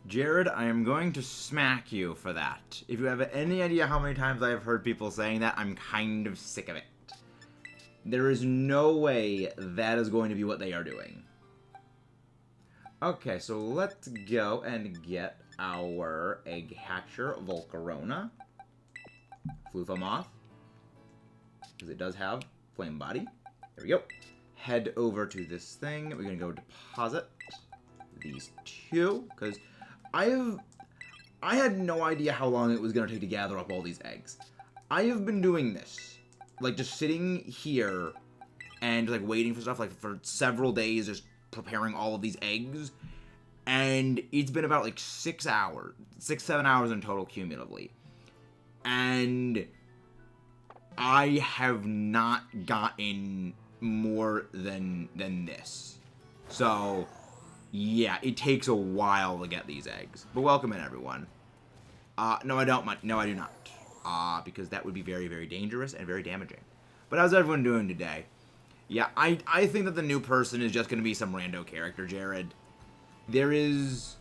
Jared, I am going to smack you for that. If you have any idea how many times I have heard people saying that, I'm kind of sick of it. There is no way that is going to be what they are doing. Okay, so let's go and get our Egg Hatcher Volcarona. Floofa Moth. Because it does have Flame Body. There we go. Head over to this thing. We're going to go deposit these two. Because I had no idea how long it was going to take to gather up all these eggs. I have been doing this. Like, just sitting here and, like, waiting for stuff, like, for several days, just preparing all of these eggs. And it's been about, like, 6 hours. 6-7 hours in total, cumulatively. And I have not gotten more than this. So, yeah, it takes a while to get these eggs. But welcome in, everyone. No, I don't. No, I do not. Because that would be very, very dangerous and very damaging. But how's everyone doing today? Yeah, I think that the new person is just going to be some rando character, Jared. There is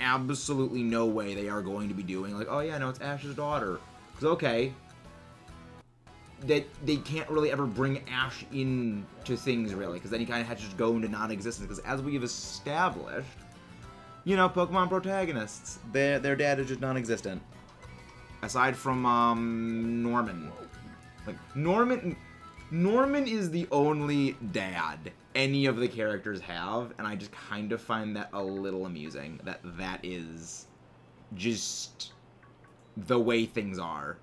absolutely no way they are going to be doing, like, oh yeah, no, it's Ash's daughter. Because, okay, they can't really ever bring Ash into things, really, because then he kind of has to just go into non-existence. Because as we have established, you know, Pokemon protagonists, their dad is just non-existent. Aside from, Norman. Like, Norman is the only dad any of the characters have, and I just kind of find that a little amusing, that is just the way things are.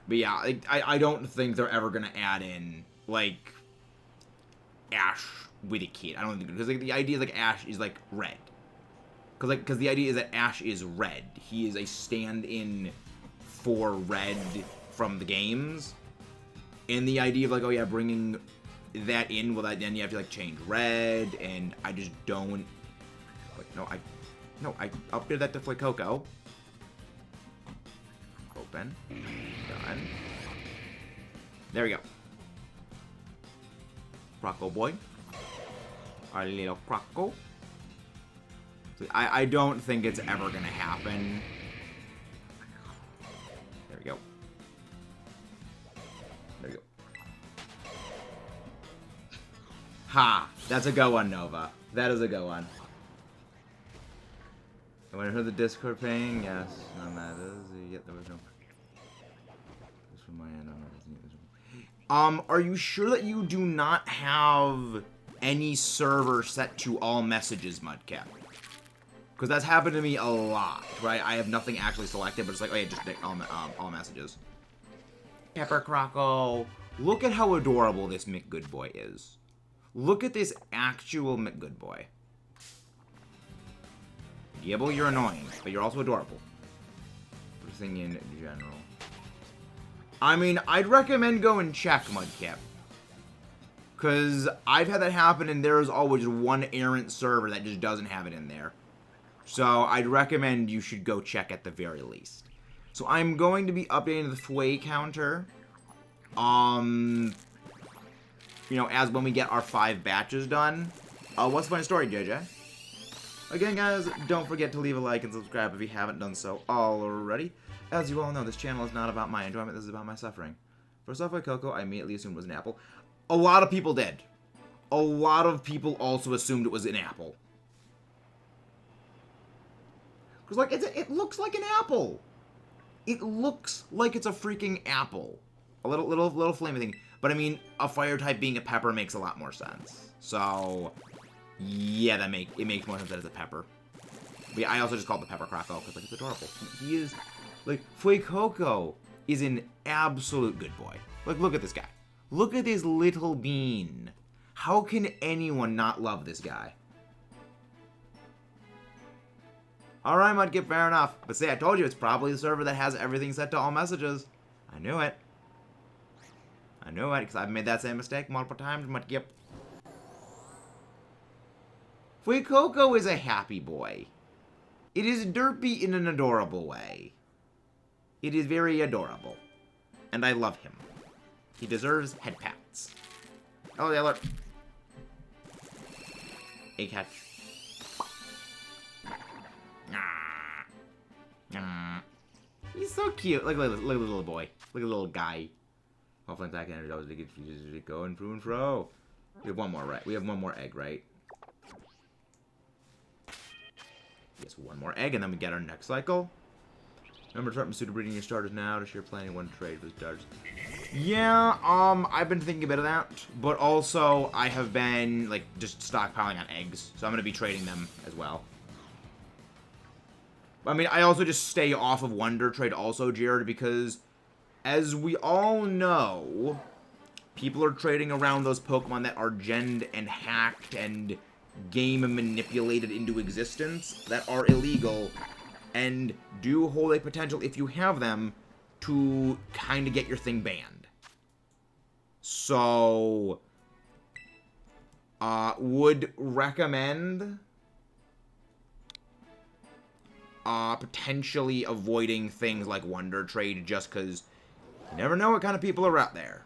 But yeah, I don't think they're ever gonna add in, like, Ash with a kid. I don't think, because, like, the idea is, like, Ash is, like, red. Because the idea is that Ash is red. He is a stand-in for red from the games. And the idea of, like, oh yeah, bringing that in, well, then you have to, like, change red, and I just don't, like, no, I updated that to FUECOCO. Open. Done. There we go. Croco boy. Our little Croco. So I don't think it's ever gonna happen. There we go. There we go. Ha! That's a go one, Nova. That is a go one. I want to hear the Discord paying? Yes. No matters. Yeah, there was no. This from my end. Are you sure that you do not have any server set to all messages, Mudcat? Because that's happened to me a lot, right? I have nothing actually selected, but it's like, oh yeah, just all messages. Pepper Croco. Look at how adorable this McGoodboy is. Look at this actual McGoodboy. Gibble, you're annoying, but you're also adorable. Everything in general. I mean, I'd recommend go and check, Mudcat. Because I've had that happen, and there's always one errant server that just doesn't have it in there. So I'd recommend you should go check at the very least. So I'm going to be updating the Fue counter. You know, as when we get our 5 batches done. What's the funny story, JJ? Again, guys, don't forget to leave a like and subscribe if you haven't done so already. As you all know, this channel is not about my enjoyment, this is about my suffering. First off, FUECOCO, I immediately assumed it was an apple. A lot of people did. A lot of people also assumed it was an apple. Because, like, it looks like an apple. It looks like it's a freaking apple. A little flamey thing. But, I mean, a fire type being a pepper makes a lot more sense. So, yeah, it makes more sense that it's a pepper. But yeah, I also just call it the Pepper Croco because, like, it's adorable. He is, like, FUECOCO is an absolute good boy. Like, look at this guy. Look at this little bean. How can anyone not love this guy? Alright, Mudkip, fair enough. But see, I told you, it's probably the server that has everything set to all messages. I knew it. I knew it, because I've made that same mistake multiple times, Mudkip. FUECOCO is a happy boy. It is derpy in an adorable way. It is very adorable. And I love him. He deserves head pats. Oh, the alert. Egg hatch. He's so cute. Look at the little boy. Look at the little guy. Hopefully back energy always get going through and fro. We have one more, right? We have one more egg, right? Yes, one more egg, and then we get our next cycle. Remember to start MASUDA breeding your starters now to share planning one trade with starters. Yeah, I've been thinking a bit of that, but also I have been, like, just stockpiling on eggs, so I'm going to be trading them as well. I mean, I also just stay off of Wonder Trade also, Jared, because as we all know, people are trading around those Pokemon that are genned and hacked and game manipulated into existence that are illegal and do hold a potential, if you have them, to kind of get your thing banned. So, would recommend potentially avoiding things like Wonder Trade just because you never know what kind of people are out there.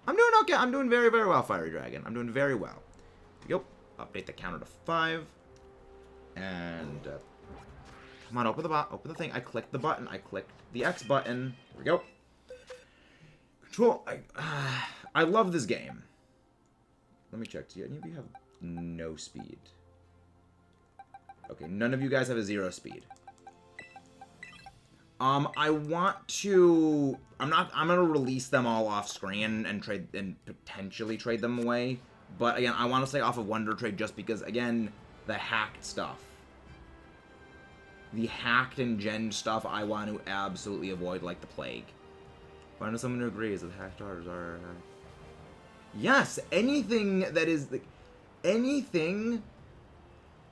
I'm doing okay. I'm doing very, very well, Fiery Dragon. I'm doing very well. Yep. Update the counter to 5. And, come on, open the thing. I clicked the button. I clicked the X button. Here we go. Control. I love this game. Let me check. Do any of you have no speed? Okay, none of you guys have a 0 speed. I want to... I'm gonna release them all off screen and trade and potentially trade them away. But again, I want to stay off of Wonder Trade just because, again, the hacked stuff. The hacked and gen stuff I want to absolutely avoid like the plague. Find someone who agrees that hacked starters are... Yes, anything that is... anything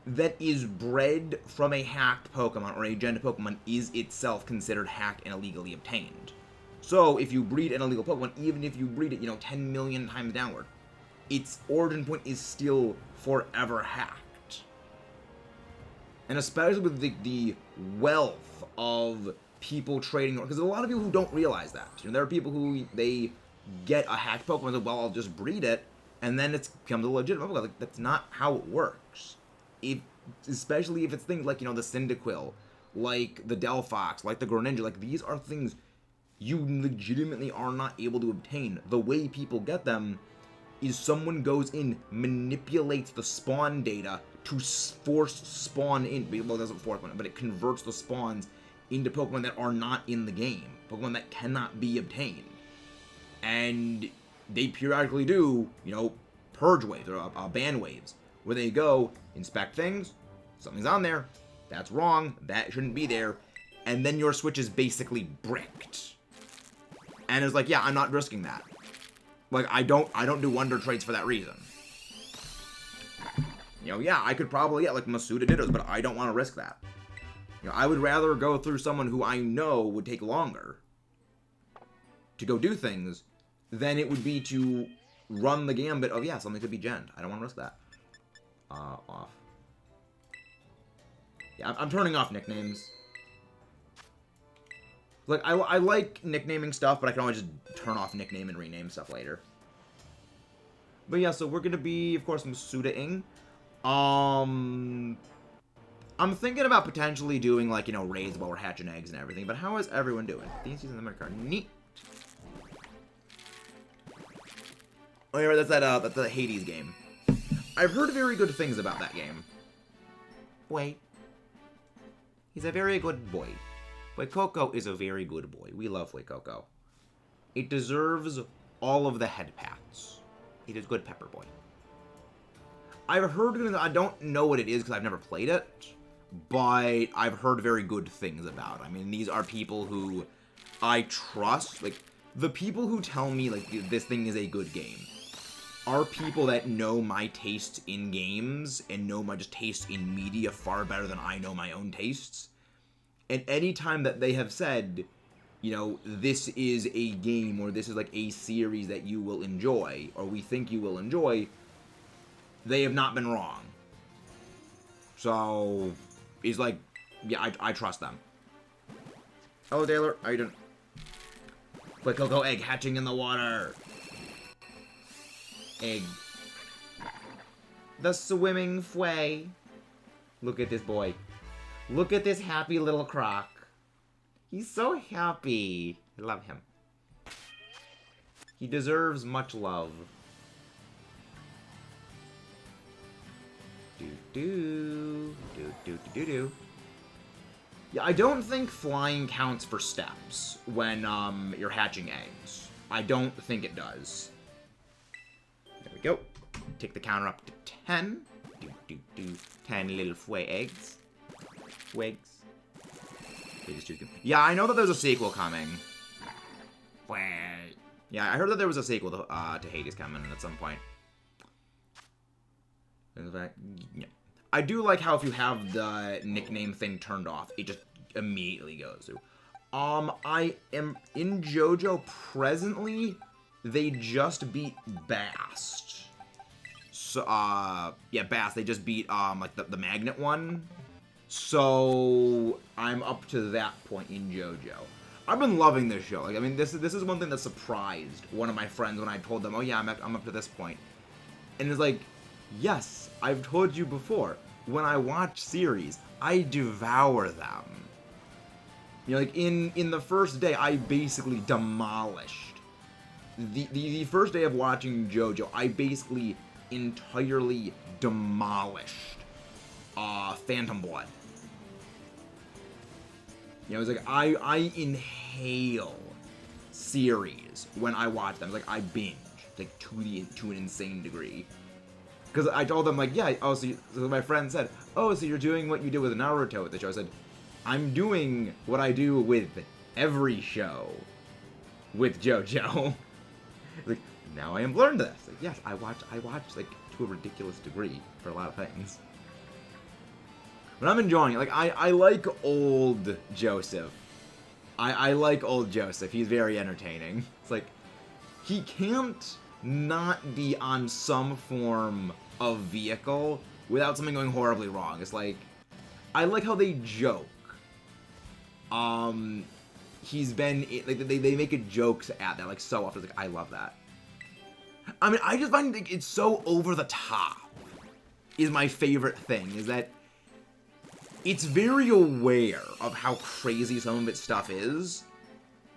that is bred from a hacked Pokemon or a genned Pokemon is itself considered hacked and illegally obtained. So, if you breed an illegal Pokemon, even if you breed it, 10 million times downward, its origin point is still forever hacked. And especially with the wealth of people trading, because there's a lot of people who don't realize that. There are people who, they get a hacked Pokemon and say, well, I'll just breed it, and then it becomes a legitimate Pokemon. Like, that's not how it works. Especially if it's things like, the Cyndaquil, like the Delphox, like the Greninja, like these are things you legitimately are not able to obtain. The way people get them is someone goes in, manipulates the spawn data to force spawn in, well, it doesn't force one, but it converts the spawns into Pokemon that are not in the game, Pokemon that cannot be obtained. And they periodically do, purge waves, or ban waves, where they go, inspect things, something's on there, that's wrong, that shouldn't be there, and then your Switch is basically bricked. And it's like, yeah, I'm not risking that. Like, I don't do Wonder Trades for that reason. Yeah, I could probably get, like, MASUDA Dittos, but I don't want to risk that. I would rather go through someone who I know would take longer to go do things than it would be to run the gambit of, yeah, something could be genned. I don't want to risk that. Off. Yeah, I'm turning off nicknames. Like, I like nicknaming stuff, but I can always just turn off nickname and rename stuff later. But yeah, so we're gonna be, of course, MASUDA-ing. I'm thinking about potentially doing, like, raids while we're hatching eggs and everything, but how is everyone doing? These seasons of my card. Neat. Oh, yeah, that's the Hades game. I've heard very good things about that game. Boy. He's a very good boy. FUECOCO is a very good boy. We love FUECOCO. It deserves all of the head pats. It is good pepper boy. I've heard, I don't know what it is because I've never played it, but I've heard very good things about it. I mean, these are people who I trust. Like, the people who tell me, like, this thing is a good game are people that know my tastes in games and know my taste in media far better than I know my own tastes. And any time that they have said, this is a game or this is like a series that you will enjoy or we think you will enjoy, they have not been wrong. So, he's like, yeah, I trust them. Hello, Taylor. How you doing? FUECOCO egg hatching in the water. Egg. The swimming Fue. Look at this boy. Look at this happy little croc. He's so happy. I love him. He deserves much love. Do. Yeah, I don't think flying counts for steps when you're hatching eggs. I don't think it does. There we go. Take the counter up to 10. 10 little eggs. Eggs. Yeah, I know that there's a sequel coming. Yeah, I heard that there was a sequel to Hades coming at some point. Yeah. I do like how if you have the nickname thing turned off, it just immediately goes through. I am in JoJo presently. They just beat Bast. So, yeah, Bast. They just beat like the magnet one. So I'm up to that point in JoJo. I've been loving this show. Like, I mean, this is one thing that surprised one of my friends when I told them, "Oh yeah, I'm up to this point," and it's like, yes, I've told you before. When I watch series, I devour them. You know, like in the first day, I basically demolished the first day of watching JoJo. I basically entirely demolished Phantom Blood. You know, it's like I inhale series when I watch them. It's like I binge, like to an insane degree. Because I told them, like, yeah, oh, so my friend said, oh, so you're doing what you did with Naruto with the show. I said, I'm doing what I do with every show with JoJo. Like, now I have learned this. Like, yes, I watch, like, to a ridiculous degree for a lot of things. But I'm enjoying it. Like, I like old Joseph. I like old Joseph. He's very entertaining. It's like, he can't not be on some form of vehicle without something going horribly wrong. It's like, I like how they joke. He's been, like, they make a jokes at that, like, so often. It's like, I love that. I mean, I just find like, it's so over the top is my favorite thing, is that it's very aware of how crazy some of its stuff is,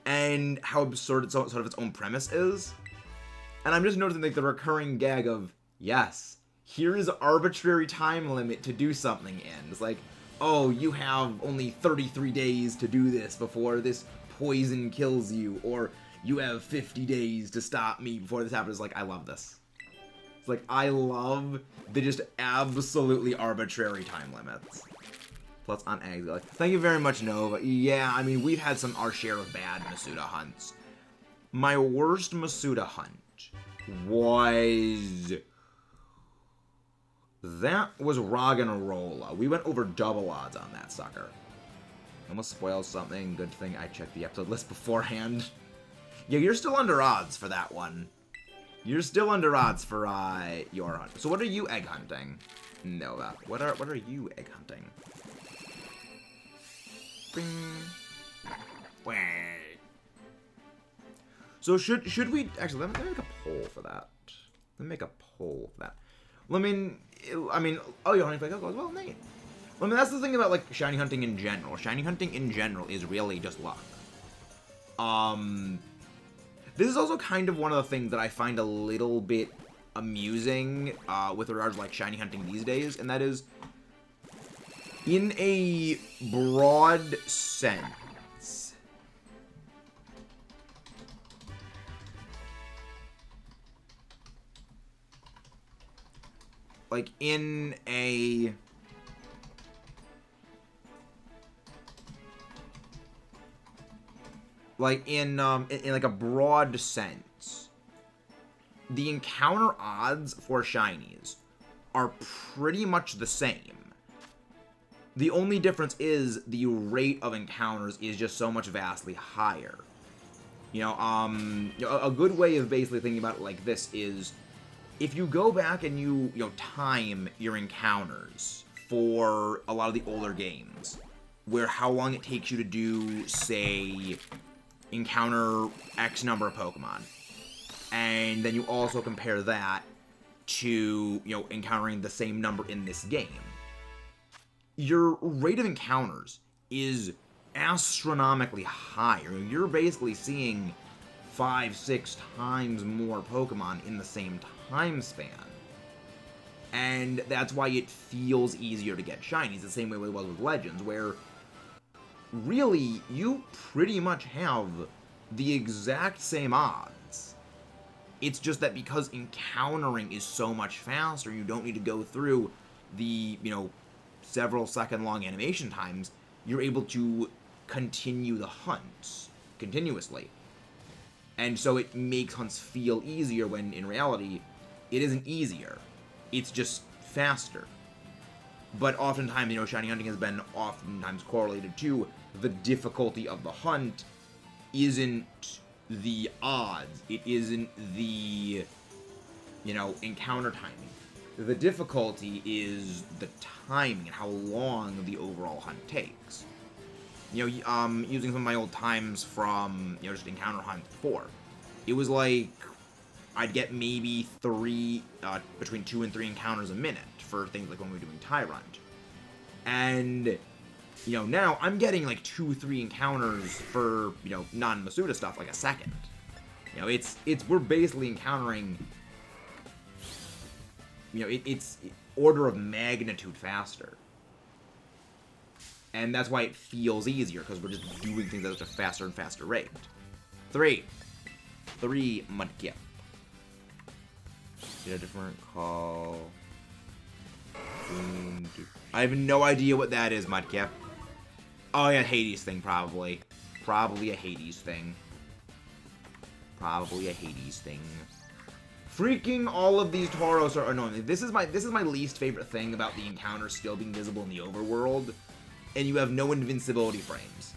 and how absurd sort of its own premise is. And I'm just noticing like the recurring gag of, yes, here is an arbitrary time limit to do something in. It's like, oh, you have only 33 days to do this before this poison kills you, or you have 50 days to stop me before this happens. Like, I love this. It's like, I love the just absolutely arbitrary time limits. Plus on eggs. Like, thank you very much, Nova. Yeah, I mean, we've had our share of bad Masuda hunts. My worst Masuda hunt was... that was Roggenrola. We went over double odds on that sucker. Almost spoiled something. Good thing I checked the episode list beforehand. Yeah, you're still under odds for that one. You're still under odds for your hunt. So what are you egg hunting, Nova? What are you egg hunting? Bing. So should we actually let me make a poll for that? Let me make a poll for that. I mean, oh, you're hunting FUECOCO as well, Nate. I mean, that's the thing about like shiny hunting in general. Shiny hunting in general is really just luck. This is also kind of one of the things that I find a little bit amusing with regards to like shiny hunting these days, and that is, in a broad sense, like in a in like a broad sense, the encounter odds for shinies are pretty much the same. The only difference is the rate of encounters is just so much vastly higher. You know, a good way of basically thinking about it like this is, if you go back and you time your encounters for a lot of the older games, where how long it takes you to do, say, encounter X number of Pokemon, and then you also compare that to, encountering the same number in this game, your rate of encounters is astronomically higher. You're basically seeing 5-6 times more Pokemon in the same time span. And that's why it feels easier to get shinies, the same way it was with Legends, where really, you pretty much have the exact same odds. It's just that because encountering is so much faster, you don't need to go through the, several second long animation times, you're able to continue the hunts continuously. And so it makes hunts feel easier when in reality, it isn't easier. It's just faster. But oftentimes, shiny hunting has been oftentimes correlated to the difficulty of the hunt isn't the odds. It isn't the, encounter timing. The difficulty is the timing and how long the overall hunt takes. Using some of my old times from, just encounter hunts before, it was like I'd get maybe between 2 and 3 encounters a minute for things like when we were doing Tyrant. And, now I'm getting like 2-3 encounters for, non-MASUDA stuff like a second. We're basically encountering, it's order of magnitude faster. And that's why it feels easier, because we're just doing things at a faster and faster rate. 3 Mudkip. Get a different call. I have no idea what that is, Mudkip. Oh yeah, Hades thing, probably. Probably a Hades thing. Freaking all of these Tauros are annoying. This is my least favorite thing about the encounter still being visible in the overworld, and you have no invincibility frames.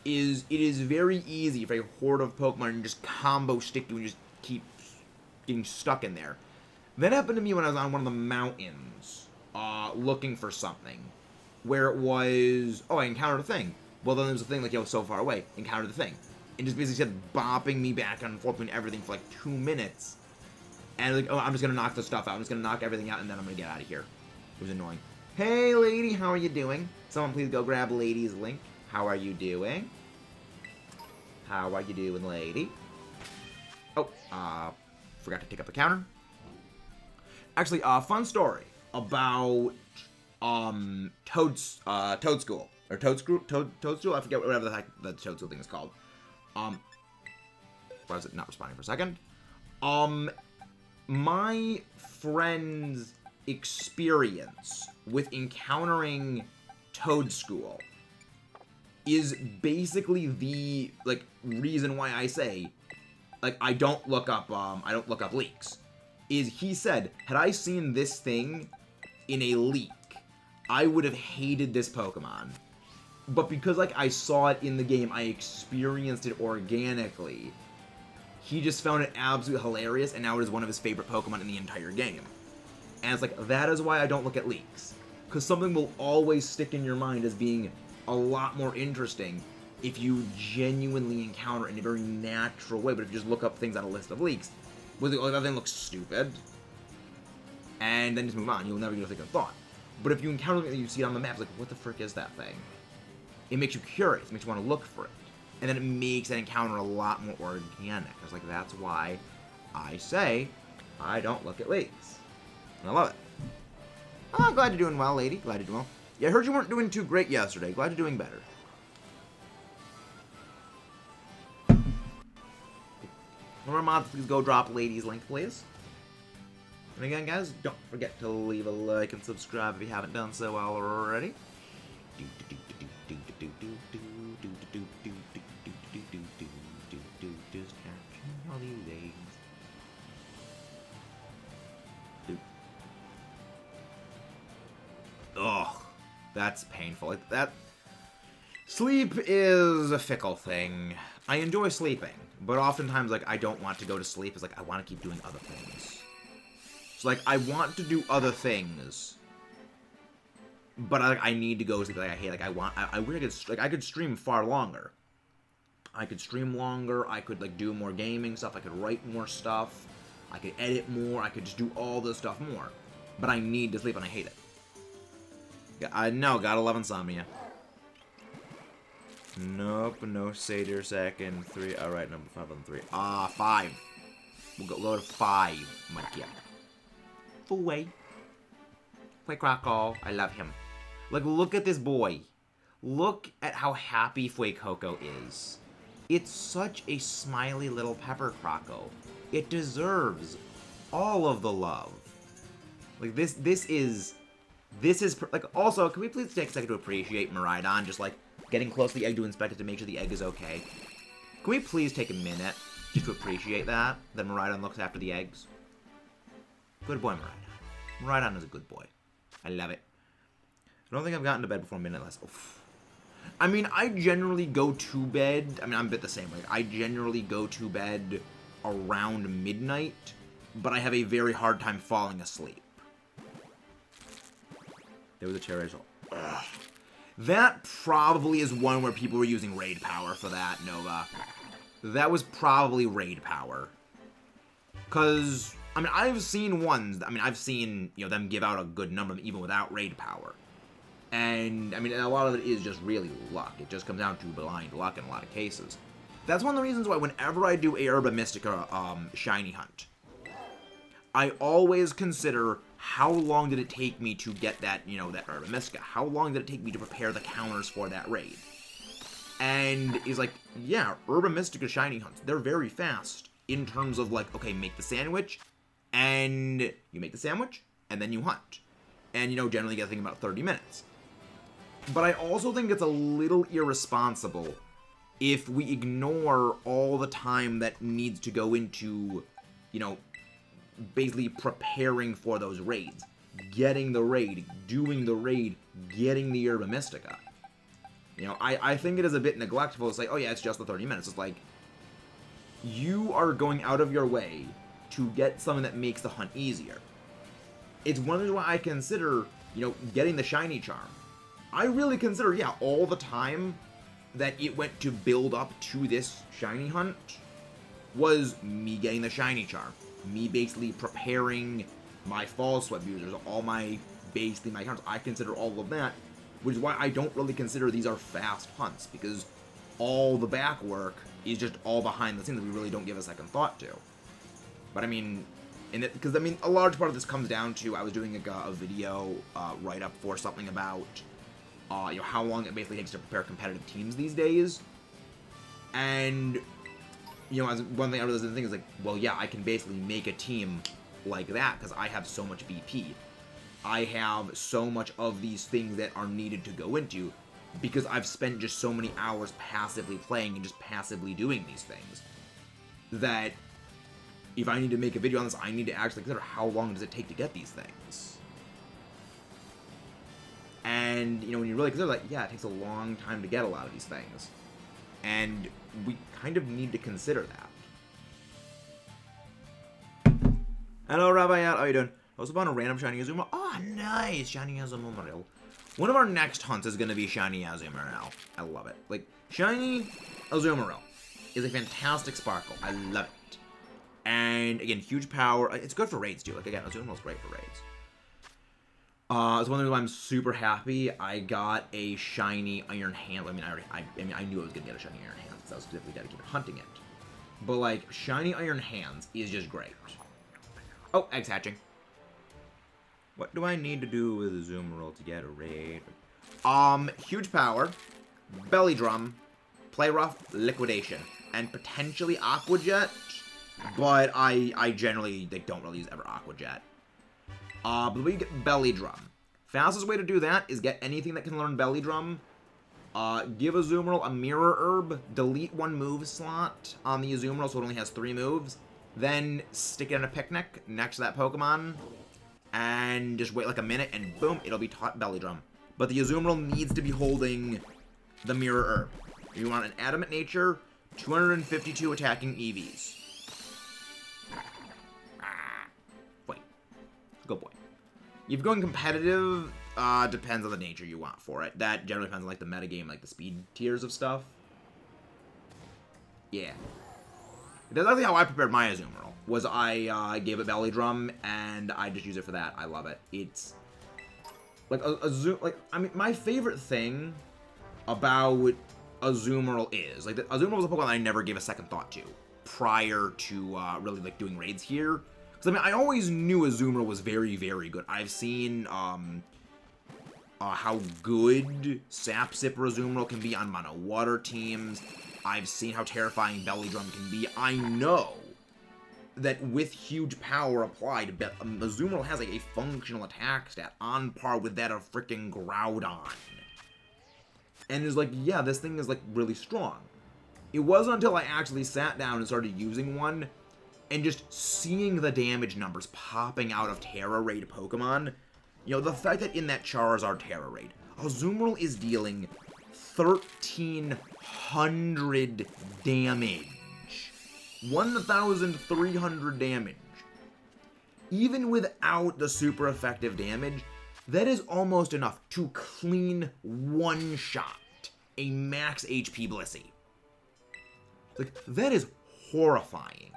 It is very easy for a horde of Pokemon to just combo stick you and just keep getting stuck in there. That happened to me when I was on one of the mountains, looking for something, where it was, I encountered a thing. Well, then there was a thing like, so far away, encountered the thing. And just basically said bopping me back and forth between everything for like 2 minutes. And like, I'm just gonna knock the stuff out. I'm just gonna knock everything out and then I'm gonna get out of here. It was annoying. Hey, lady, how are you doing? Someone please go grab lady's link. How are you doing? How are you doing, lady? Oh, forgot to pick up the counter. Actually, fun story about Toadstool or Toadstool. I forget whatever the heck the Toadstool thing is called. Why is it not responding for a second? My friend's experience with encountering Toadstool is basically the reason why I say I don't look up leaks. Is he said, had I seen this thing in a leak, I would have hated this Pokemon. But because I saw it in the game, I experienced it organically. He just found it absolutely hilarious, and now it is one of his favorite Pokemon in the entire game. And it's that is why I don't look at leaks. Because something will always stick in your mind as being a lot more interesting if you genuinely encounter it in a very natural way. But if you just look up things on a list of leaks, well, the other thing looks stupid, and then just move on. You'll never get a second thought. But if you encounter something that you see it on the map, it's what the frick is that thing? It makes you curious. It makes you want to look for it. And then it makes that encounter a lot more organic. I was that's why I say I don't look at leaks. And I love it. Oh, glad you're doing well, lady. Glad you're doing well. Yeah, I heard you weren't doing too great yesterday. Glad you're doing better. Remember, mods, please go drop lady's link, please. And again, guys, don't forget to leave a like and subscribe if you haven't done so already. Ugh, that's painful. That sleep is a fickle thing. I enjoy sleeping, but oftentimes I don't want to go to sleep. It's I want to keep doing other things. So I want to do other things, but I need to go to sleep. I hate. I wish I could stream far longer. I could stream longer. I could do more gaming stuff. I could write more stuff. I could edit more. I could just do all this stuff more. But I need to sleep, and I hate it. I know. Gotta love insomnia. Nope, no satyr second. 3. Alright, number 5 on 3. 5. We'll go to 5, my kid. FUECOCO. I love him. Like, look at this boy. Look at how happy FUECOCO is. It's such a smiley little pepper croco. It deserves all of the love. Like, this is like, also, can we please take a second to appreciate Miraidon just, like, getting close to the egg to inspect it to make sure the egg is okay? Can we please take a minute just to appreciate that Miraidon looks after the eggs? Good boy, Miraidon. Miraidon is a good boy. I love it. I don't think I've gotten to bed before midnight last. Oof. I mean, I generally go to bed. I mean, I'm a bit the same. Like, I generally go to bed around midnight, but I have a very hard time falling asleep. There was a cherry. Ugh. That probably is one where people were using raid power for that, Nova. That was probably raid power. Because, I mean, I've seen ones. I mean, I've seen, you know, them give out a good number even without raid power. And, I mean, a lot of it is just really luck. It just comes down to blind luck in a lot of cases. That's one of the reasons why whenever I do a Herba Mystica shiny hunt, I always consider how long did it take me to get that, you know, that Herba Mystica? How long did it take me to prepare the counters for that raid? And he's like, yeah, Herba Mystica shiny hunts, they're very fast in terms of, like, okay, make the sandwich, and you make the sandwich, and then you hunt. And, you know, generally you get a thing about 30 minutes. But I also think it's a little irresponsible if we ignore all the time that needs to go into, you know, basically preparing for those raids. Getting the raid, doing the raid, getting the Herba Mystica. You know, I think it is a bit neglectful to say, oh yeah, it's just the 30 minutes. It's like, you are going out of your way to get something that makes the hunt easier. It's one of the reasons why I consider, you know, getting the shiny charm. I really consider, yeah, all the time that it went to build up to this shiny hunt was me getting the shiny charm. Me basically preparing my fall sweat users, all my, basically my counts. I consider all of that, which is why I don't really consider these are fast hunts, because all the back work is just all behind the scenes that we really don't give a second thought to. But I mean, because I mean, a large part of this comes down to, I was doing a video write-up for something about you know, how long it basically takes to prepare competitive teams these days. And, you know, as one thing I was thinking is like, well, yeah, I can basically make a team like that because I have so much VP. I have so much of these things that are needed to go into because I've spent just so many hours passively playing and just passively doing these things that if I need to make a video on this, I need to actually consider how long does it take to get these things. And, you know, when you really consider, like, yeah, it takes a long time to get a lot of these things. And we kind of need to consider that. Hello, Rabbi, how are you doing? I was upon a random shiny Azumarill. Oh, nice! Shiny Azumarill. One of our next hunts is going to be shiny Azumarill. I love it. Like, shiny Azumarill is a fantastic sparkle. I love it. And, again, huge power. It's good for raids, too. Like, again, Azumarill's great for raids. It's one of the reasons why I'm super happy I got a shiny Iron Hand. I mean, I knew I was going to get a shiny Iron Hand because I was specifically dedicated to hunting it. But, like, shiny Iron Hands is just great. Oh, eggs hatching. What do I need to do with a Azumarill to get a raid? Huge power, belly drum, play rough, liquidation, and potentially Aqua Jet. But I generally don't really use ever Aqua Jet. But we get belly drum. Fastest way to do that is get anything that can learn belly drum. Give Azumarill a mirror herb, delete one move slot on the Azumarill so it only has 3 moves. Then stick it in a picnic next to that Pokemon. And just wait like a minute and boom, it'll be taught belly drum. But the Azumarill needs to be holding the mirror herb. If you want an adamant nature, 252 attacking EVs. Wait. Good boy. If going competitive, depends on the nature you want for it. That generally depends on like the metagame, like the speed tiers of stuff. Yeah. That's actually how I prepared my Azumarill. Was I gave it belly drum and I just use it for that. I love it. It's like I mean, my favorite thing about Azumarill is. Like, Azumarill was a Pokemon I never gave a second thought to prior to really, like, doing raids here. Because, I mean, I always knew Azumarill was very, very good. I've seen how good Sap Sipper Azumarill can be on mono water teams. I've seen how terrifying Belly Drum can be. I know that with huge power applied, Azumarill has like a functional attack stat on par with that of freaking Groudon. And it's like, yeah, this thing is like really strong. It wasn't until I actually sat down and started using one and just seeing the damage numbers popping out of Terra Raid Pokemon. You know, the fact that in that Charizard Terra Raid, Azumarill is dealing 1,300 damage. 1,300 damage. Even without the super effective damage, that is almost enough to clean one-shot a max HP Blissey. Like, that is horrifying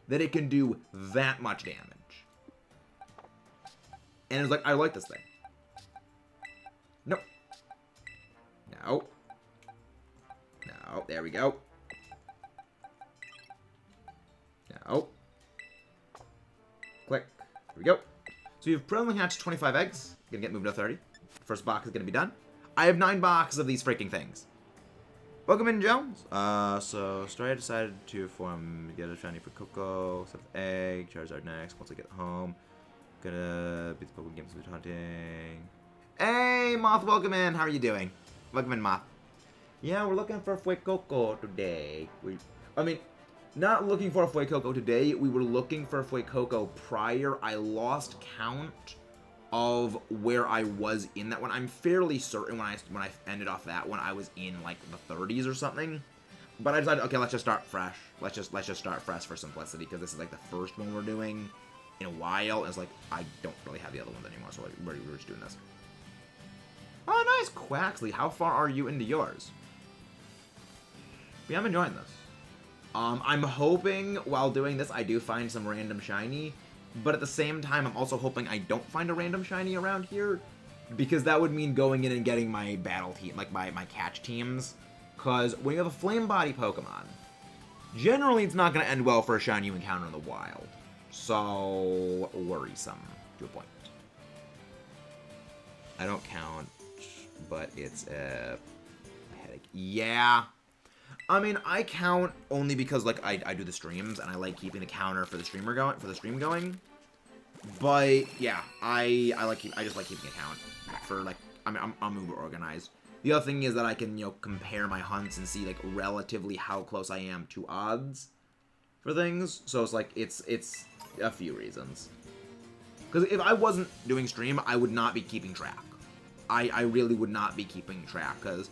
that it can do that much damage. And it's like, I like this thing. Nope. No. No, there we go. No. Click. There we go. So you've presently hatched 25 eggs. Gonna get moved to 30. First box is gonna be done. I have 9 boxes of these freaking things. Welcome in, Jones. So Stray decided to get a shiny FUECOCO, set of egg, Charizard next. Once I get home, gonna beat the Pokemon games with hunting. Hey, Moth, welcome in. How are you doing? Welcome in, Moth. Yeah, we're looking for FUECOCO today. Not looking for a FUECOCO today. We were looking for a FUECOCO prior. I lost count of where I was in that one. I'm fairly certain when I ended off that one, I was in like the 30s or something. But I decided, okay, let's just start fresh. Let's just start fresh for simplicity, because this is like the first one we're doing in a while. And it's like, I don't really have the other ones anymore, so we're just doing this. Oh, nice, Quaxley. How far are you into yours? Yeah, I'm enjoying this. I'm hoping while doing this, I do find some random shiny. But at the same time, I'm also hoping I don't find a random shiny around here, because that would mean going in and getting my battle team, like my catch teams. Because when you have a Flame Body Pokemon, generally it's not going to end well for a shiny you encounter in the wild. So, worrisome to a point. I don't count, but it's a headache. Yeah. I mean, I count only because, like, I do the streams, and I like keeping the counter for the stream going. But yeah, I just like keeping a count for, like, I'm uber organized. The other thing is that I can, you know, compare my hunts and see, like, relatively how close I am to odds for things. So it's like it's a few reasons. Because if I wasn't doing stream, I would not be keeping track. I really would not be keeping track, because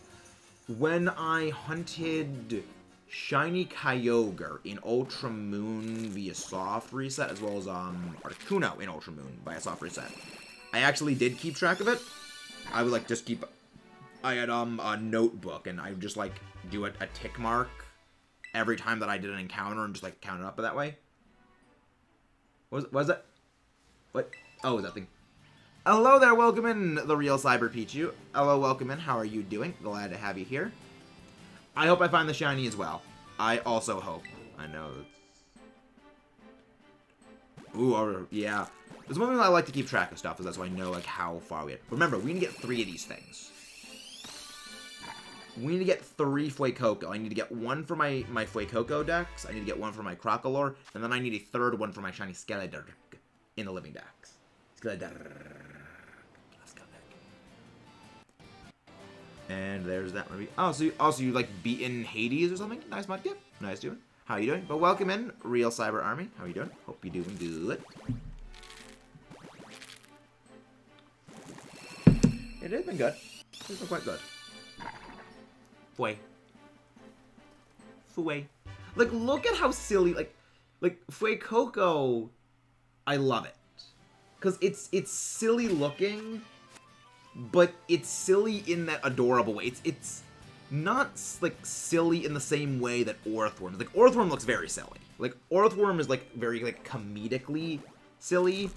when I hunted Shiny Kyogre in Ultra Moon via Soft Reset, as well as Articuno in Ultra Moon via Soft Reset, I actually did keep track of it. I would, like, just keep... I had a notebook, and I would just, like, do a tick mark every time that I did an encounter and just, like, count it up that way. What was that? What? Oh, that thing. Hello there, welcome in, the real Cyber Pichu. Hello, welcome in, how are you doing? Glad to have you here. I hope I find the shiny as well. I also hope. I know that's... Ooh, yeah. There's one thing I like to keep track of stuff, is that's why I know, like, how far we are. Remember, we need to get 3 of these things. We need to get 3 FUECOCO. I need to get 1 for my FUECOCO decks, I need to get 1 for my Crocolore, and then I need a 3rd one for my shiny Scarlet in the living decks. Scarlet. And there's that one. Oh, so you like beaten Hades or something? Nice, Mudkip. Nice doing. How you doing? But welcome in, Real Cyber Army. How you doing? Hope you're doing good. It has been good. It's been quite good. Fue. Like, look at how silly, like FUECOCO, I love it. Because it's silly looking, but it's silly in that adorable way. It's not, like, silly in the same way that Orthworm is. Like, Orthworm looks very silly. Like, Orthworm is, like, very, like, comedically silly.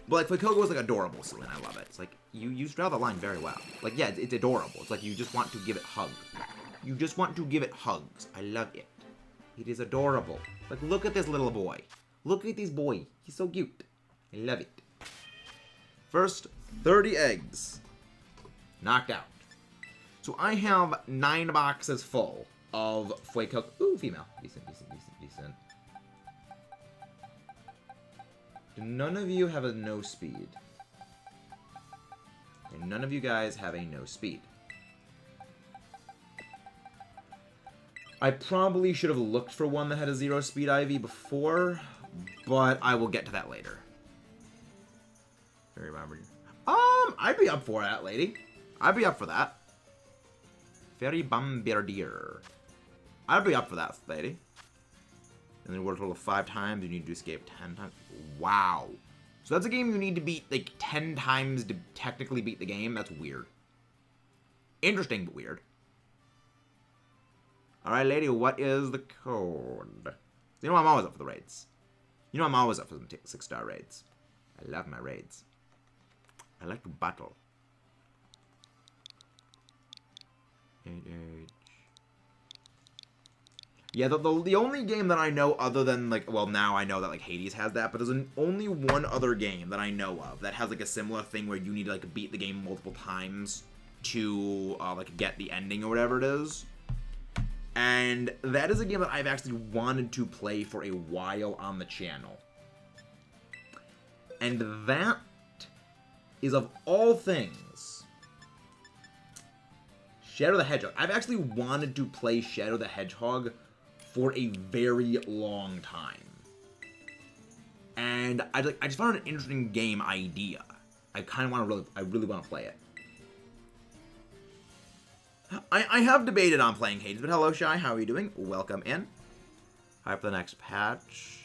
But, like, FUECOCO is, like, adorable silly, and I love it. It's like, you draw the line very well. Like, yeah, it's adorable. It's like you just want to give it a hug. You just want to give it hugs. I love it. It is adorable. Like, look at this little boy. Look at this boy. He's so cute. I love it. First, 30 eggs. Knocked out. So I have 9 boxes full of FUECOCO. Ooh, female. Decent, decent, decent, decent. Do none of you have a no speed? And none of you guys have a no speed. I probably should have looked for one that had a 0 speed IV before, but I will get to that later. Fairy Bombardier. I'd be up for that, lady. I'd be up for that. Fairy Bombardier. I'd be up for that, lady. And then we're a total of 5 times. You need to escape 10 times. Wow. So that's a game you need to beat, like, 10 times to technically beat the game. That's weird. Interesting, but weird. Alright, lady, what is the code? You know I'm always up for the raids. You know I'm always up for the 6-star raids. I love my raids. I like to battle. 8H. Yeah, the only game that I know other than, like, well, now I know that, like, Hades has that, but there's only one other game that I know of that has, like, a similar thing where you need to, like, beat the game multiple times to, like, get the ending or whatever it is. And that is a game that I've actually wanted to play for a while on the channel. And that is, of all things, Shadow the Hedgehog. I've actually wanted to play Shadow the Hedgehog for a very long time. And I just found it an interesting game idea. I kind of want to I really want to play it. I have debated on playing Hades, but hello, Shy. How are you doing? Welcome in. Hype for the next patch.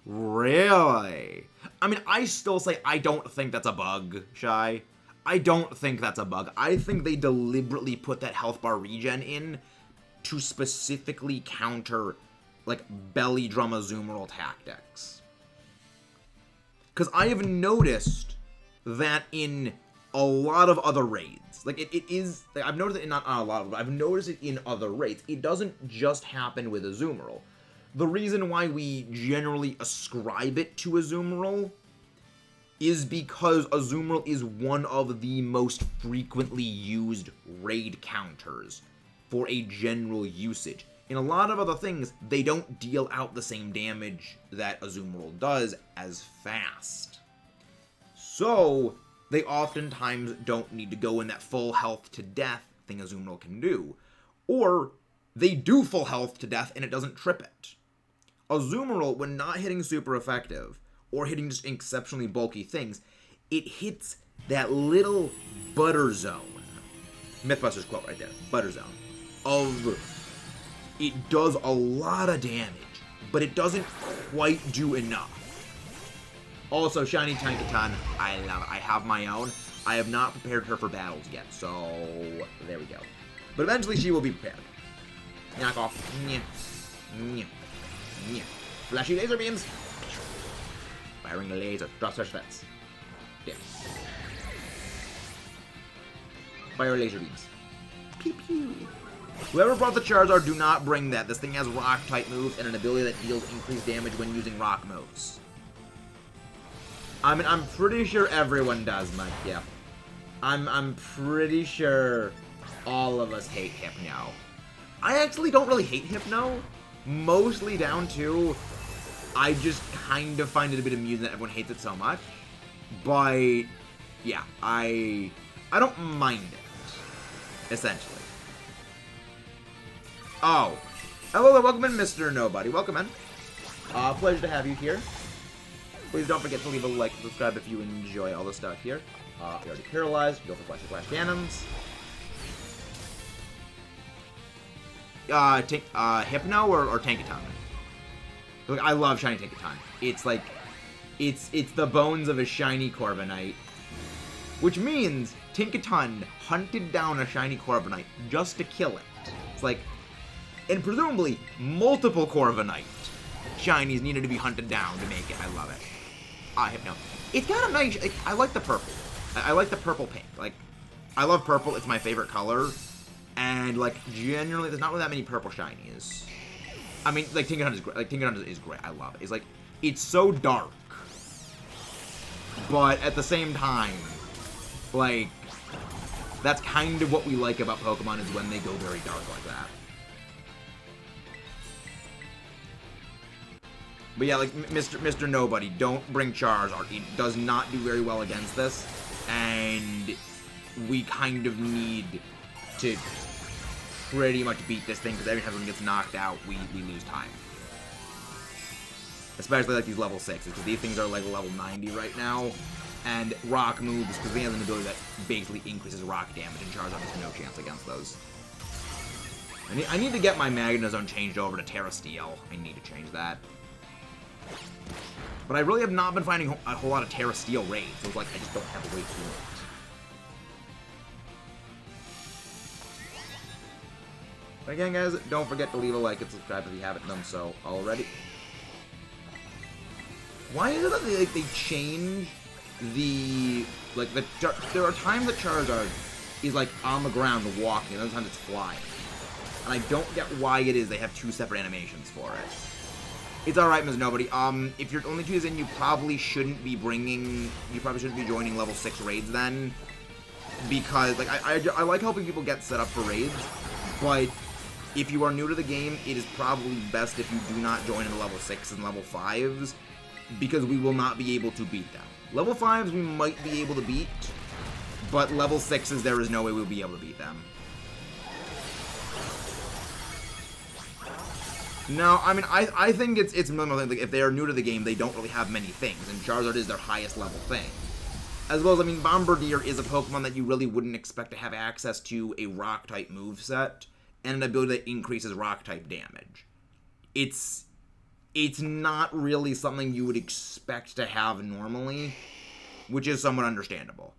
Really? I mean, I still say I don't think that's a bug, Shy. I don't think that's a bug. I think they deliberately put that health bar regen in to specifically counter, like, belly drum Azumarill tactics. Because I have noticed that in a lot of other raids, like, it is, like, I've noticed it not a lot of them, I've noticed it in other raids. It doesn't just happen with Azumarill. The reason why we generally ascribe it to Azumarill is because Azumarill is one of the most frequently used raid counters for a general usage. In a lot of other things, they don't deal out the same damage that Azumarill does as fast. So they oftentimes don't need to go in that full health to death thing Azumarill can do. Or they do full health to death and it doesn't trip it. Azumarill, when not hitting super effective, or hitting just exceptionally bulky things, it hits that little butter zone. Mythbusters quote right there. Butter zone. Of, it does a lot of damage, but it doesn't quite do enough. Also, Shiny Tankaton, I love it. I have my own. I have not prepared her for battles yet, so there we go. But eventually she will be prepared. Knock off. Nyeh. Nyeh. Nyeh. Flashy laser beams. Firing the laser. Drop such fence. Yeah. Fire laser beams. Pew pew. Whoever brought the Charizard, do not bring that. This thing has rock type moves and an ability that deals increased damage when using rock moves. I mean, I'm pretty sure everyone does, Mike. Yeah. I'm pretty sure all of us hate Hypno. I actually don't really hate Hypno. Mostly down to, I just kind of find it a bit amusing that everyone hates it so much. But, yeah, I don't mind it, essentially. Oh. Hello there, welcome in, Mr. Nobody. Welcome in. Pleasure to have you here. Please don't forget to leave a like and subscribe if you enjoy all the stuff here. You're already paralyzed. Go for flash cannons. Hypno or Tankaton? Look, I love Shiny Tankaton. It's like, it's the bones of a shiny Corviknight. Which means Tankaton hunted down a shiny Corviknight just to kill it. It's like, and presumably multiple Corviknight shinies needed to be hunted down to make it. I love it. Hypno. It's got a nice, I like the purple. I like the purple pink. Like, I love purple. It's my favorite color. And, like, generally, there's not really that many purple shinies. I mean, like, Tinkerhunt is great. Like, Tinkerhunt is great. I love it. It's, like, it's so dark. But at the same time, like, that's kind of what we like about Pokemon is when they go very dark like that. But yeah, like, Mr. Nobody, don't bring Charizard. He does not do very well against this. And we kind of need to pretty much beat this thing, because every time someone gets knocked out, we lose time. Especially, like, these level 6s, because these things are, like, level 90 right now. And rock moves, because they have an ability that basically increases rock damage, and Charizard has no chance against those. I need to get my Magnezone changed over to Terra Steel. I need to change that. But I really have not been finding a whole lot of Terra Steel raids, so it's like, I just don't have a way to do it. But again, guys, don't forget to leave a like and subscribe if you haven't done so already. Why is it that they change the... Like, there are times that Charizard is, like, on the ground walking, and other times it's flying. And I don't get why it is they have two separate animations for it. It's alright, Ms. Nobody. If you're only choosing, you probably shouldn't be joining level 6 raids then. Because, like, I like helping people get set up for raids, but if you are new to the game, it is probably best if you do not join in the level 6s and level 5s, because we will not be able to beat them. Level 5s we might be able to beat, but level 6s there is no way we'll be able to beat them. No, I mean, I think it's normal. Like, if they are new to the game, they don't really have many things, and Charizard is their highest level thing. As well as, I mean, Bombardier is a Pokemon that you really wouldn't expect to have access to a Rock-type moveset, and an ability that increases Rock-type damage. It's not really something you would expect to have normally, which is somewhat understandable.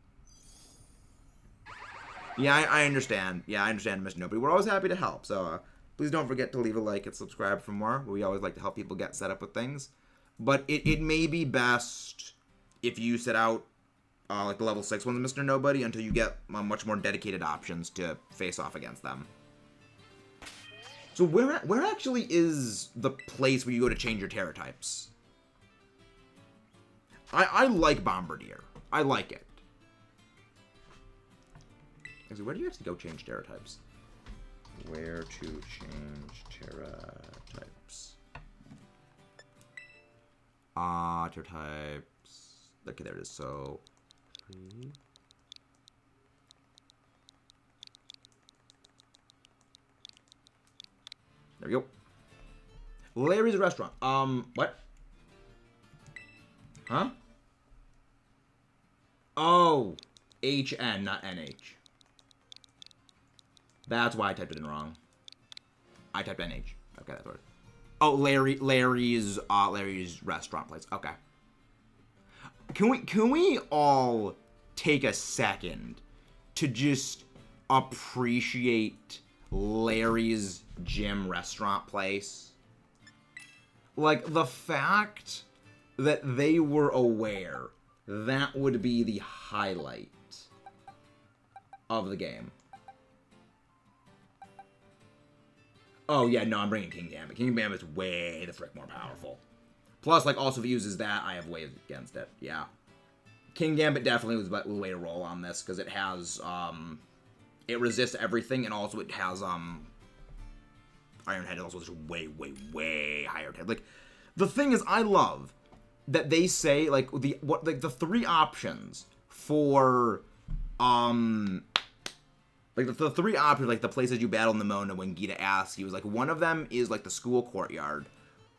Yeah, I understand. Yeah, I understand, Mr. Nobody. We're always happy to help, so, please don't forget to leave a like and subscribe for more. We always like to help people get set up with things. But it may be best if you set out like the level 6 ones, Mr. Nobody, until you get much more dedicated options to face off against them. So where actually is the place where you go to change your Terra types? I like Bombardier. I like it. Actually, where do you actually go change Terra types? Where to change Terra types? Terra types. Okay, there it is. So, there we go. Larry's Restaurant. What? Huh? Oh, HN, not NH. That's why I typed it in wrong. I typed NH. Okay, that's what. Oh, Larry's restaurant place. Okay. Can we all take a second to just appreciate Larry's gym restaurant place? Like, the fact that they were aware that would be the highlight of the game. Oh, yeah, no, I'm bringing King Gambit. King Gambit's way the frick more powerful. Plus, like, also if he uses that, I have waves against it. Yeah. King Gambit definitely was the way to roll on this, because it has, it resists everything, and also it has, Iron Head also is way, way, way higher head. Like, the thing is, I love that they say, like, the three options for, like, the three options, like, the places you battle Nemona when Gita asks you, is, like, one of them is, like, the school courtyard.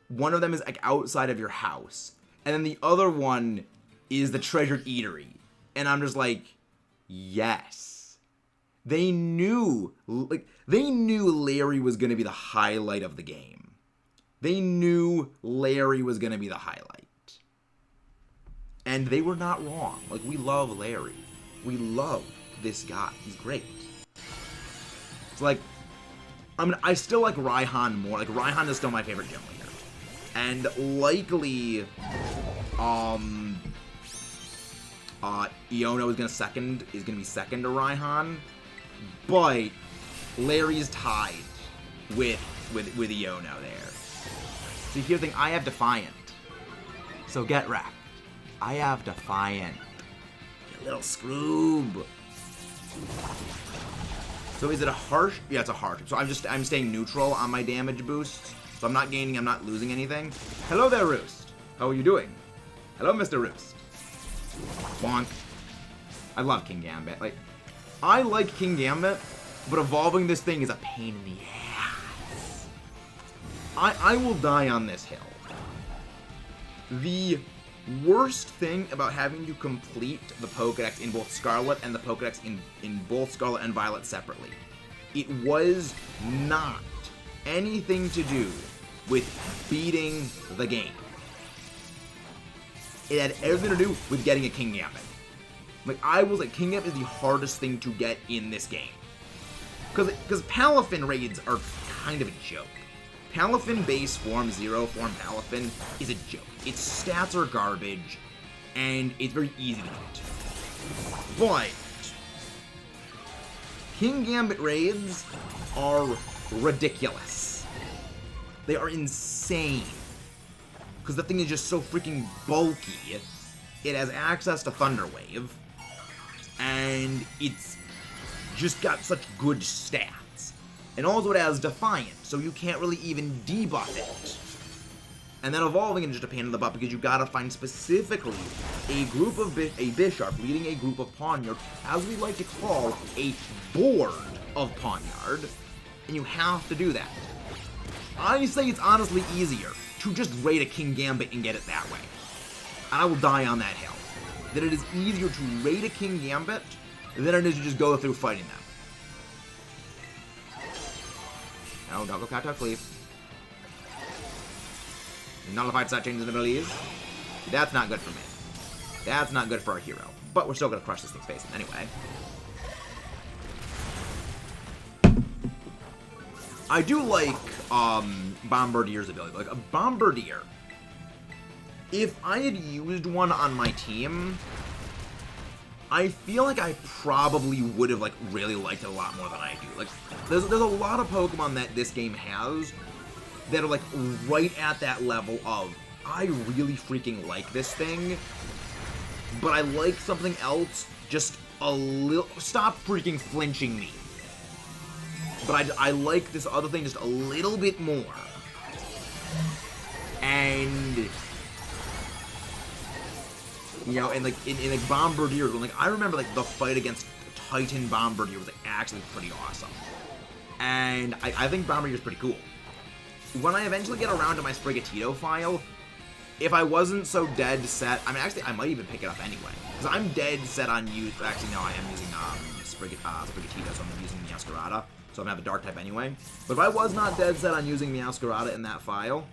One of them is, like, outside of your house. And then the other one is the treasured eatery. And I'm just like, yes. They knew Larry was going to be the highlight of the game. They knew Larry was going to be the highlight. And they were not wrong. Like, we love Larry. We love this guy. He's great. It's like, I mean, I still like Raihan more. Like, Raihan is still my favorite gym leader. And likely, Iono is gonna be second to Raihan, but Larry's tied with Iono there. See, here's the thing, I have Defiant. So get wrecked. I have Defiant. You little Scroob. So is it a harsh? Yeah, it's a harsh. So I'm staying neutral on my damage boost. So I'm not gaining, I'm not losing anything. Hello there, Roost. How are you doing? Hello, Mr. Roost. Bonk. I love King Gambit. Like, I like King Gambit, but evolving this thing is a pain in the ass. I will die on this hill. The worst thing about having to complete the Pokedex in both Scarlet and the Pokedex in both Scarlet and Violet separately, it was not anything to do with beating the game. It had everything to do with getting a King Gambit. Like, I was like, King Gambit is the hardest thing to get in this game. Because Palafin raids are kind of a joke. Palafin base form, 0 form Palafin is a joke. Its stats are garbage, and it's very easy to get. But King Gambit raids are ridiculous. They are insane. Because the thing is just so freaking bulky. It has access to Thunder Wave, and it's just got such good stats. And also it has Defiant, so you can't really even debuff it. And then evolving is just a pain in the butt because you gotta find specifically a group of a Bisharp leading a group of Pawniard, as we like to call a board of Pawniard, and you have to do that. I say it's honestly easier to just raid a King Gambit and get it that way. And I will die on that hill. That it is easier to raid a King Gambit than it is to just go through fighting them. No, don't go Cactuar Cleave. Nullified set changes abilities. That's not good for me. That's not good for our hero. But we're still gonna crush this thing's face anyway. I do like Bombardier's ability. Like a Bombardier. If I had used one on my team, I feel like I probably would have like really liked it a lot more than I do. Like, there's a lot of Pokemon that this game has that are like right at that level of I really freaking like this thing, but I like something else just a little. Stop freaking flinching me. But I like this other thing just a little bit more. And you know, and like in like Bombardier, like I remember like the fight against Titan Bombardier was like actually pretty awesome. And I think Bombardier's pretty cool. When I eventually get around to my Sprigatito file, if I wasn't so dead set, I mean actually I might even pick it up anyway. Because I'm dead set on actually no, I am using Sprigatito, so I'm using Meowscarada. So I'm gonna have a dark type anyway. But if I was not dead set on using Meowscarada in that file,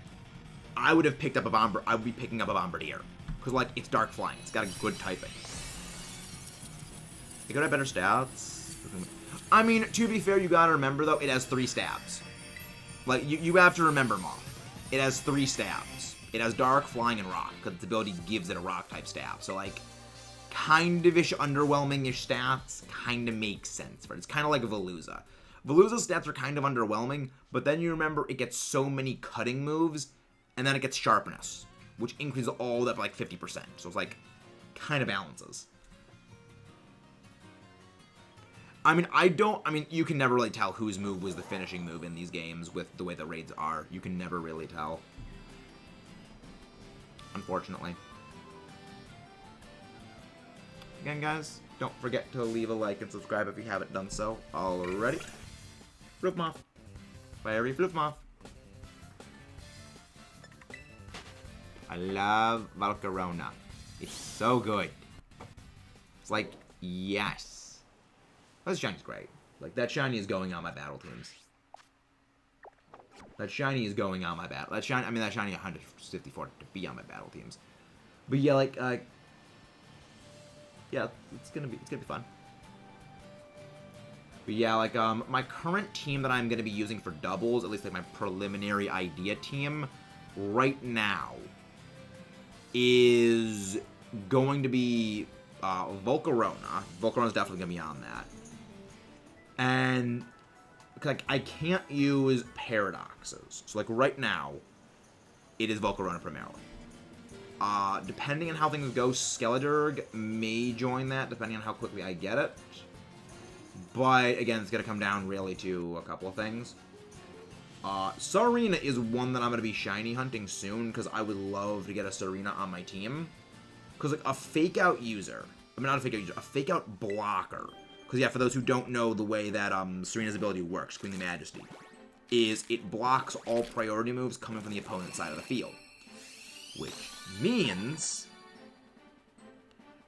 I would have picked up I would be picking up a Bombardier. Because, like, it's Dark Flying. It's got a good typing. It could have better stats. I mean, to be fair, you gotta remember, though, it has 3 stabs. Like, you have to remember, Moth. It has 3 stabs. It has Dark, Flying, and Rock, because its ability gives it a Rock-type stab. So, like, kind-of-ish underwhelming-ish stats kind of makes sense. But it's kind of like Veluza. Veluza's stats are kind of underwhelming, but then you remember it gets so many cutting moves, and then it gets Sharpness, which increases all that by like 50%. So it's like, kind of balances. I mean, you can never really tell whose move was the finishing move in these games with the way the raids are. You can never really tell. Unfortunately. Again, guys, don't forget to leave a like and subscribe if you haven't done so already. Floofmoth. Fiery Floofmoth. I love Volcarona. It's so good. It's like, yes. This shiny is great. Like, that shiny is going on my battle teams. That shiny is going on my battle. That shiny 154 to be on my battle teams. But yeah, like, yeah, it's gonna be fun. But yeah, like, my current team that I'm gonna be using for doubles, at least like my preliminary idea team, right now, is going to be Volcarona. Volcarona's definitely going to be on that. And like I can't use paradoxes. So like right now, it is Volcarona primarily. Depending on how things go, Skeleturg may join that, depending on how quickly I get it. But again, it's going to come down really to a couple of things. Sarina is one that I'm going to be shiny hunting soon, because I would love to get a Sarina on my team. Because like a fake out user, I mean not a fake out user, a fake out blocker. Because yeah, for those who don't know the way that Sarina's ability works, Queenly Majesty, is it blocks all priority moves coming from the opponent's side of the field. Which means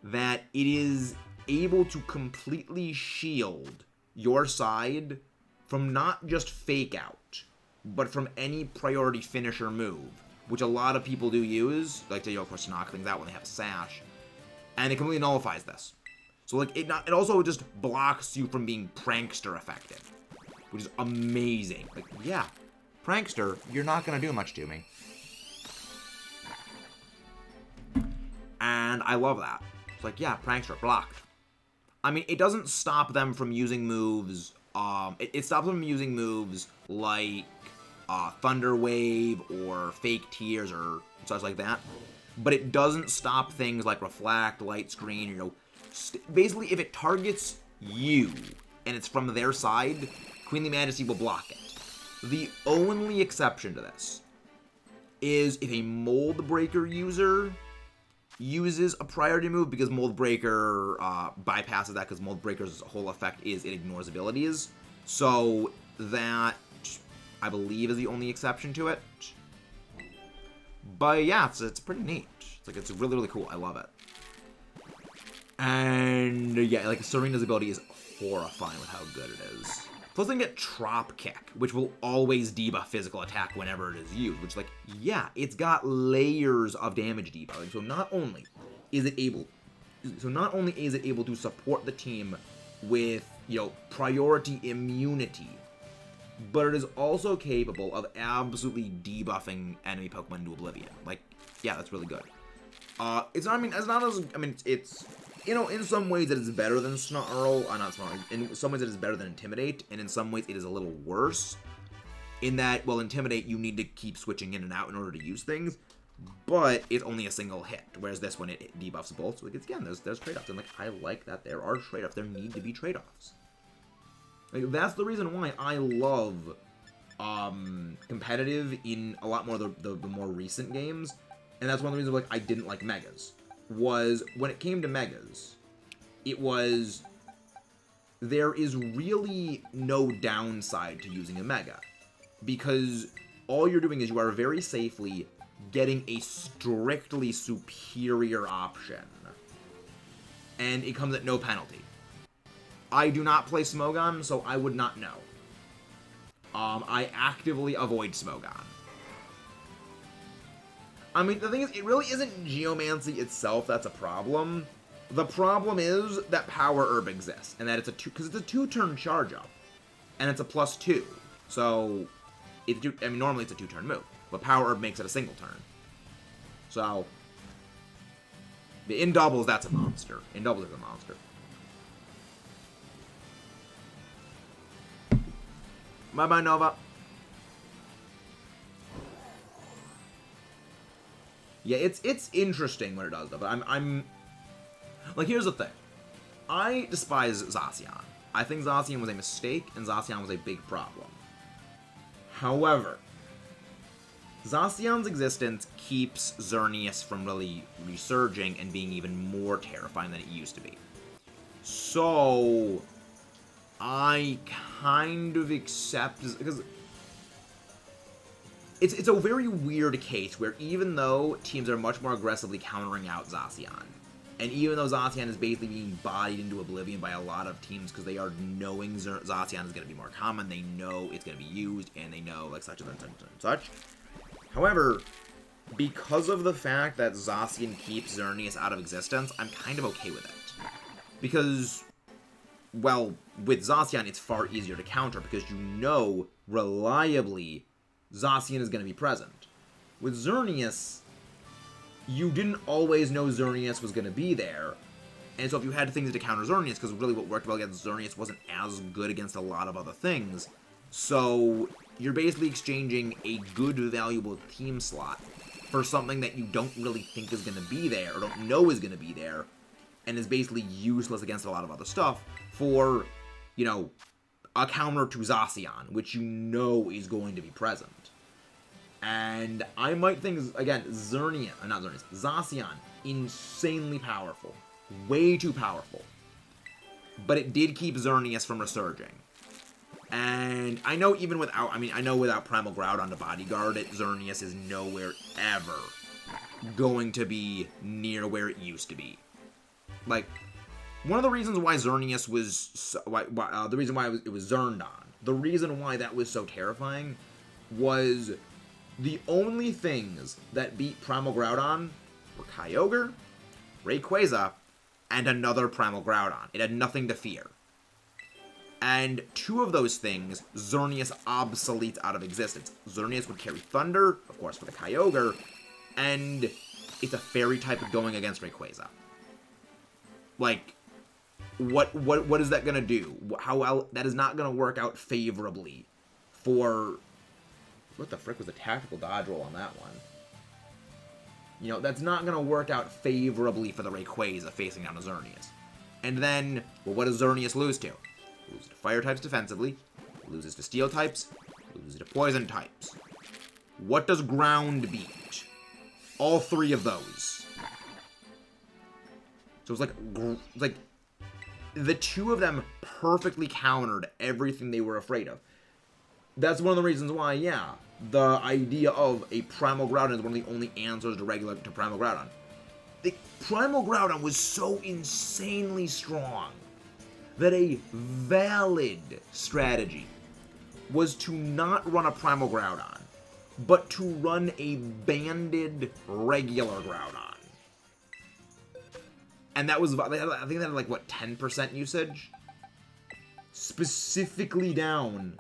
that it is able to completely shield your side from not just fake out, but from any priority finisher move, which a lot of people do use, like to, of course, knock things out when they have a sash, and it completely nullifies this. So like it also just blocks you from being prankster effective, which is amazing. Like, yeah, prankster, you're not gonna do much to me. And I love that. It's like, yeah, prankster, blocked. I mean, it doesn't stop them from using moves, it stops them from using moves like Thunder Wave or Fake Tears or such like that. But it doesn't stop things like Reflect, Light Screen, you know. Basically, if it targets you and it's from their side, Queenly Majesty will block it. The only exception to this is if a Mold Breaker user uses a priority move, because Mold Breaker bypasses that, because Mold Breaker's whole effect is it ignores abilities. So that, I believe, is the only exception to it. But yeah, it's pretty neat. It's like, it's really, really cool. I love it. And yeah, like Sarina's ability is horrifying with how good it is. Plus, they can get Trop Kick, which will always debuff physical attack whenever it is used. Which, like, yeah, it's got layers of damage debuffing. So not only is it able to support the team with, you know, priority immunity, but it is also capable of absolutely debuffing enemy Pokemon into oblivion. Like, yeah, that's really good. It's you know, in some ways it is better than Snarl, not Snarl, in some ways it is better than Intimidate, and in some ways it is a little worse, in that, well, Intimidate, you need to keep switching in and out in order to use things, but it's only a single hit, whereas this one, it debuffs both, so like, again, there's trade-offs, and like, I like that there are trade-offs, there need to be trade-offs. Like, that's the reason why I love competitive in a lot more of the more recent games, and that's one of the reasons like I didn't like Megas. Was when it came to Megas, it was, there is really no downside to using a Mega, because all you're doing is you are very safely getting a strictly superior option, and it comes at no penalty. I do not play Smogon, so I would not know. I actively avoid Smogon. I mean, the thing is, it really isn't Geomancy itself that's a problem. The problem is that Power Herb exists, and that it's because it's a 2-turn charge up, and it's a +2. So, normally it's a 2-turn move, but Power Herb makes it a single turn. So, in doubles, that's a monster. In doubles, it's a monster. Bye-bye, Nova. Yeah, it's interesting when it does that, but I'm like, here's the thing. I despise Zacian. I think Zacian was a mistake, and Zacian was a big problem. However, Zacian's existence keeps Xerneas from really resurging and being even more terrifying than it used to be. So, I kind of accept, because it's a very weird case where even though teams are much more aggressively countering out Zacian, and even though Zacian is basically being bodied into oblivion by a lot of teams because they are knowing Zacian is going to be more common, they know it's going to be used, and they know like such and such and such. However, because of the fact that Zacian keeps Xerneas out of existence, I'm kind of okay with it. Because, well, with Zacian, it's far easier to counter because you know reliably Zacian is going to be present. With Xerneas, you didn't always know Xerneas was going to be there, And so if you had things to counter Xerneas, because really what worked well against Xerneas wasn't as good against a lot of other things, so you're basically exchanging a good, valuable team slot for something that you don't really think is going to be there, or don't know is going to be there, and is basically useless against a lot of other stuff for, you know, a counter to Zacian, which you know is going to be present. And I might think, again, Zacian, insanely powerful. Way too powerful. But it did keep Xerneas from resurging. And I know even without, I know without Primal Groudon to bodyguard it, Xerneas is nowhere ever going to be near where it used to be. Like, one of the reasons why Xerneas was, the reason why it was Xerndon, the reason why that was so terrifying was the only things that beat Primal Groudon were Kyogre, Rayquaza, and another Primal Groudon. It had nothing to fear. And two of those things, Xerneas obsoletes out of existence. Xerneas would carry Thunder, of course, for the Kyogre, and it's a Fairy type going against Rayquaza. Like, what is that gonna do? That is not gonna work out favorably for... What the frick was the tactical dodge roll on that one? You know, that's not going to work out favorably for the Rayquaza facing down to Xerneas. And then, well, what does Xerneas lose to? Loses to Fire types defensively, loses to Steel types, loses to Poison types. What does Ground beat? All three of those. So it's like the two of them perfectly countered everything they were afraid of. That's one of the reasons why, yeah, the idea of a Primal Groudon is one of the only answers to Primal Groudon. The Primal Groudon was so insanely strong that a valid strategy was to not run a Primal Groudon, but to run a banded regular Groudon. And that was, I think that had like, what, 10% usage? Specifically down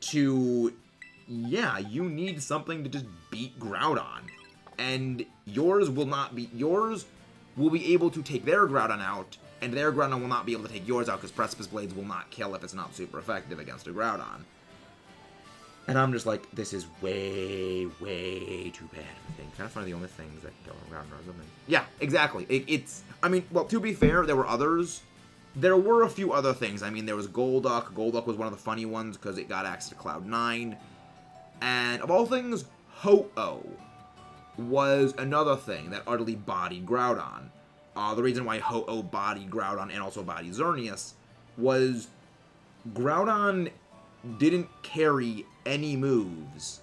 to, yeah, you need something to just beat Groudon. And yours will be able to take their Groudon out, and their Groudon will not be able to take yours out, because Precipice Blades will not kill if it's not super effective against a Groudon. And I'm just like, this is way, way too bad of a thing. Kind of funny, the only things that kill a Groudon are something. Yeah, exactly. It's, I mean, well, to be fair, there were others. There were a few other things. I mean, there was Golduck. Golduck was one of the funny ones because it got access to Cloud 9. And of all things, Ho-Oh was another thing that utterly bodied Groudon. The reason why Ho-Oh bodied Groudon and also bodied Xerneas was Groudon didn't carry any moves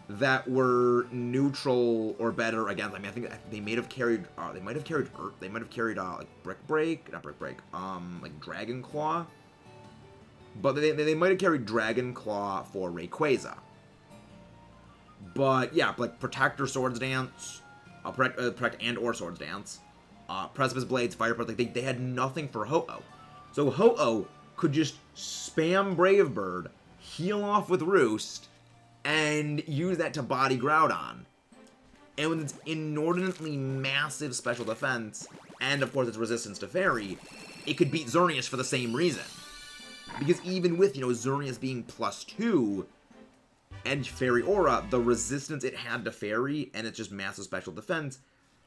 that were neutral or better against. I mean, I think they might have carried Earth. They might have carried like like Dragon Claw. But they might have carried Dragon Claw for Rayquaza. But yeah, like Protector, Swords Dance, Protect and or Swords Dance, Precipice Blades, Fire Protect. They had nothing for Ho-Oh. So Ho-Oh could just spam Brave Bird, heal off with Roost, and use that to body Groudon. And with its inordinately massive special defense, and of course its resistance to Fairy, it could beat Xerneas for the same reason. Because even with, Xerneas being +2, and Fairy Aura, the resistance it had to Fairy, and its just massive special defense,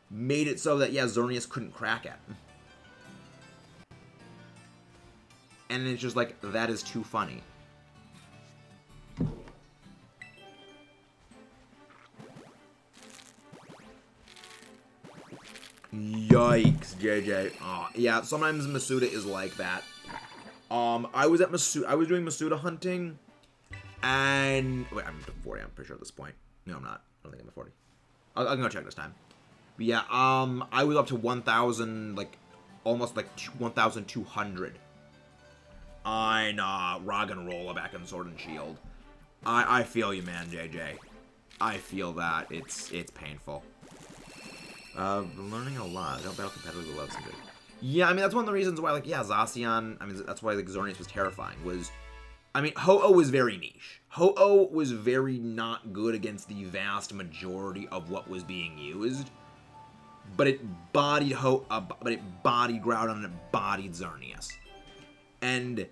made it so that, yeah, Xerneas couldn't crack it. And it's just like, that is too funny. Yikes, JJ. Oh, yeah, sometimes Masuda is like that. I was doing Masuda hunting, and wait, I'm 40. I'm pretty sure at this point. No, I'm not. I don't think I'm at 40. I'll go check this time. But yeah, I was up to 1,000, like almost like 1,200 on Roggenrola back in Sword and Shield. I feel you, man, JJ. I feel that. It's painful. Learning a lot. I don't battle competitively loves some good. Yeah, I mean, that's one of the reasons why, like, yeah, Zacian, I mean, that's why, like, Xerneas was terrifying, was, I mean, Ho-Oh was very niche. Ho-Oh was very not good against the vast majority of what was being used, but it bodied Groudon and it bodied Xerneas. And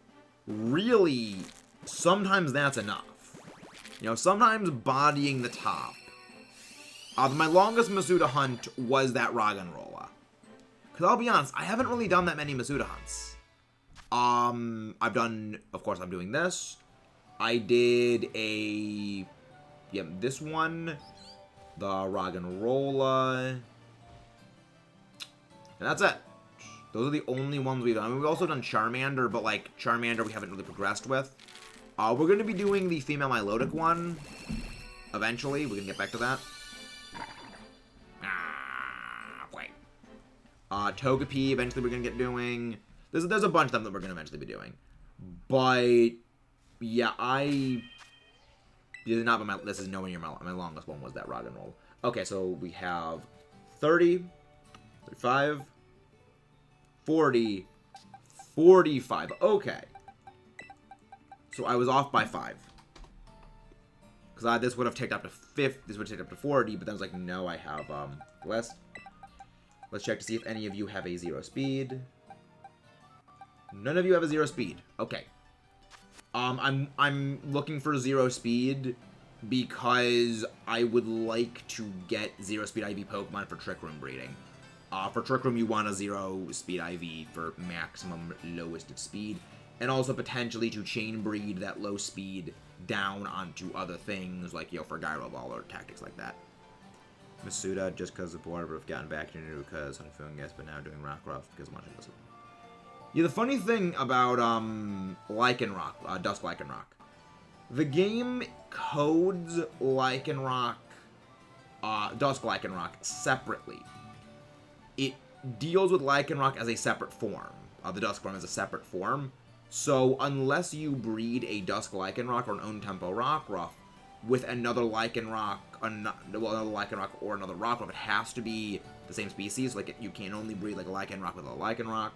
really, sometimes that's enough. You know, sometimes bodying the top. My longest Masuda hunt was that Roggenrola. Because I'll be honest, I haven't really done that many Masuda hunts. I've done, of course, I'm doing this. I did this one, the Roggenrola, and that's it. Those are the only ones we've done. I mean, we've also done Charmander, but, like, Charmander we haven't really progressed with. We're going to be doing the female Milotic one eventually. We're going to get back to that. Wait. Togepi, eventually we're going to get doing. There's a bunch of them that we're going to eventually be doing. But, yeah, this is nowhere near my longest one was that Roggenrola. Okay, so we have 30, 35, 40, 45. Okay. So I was off by 5. Because this would have taken up to 50, this would have taken up to 40, but then I was like, no, I have less. Let's check to see if any of you have a 0 speed. None of you have a 0 speed. Okay. I'm looking for 0 speed because I would like to get 0 speed IV Pokemon for Trick Room breeding. For Trick Room, you want a 0 speed IV for maximum lowest speed. And also potentially to chain breed that low speed down onto other things, like, you know, for Gyro Ball or tactics like that. Masuda, just because the border would have gotten back to you because Fungus, but now doing Rockruff because much of it. Yeah, the funny thing about Lycanroc, Dusk Lycanroc, the game codes Lycanroc, Dusk Lycanroc separately. It deals with Lycanroc as a separate form. The Dusk form as a separate form. So, unless you breed a Dusk Lycanroc or an Own Tempo Rockruff with another Lycanroc, another Lycanroc or another Rockruff, it has to be the same species. Like, you can only breed, like, a Lycanroc with a Lycanroc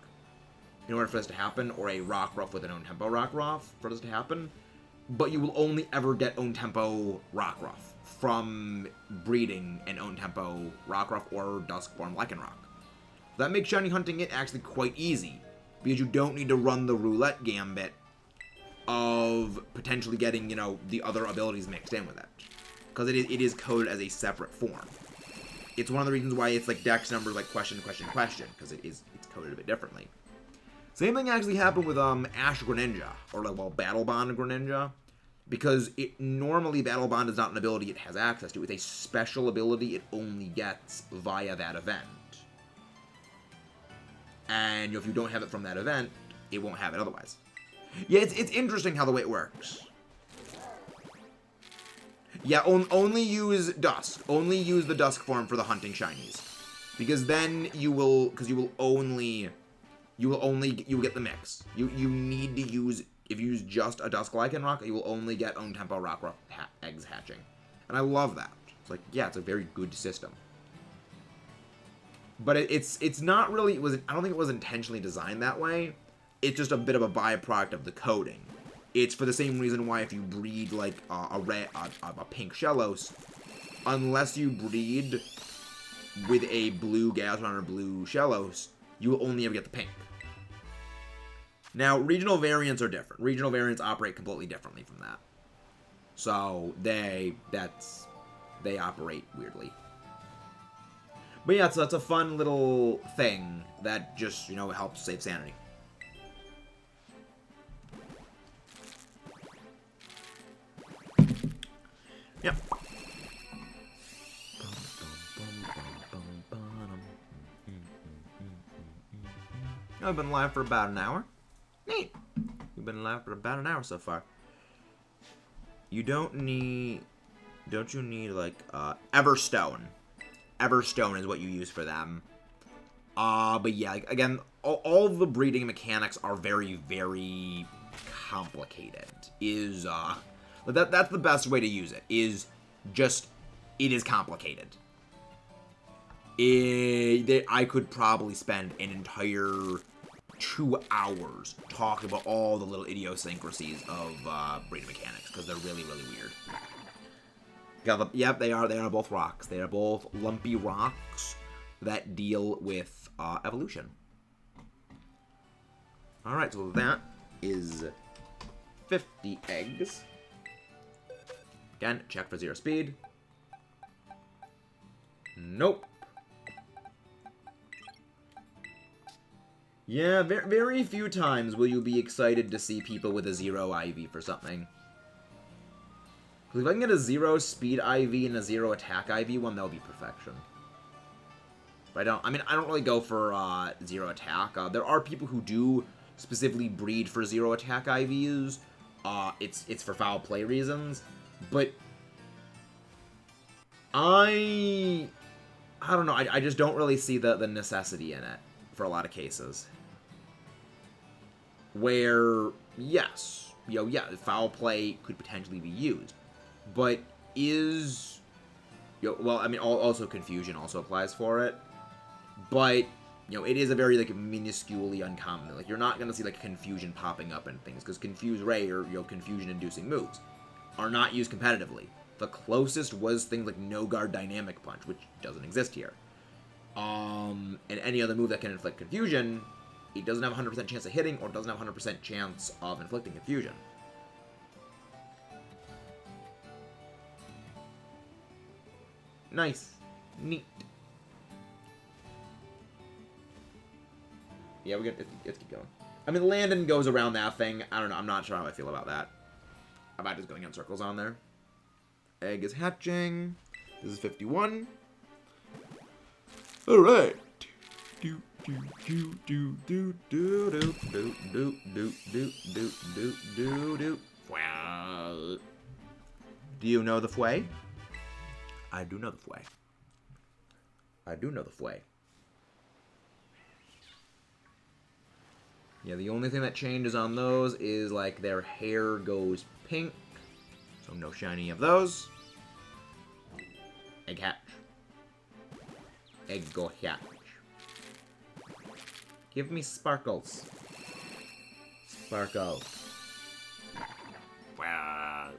in order for this to happen, or a Rockruff with an Own Tempo Rockruff for this to happen. But you will only ever get Own Tempo Rockruff from breeding an Own Tempo Rockruff or Dusk form Lycanroc. That makes shiny hunting it actually quite easy, because you don't need to run the roulette gambit of potentially getting, you know, the other abilities mixed in with it. Because it is coded as a separate form. It's one of the reasons why it's like dex numbers like question, because it's coded a bit differently. Same thing actually happened with Ash Greninja, or like, well, Battle Bond Greninja. Because it normally, Battle Bond is not an ability it has access to. It's a special ability it only gets via that event. And if you don't have it from that event, it won't have it otherwise. Yeah, it's interesting how the way it works. Yeah, only use Dusk. Only use the Dusk form for the hunting shinies. Because then you will get the mix. You need to use, if you use just a Dusk Lycanroc, you will only get Own Tempo Rockruff eggs hatching. And I love that. It's like, yeah, it's a very good system. But it's not really, I don't think it was intentionally designed that way. It's just a bit of a byproduct of the coding. It's for the same reason why if you breed like a pink Shellos, unless you breed with a blue Gazron or blue Shellos, you will only ever get the pink. Now, regional variants are different. Regional variants operate completely differently from that. So they operate weirdly. But yeah, so that's a fun little thing that just, you know, helps save sanity. Yep. I've been live for about an hour. Neat. We've been live for about an hour so far. Don't you need, like, Everstone? Everstone is what you use for them. But yeah, like, again, all of the breeding mechanics are very, very complicated. That's the best way to use it, is just, it is complicated. I could probably spend an entire 2 hours talking about all the little idiosyncrasies of breeding mechanics, because they're really, really weird. Yep, they are both rocks. They are both lumpy rocks that deal with evolution. Alright, so that is 50 eggs. Again, check for 0 speed. Nope. Yeah, very few times will you be excited to see people with a 0 IV for something. Because if I can get a 0 speed IV and a 0 attack IV one, that would be perfection. But I don't really go for 0 attack. There are people who do specifically breed for 0 attack IVs. It's for foul play reasons. But I don't know. I just don't really see the necessity in it for a lot of cases. Where, yes, yeah, foul play could potentially be used. But is, well, I mean, also confusion also applies for it. But, it is a very, like, minusculely uncommon. Like, you're not going to see, like, confusion popping up and things. Because Confuse Ray, or, confusion-inducing moves, are not used competitively. The closest was things like No Guard Dynamic Punch, which doesn't exist here. And any other move that can inflict confusion, it doesn't have a 100% chance of hitting, or doesn't have a 100% chance of inflicting confusion. Nice. Neat. Yeah, let's keep going. I mean, Landon goes around that thing. I don't know. I'm not sure how I feel about that. About just going in circles on there. Egg is hatching. This is 51. All right. Do do do do do do do do do do do do do do. Well, do you know the Fue? I do know the Fue. I do know the Fue. Yeah, the only thing that changes on those is, like, their hair goes pink. So no shiny of those. Egg hatch. Egg go hatch. Give me sparkles. Sparkle. Wow.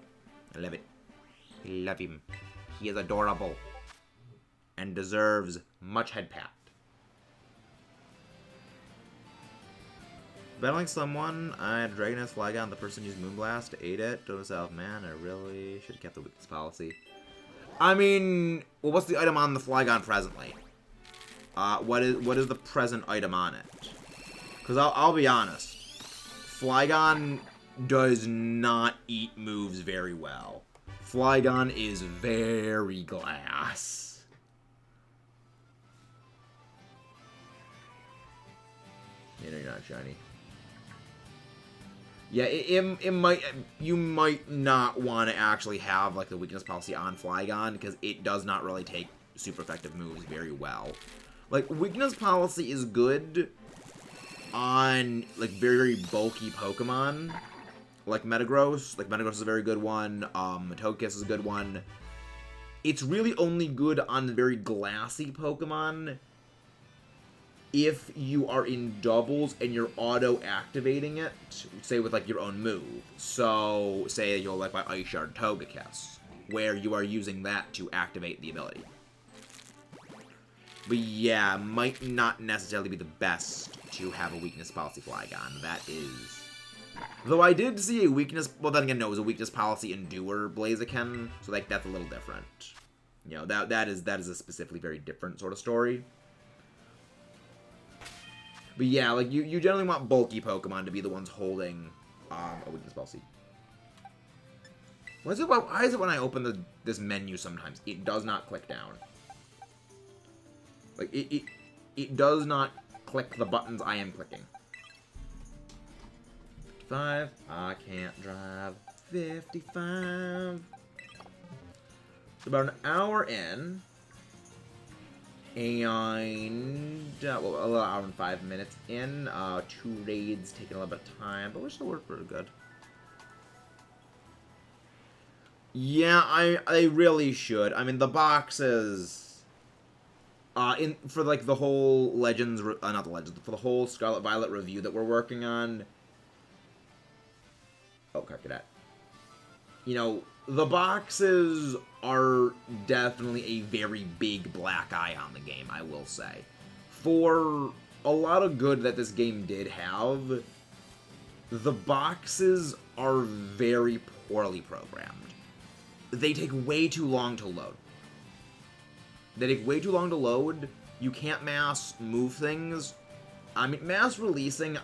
I love it. I love him. He is adorable. And deserves much head pat. Battling someone, I had Dragoness Flygon, the person used Moonblast to aid it. Told myself, man, I really should have kept the weakness policy. I mean, well, what's the item on the Flygon presently? What is the present item on it? Because I'll be honest, Flygon does not eat moves very well. Flygon is very glass. You know, you're not shiny. Yeah, you might not want to actually have, like, the weakness policy on Flygon, because it does not really take super effective moves very well. Like, weakness policy is good on, like, very, very bulky Pokemon, like Metagross. Like, Metagross is a very good one. Togekiss is a good one. It's really only good on very glassy Pokemon if you are in doubles and you're auto-activating it, say with, like, your own move. So, say you'll, like, by Ice Shard Togekiss, where you are using that to activate the ability. But yeah, might not necessarily be the best to have a weakness policy Flygon. That is... Though I did see a weakness... Well, then again, no, it was a weakness policy Endure Blaziken, so, like, that's a little different. You know, that is a specifically very different sort of story. But yeah, like, you generally want bulky Pokemon to be the ones holding a weakness policy. Why is it when I open this menu sometimes, it does not click down? Like, it does not click the buttons I am clicking. 55. I can't drive. 55. It's about an hour in. And, well, a little hour and 5 minutes in. 2 raids taking a little bit of time, but we still work pretty good. Yeah, I really should. I mean, the boxes... for, like, the whole Legends... not the Legends, for the whole Scarlet Violet review that we're working on... Oh, Carcadet. You know, the boxes are definitely a very big black eye on the game, I will say. For a lot of good that this game did have, the boxes are very poorly programmed. They take way too long to load. You can't mass move things. I mean, mass releasing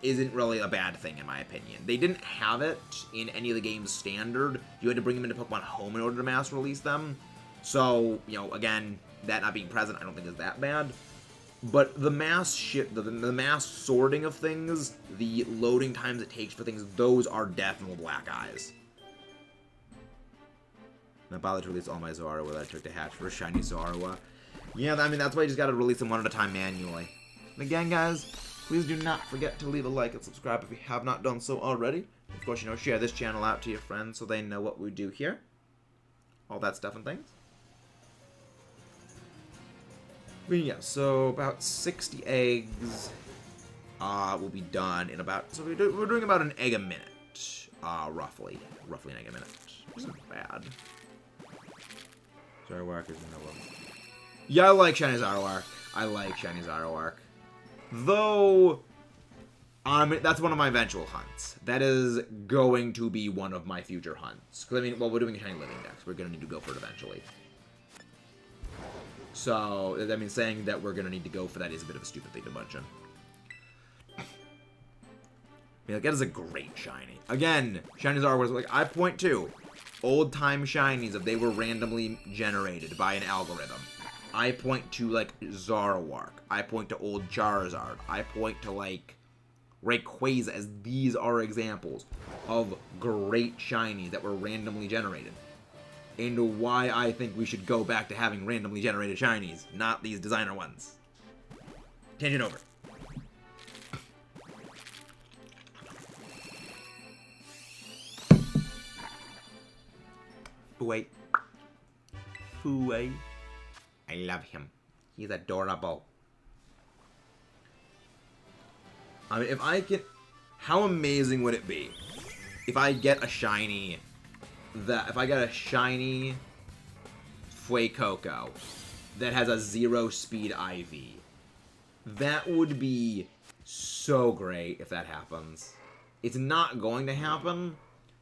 isn't really a bad thing, in my opinion. They didn't have it in any of the games standard. You had to bring them into Pokemon Home in order to mass release them. So, you know, again, that not being present, I don't think is that bad. But the mass the mass sorting of things, the loading times it takes for things, those are definitely black eyes. I'm about to release all my Zoroark that I took to hatch for a shiny Zoroark. Yeah, I mean, that's why you just gotta release them one at a time manually. And again, guys, please do not forget to leave a like and subscribe if you have not done so already. Of course, you know, share this channel out to your friends so they know what we do here. All that stuff and things. But yeah, so about 60 eggs will be done in about... So we're doing about an egg a minute, roughly. Roughly an egg a minute. Which isn't bad. Zoroark is no one. Yeah, I like Shiny Zoroark. I like Shiny Zoroark. Though, that's one of my eventual hunts. That is going to be one of my future hunts. Because, I mean, well, we're doing a Shiny Living Dex. We're going to need to go for it eventually. So, I mean, saying that we're going to need to go for that is a bit of a stupid thing to mention. I mean, like, that is a great Shiny. Again, Shiny Zoroark was, like, I point to old-time Shinies if they were randomly generated by an algorithm. I point to, like, Zoroark. I point to old Charizard. I point to, like, Rayquaza, as these are examples of great shinies that were randomly generated. And why I think we should go back to having randomly generated shinies, not these designer ones. Tangent over. Wait. Fue. I love him. He's adorable. I mean, if I can... How amazing would it be if I get a shiny... If I get a shiny FUECOCO that has a 0 speed IV. That would be so great if that happens. It's not going to happen,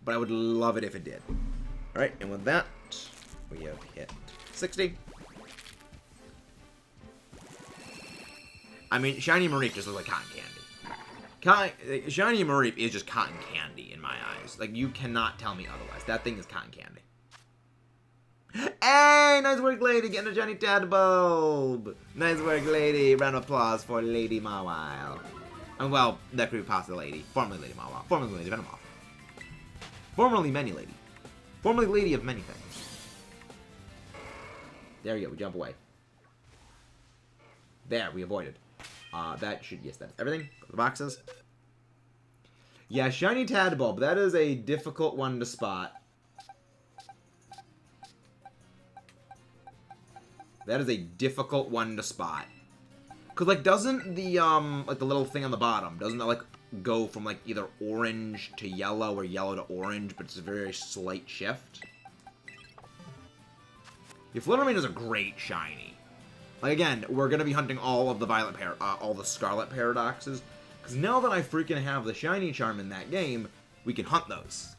but I would love it if it did. Alright, and with that, we have hit 60. I mean, Shiny Mareep just looks like cotton candy. Shiny Mareep is just cotton candy in my eyes. Like, you cannot tell me otherwise. That thing is cotton candy. Hey, nice work, lady. Getting a Johnny Tadbulb. Nice work, lady. Round of applause for Lady Mawile. And, well, that could be pasta lady. Formerly Lady Mawile. Formerly Lady Venomoth. Formerly Many Lady. Formerly Lady of Many Things. There we go. We jump away. There, we avoided. That should, yes, that's everything. Go to the boxes. Yeah, Shiny Tadbulb. That is a difficult one to spot. That is a difficult one to spot. Cause, like, doesn't the, like, the little thing on the bottom, doesn't that, like, go from, like, either orange to yellow or yellow to orange, but it's a very slight shift? Your Fluttermane is a great shiny. Like, again, we're gonna be hunting all of the all the Scarlet paradoxes, because now that I freaking have the shiny charm in that game, we can hunt those.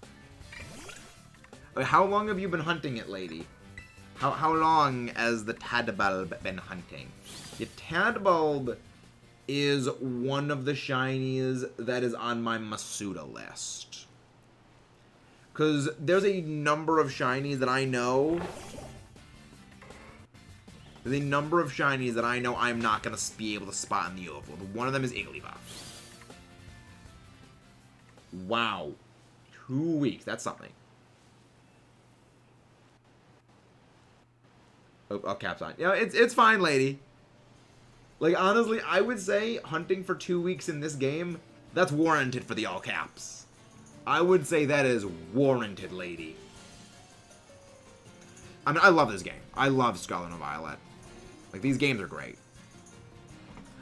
How long have you been hunting it, lady? How long has the Tadbulb been hunting? The Tadbulb is one of the shinies that is on my MASUDA list. Because there's a number of shinies that I know... There's a number of shinies that I know I'm not going to be able to spot in the overworld. One of them is Igglybuff. Wow. 2 weeks. That's something. Oh, cap's on. Yeah, it's fine, lady. Like, honestly, I would say hunting for 2 weeks in this game, that's warranted for the all caps. I would say that is warranted, lady. I mean, I love this game. I love Scarlet and Violet. Like, these games are great.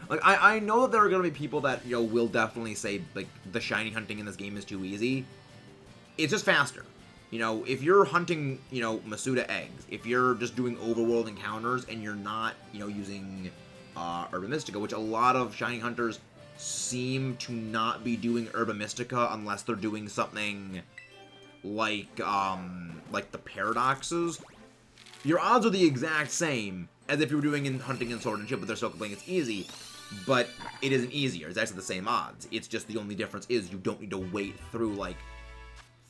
Like, I know that there are going to be people that, you know, will definitely say, like, the shiny hunting in this game is too easy. It's just faster. You know, if you're hunting, you know, Masuda eggs, if you're just doing overworld encounters and you're not, you know, using Herba Mystica, which a lot of Shining Hunters seem to not be doing Herba Mystica unless they're doing something like the Paradoxes, your odds are the exact same as if you were doing in hunting in Sword and Shield, but they're still complaining it's easy. But it isn't easier. It's actually the same odds. It's just the only difference is you don't need to wait through, like,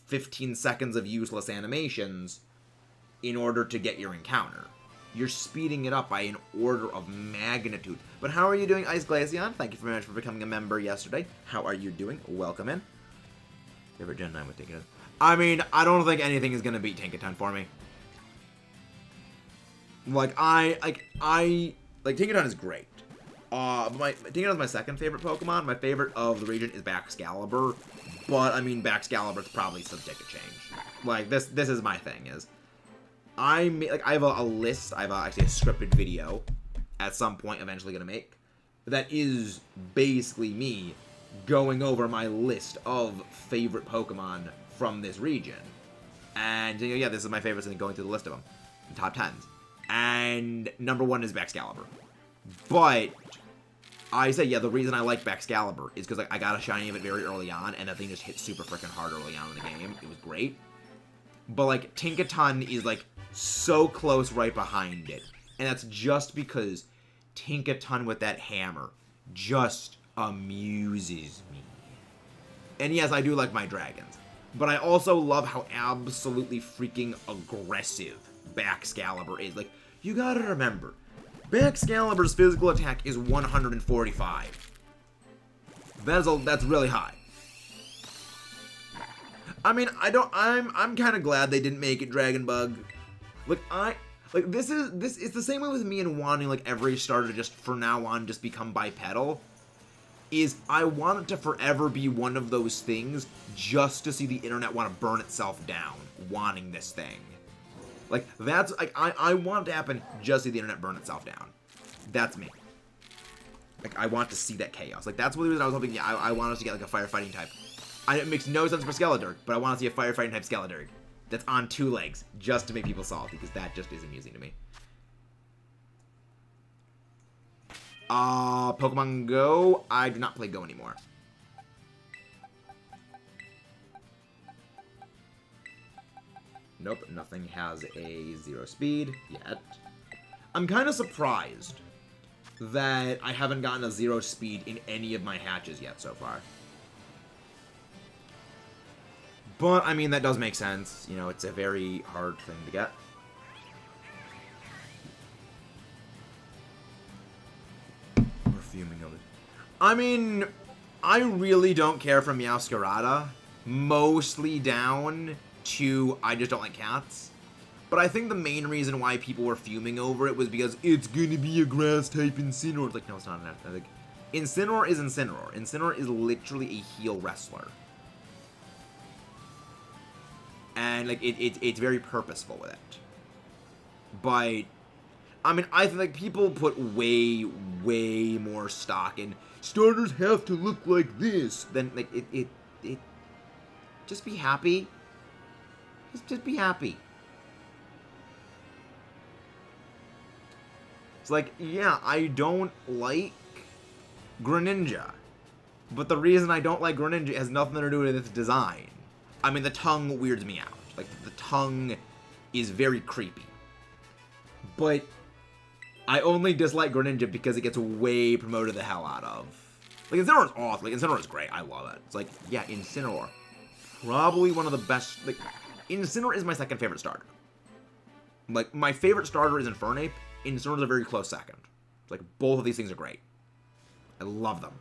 15 seconds of useless animations in order to get your encounter. You're speeding it up by an order of magnitude. But how are you doing, Ice Glaceon? Thank you very much for becoming a member yesterday. How are you doing? Welcome in. Favorite Gen 9 with Tinkaton? I mean, I don't think anything is going to beat Tinkaton for me. Like, Tinkaton is great. Tinkaton is my second favorite Pokemon. My favorite of the region is Baxcalibur. But, I mean, Baxcalibur's probably some ticket change. Like, this is my thing, is I have a list, I have actually a scripted video at some point eventually going to make that is basically me going over my list of favorite Pokemon from this region. And, you know, yeah, this is my favorites and going through the list of them. Top 10s. And number 1 is Baxcalibur. But I say, yeah, the reason I like Baxcalibur is because, like, I got a shiny of it very early on, and that thing just hit super freaking hard early on in the game. It was great. But, like, Tinkaton is, like, so close right behind it. And that's just because Tinkaton with that hammer just amuses me. And yes, I do like my dragons. But I also love how absolutely freaking aggressive Baxcalibur is. Like, you gotta remember, Baxcalibur's physical attack is 145. That's really high. I mean, I'm kind of glad they didn't make it Dragon Bug. This is the same way with me and wanting, like, every starter to just, for now on, just become bipedal. Is I want it to forever be one of those things just to see the internet want to burn itself down, wanting this thing. Like, that's, like, I want it to happen just to see the internet burn itself down. That's me. Like, I want to see that chaos. Like, that's what the reason I was hoping, yeah, I want us to get, like, a firefighting type. It makes no sense for Skeledirge, but I want to see a firefighting type Skeledirge that's on 2 legs, just to make people salty, because that just is amusing to me. Pokemon Go, I do not play Go anymore. Nope, nothing has a 0 speed yet. I'm kind of surprised that I haven't gotten a 0 speed in any of my hatches yet so far. But, I mean, that does make sense. You know, it's a very hard thing to get. We're fuming of it. I mean, I really don't care for Meowscarada. Mostly down to I just don't like cats. But I think the main reason why people were fuming over it was because it's gonna be a grass type Incineroar. It's like, no, it's not. I think Incineroar is Incineroar. Incineroar is literally a heal wrestler. And, like, it's very purposeful with it. But, I mean, I think, like, people put way more stock in starters have to look like this. Then, like, just be happy. Just be happy. It's like, yeah, I don't like Greninja. But the reason I don't like Greninja has nothing to do with its design. I mean, the tongue weirds me out. Like, the tongue is very creepy. But I only dislike Greninja because it gets way promoted the hell out of. Like, Incineroar is awesome. Like, Incineroar is great. I love it. It's like, yeah, Incineroar. Probably one of the best. Like, Incineroar is my second favorite starter. Like, my favorite starter is Infernape. Incineroar is a very close second. It's like, both of these things are great. I love them.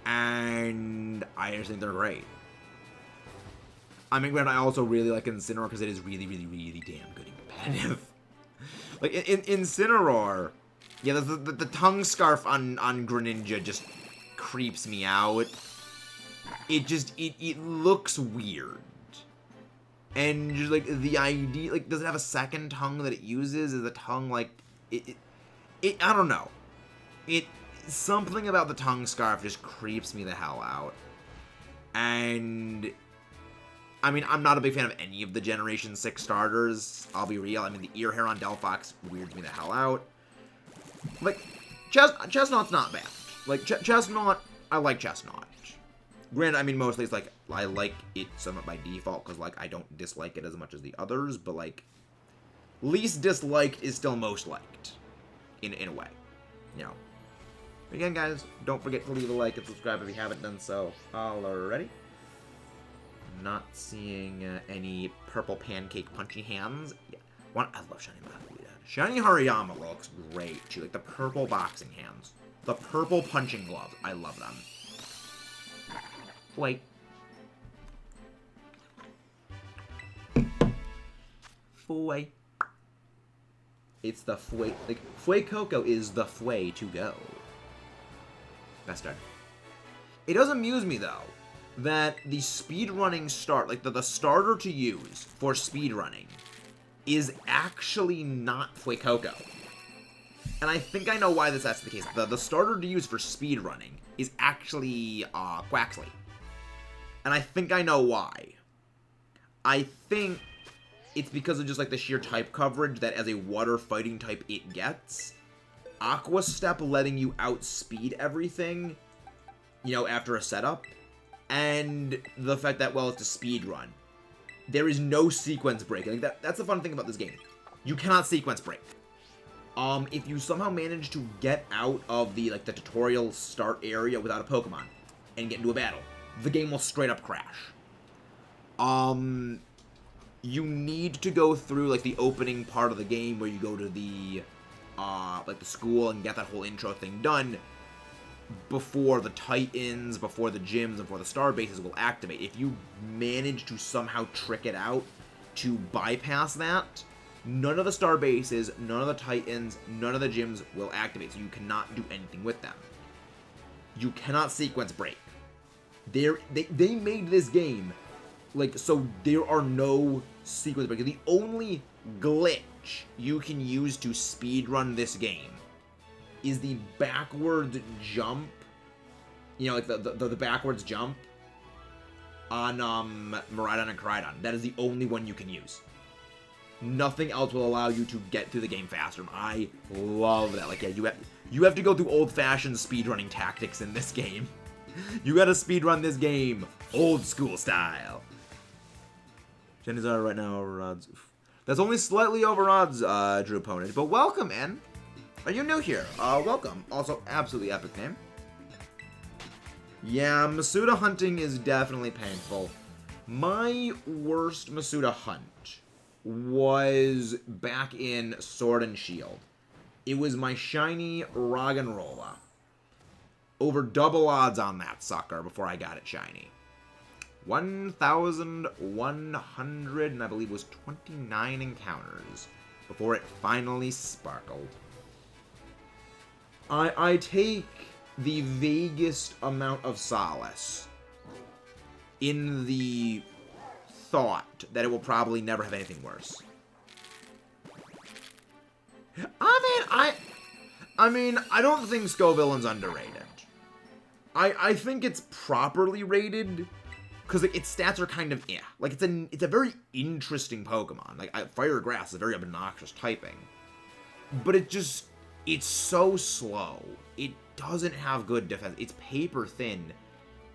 And I just think they're great. I mean, granted, I also really like Incineroar because it is really damn good and competitive. Like, in Incineroar, yeah, the tongue scarf on Greninja just creeps me out. It looks weird. And just, like, the idea, like, does it have a second tongue that it uses? Is the tongue, like, I don't know. Something about the tongue scarf just creeps me the hell out. And I mean, I'm not a big fan of any of the Generation 6 starters. I'll be real. I mean, the ear hair on Delphox weirds me the hell out. Like, Chestnut's not bad. Like, Chestnut, I like Chestnut. Granted, I mean, mostly it's like, I like it somewhat by default, because, like, I don't dislike it as much as the others, but, like, least disliked is still most liked. In a way. You know. Again, guys, don't forget to leave a like and subscribe if you haven't done so already. Not seeing any purple pancake punchy hands. Yeah. I love Shiny MASUDA. Shiny Hariyama looks great, too. Like, the purple boxing hands. The purple punching gloves. I love them. Wait. Fue. It's the Fue. Like, FUECOCO is the Fue to go. Best start. It does amuse me, though, that the speedrunning start, like the starter to use for speedrunning, is actually not FUECOCO. And I think I know why that's the case. The starter to use for speedrunning is actually Quaxly. And I think I know why. I think it's because of just like the sheer type coverage that as a water fighting type it gets. Aqua Step letting you outspeed everything, you know, after a setup. And the fact that, well, it's a speed run. There is no sequence break. Like that's the fun thing about this game. You cannot sequence break. If you somehow manage to get out of the tutorial start area without a Pokemon and get into a battle, the game will straight up crash. You need to go through like the opening part of the game where you go to the the school and get that whole intro thing done before the Titans, before the gyms, and before the star bases will activate. If you manage to somehow trick it out to bypass that, none of the star bases, none of the Titans, none of the gyms will activate, so you cannot do anything with them. You cannot sequence break. They made this game like so there are no sequence breaks. The only glitch you can use to speedrun this game is the backward jump, you know, like the backwards jump on Miraidon and Koraidon. That is the only one you can use. Nothing else will allow you to get through the game faster. I love that. Like, yeah, you have to go through old-fashioned speedrunning tactics in this game. You gotta speedrun this game old school style. Charizard right now over odds. That's only slightly over odds, Drew opponent. But welcome, man. Are you new here? Welcome. Also, absolutely epic name. Yeah, MASUDA hunting is definitely painful. My worst MASUDA hunt was back in Sword and Shield. It was my shiny Roggenrola. Over double odds on that sucker before I got it shiny. 1,100, and I believe it was 29 encounters before it finally sparkled. I take the vaguest amount of solace in the thought that it will probably never have anything worse. I mean, I don't think Scovillain's underrated. I think it's properly rated because like its stats are kind of like it's a very interesting Pokemon. Like Fire Grass is a very obnoxious typing, but it's so slow. It doesn't have good defense. It's paper thin,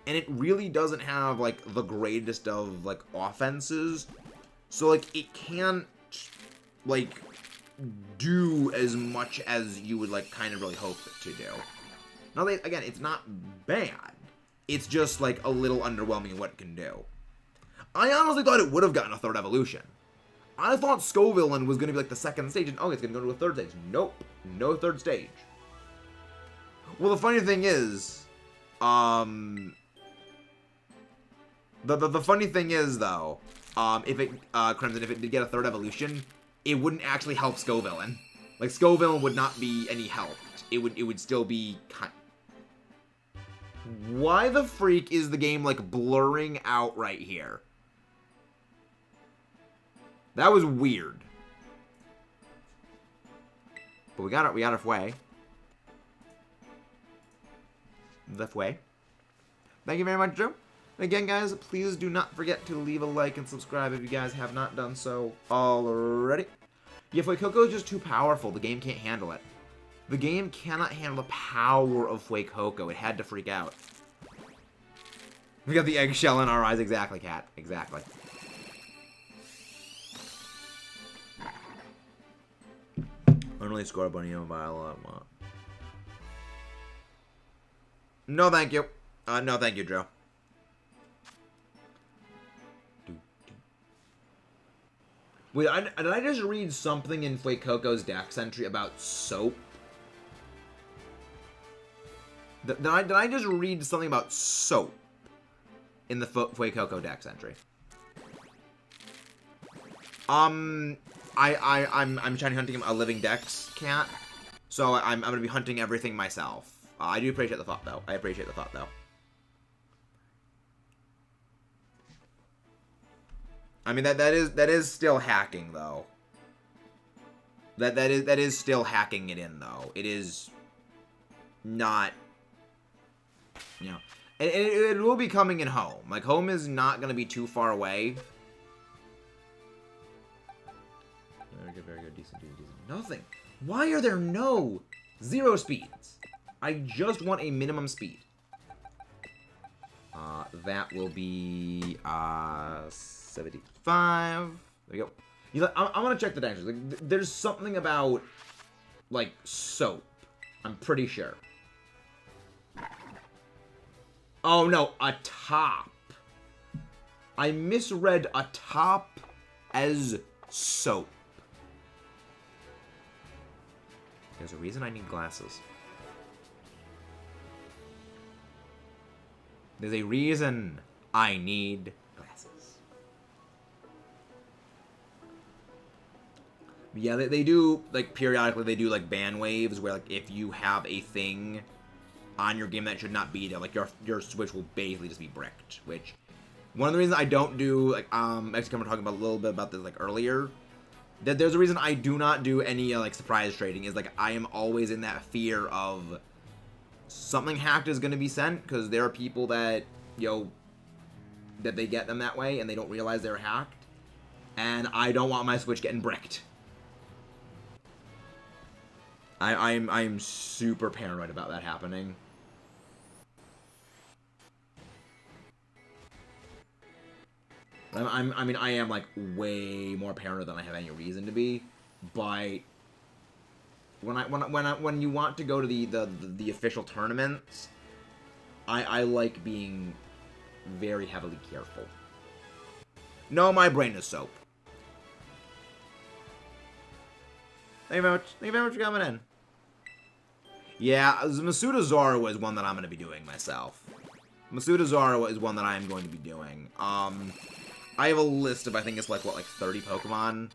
and it really doesn't have like the greatest of like offenses. So like it can't like do as much as you would like kind of really hope it to do. Now, again, it's not bad. It's just, like, a little underwhelming in what it can do. I honestly thought it would have gotten a third evolution. I thought Scovillain was going to be, like, the second stage, and, it's going to go to a third stage. Nope. No third stage. Well, the funny thing is, the funny thing is, though, Crimson, if it did get a third evolution, it wouldn't actually help Scovillain. Like, Scovillain would not be any help. It would still be Why the freak is the game, like, blurring out right here? That was weird. But we got our Fue. The Fue. Thank you very much, Drew. And again, guys, please do not forget to leave a like and subscribe if you guys have not done so already. Yeah, FUECOCO is just too powerful. The game can't handle it. The game cannot handle the power of FUECOCO. It had to freak out. We got the eggshell in our eyes. Exactly, cat. Exactly. Only score a bunny on Violet. No, thank you. No, thank you, Joe. Wait, did I just read something in FUECOCO's dex entry about soap? Did I just read something about soap in the FUECOCO dex entry? I'm shiny hunting a living dex cat, so I'm gonna be hunting everything myself. I do appreciate the thought, though. I appreciate the thought, though. I mean, that is still hacking, though. That is still hacking it in, though. It is not, you know, it will be coming in home. Like, home is not gonna be too far away. Very good, decent. Nothing. Why are there no 0 speeds? I just want a minimum speed. That will be 75. There we go. You know, I'm gonna check the dangers. Like, there's something about like soap. I'm pretty sure. Oh no, a top. I misread a top as soap. There's a reason I need glasses. There's a reason I need glasses. Yeah, they do, like, periodically they do, like, ban waves where, like, if you have a thing on your game that should not be there, like, your Switch will basically just be bricked, which, one of the reasons I don't do, like, actually, we were talking about a little bit about this, like, earlier, that there's a reason I do not do any, like, surprise trading, is, like, I am always in that fear of something hacked is going to be sent, because there are people that, you know, that they get them that way, and they don't realize they're hacked, and I don't want my Switch getting bricked. I'm super paranoid about that happening. I mean, I am, like, way more paranoid than I have any reason to be, but when you want to go to the official tournaments, I like being very heavily careful. No, my brain is soap. Thank you very much. Thank you very much for coming in. Yeah, MASUDA Zara is one that I'm going to be doing myself. MASUDA Zara is one that I am going to be doing. I have a list of, I think it's like, what, like 30 Pokemon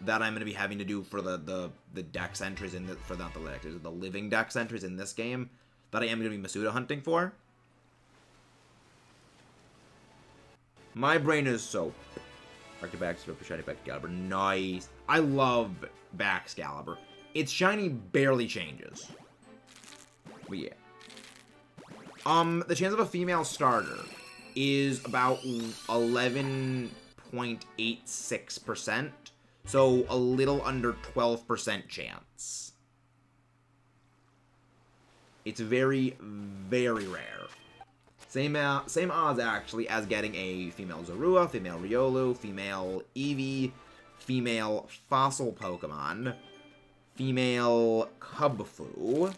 that I'm going to be having to do for the dex entries in for not the dex, the living dex entries in this game that I am going to be MASUDA hunting for. My brain is soap. Back to Baxcalibur, shiny Baxcalibur. Nice. I love Baxcalibur. Its shiny barely changes. But yeah. The chance of a female starter is about 11.86%. So a little under 12% chance. It's very, very rare. Same odds, actually, as getting a female Zorua, female Riolu, female Eevee, female Fossil Pokemon, female Kubfu,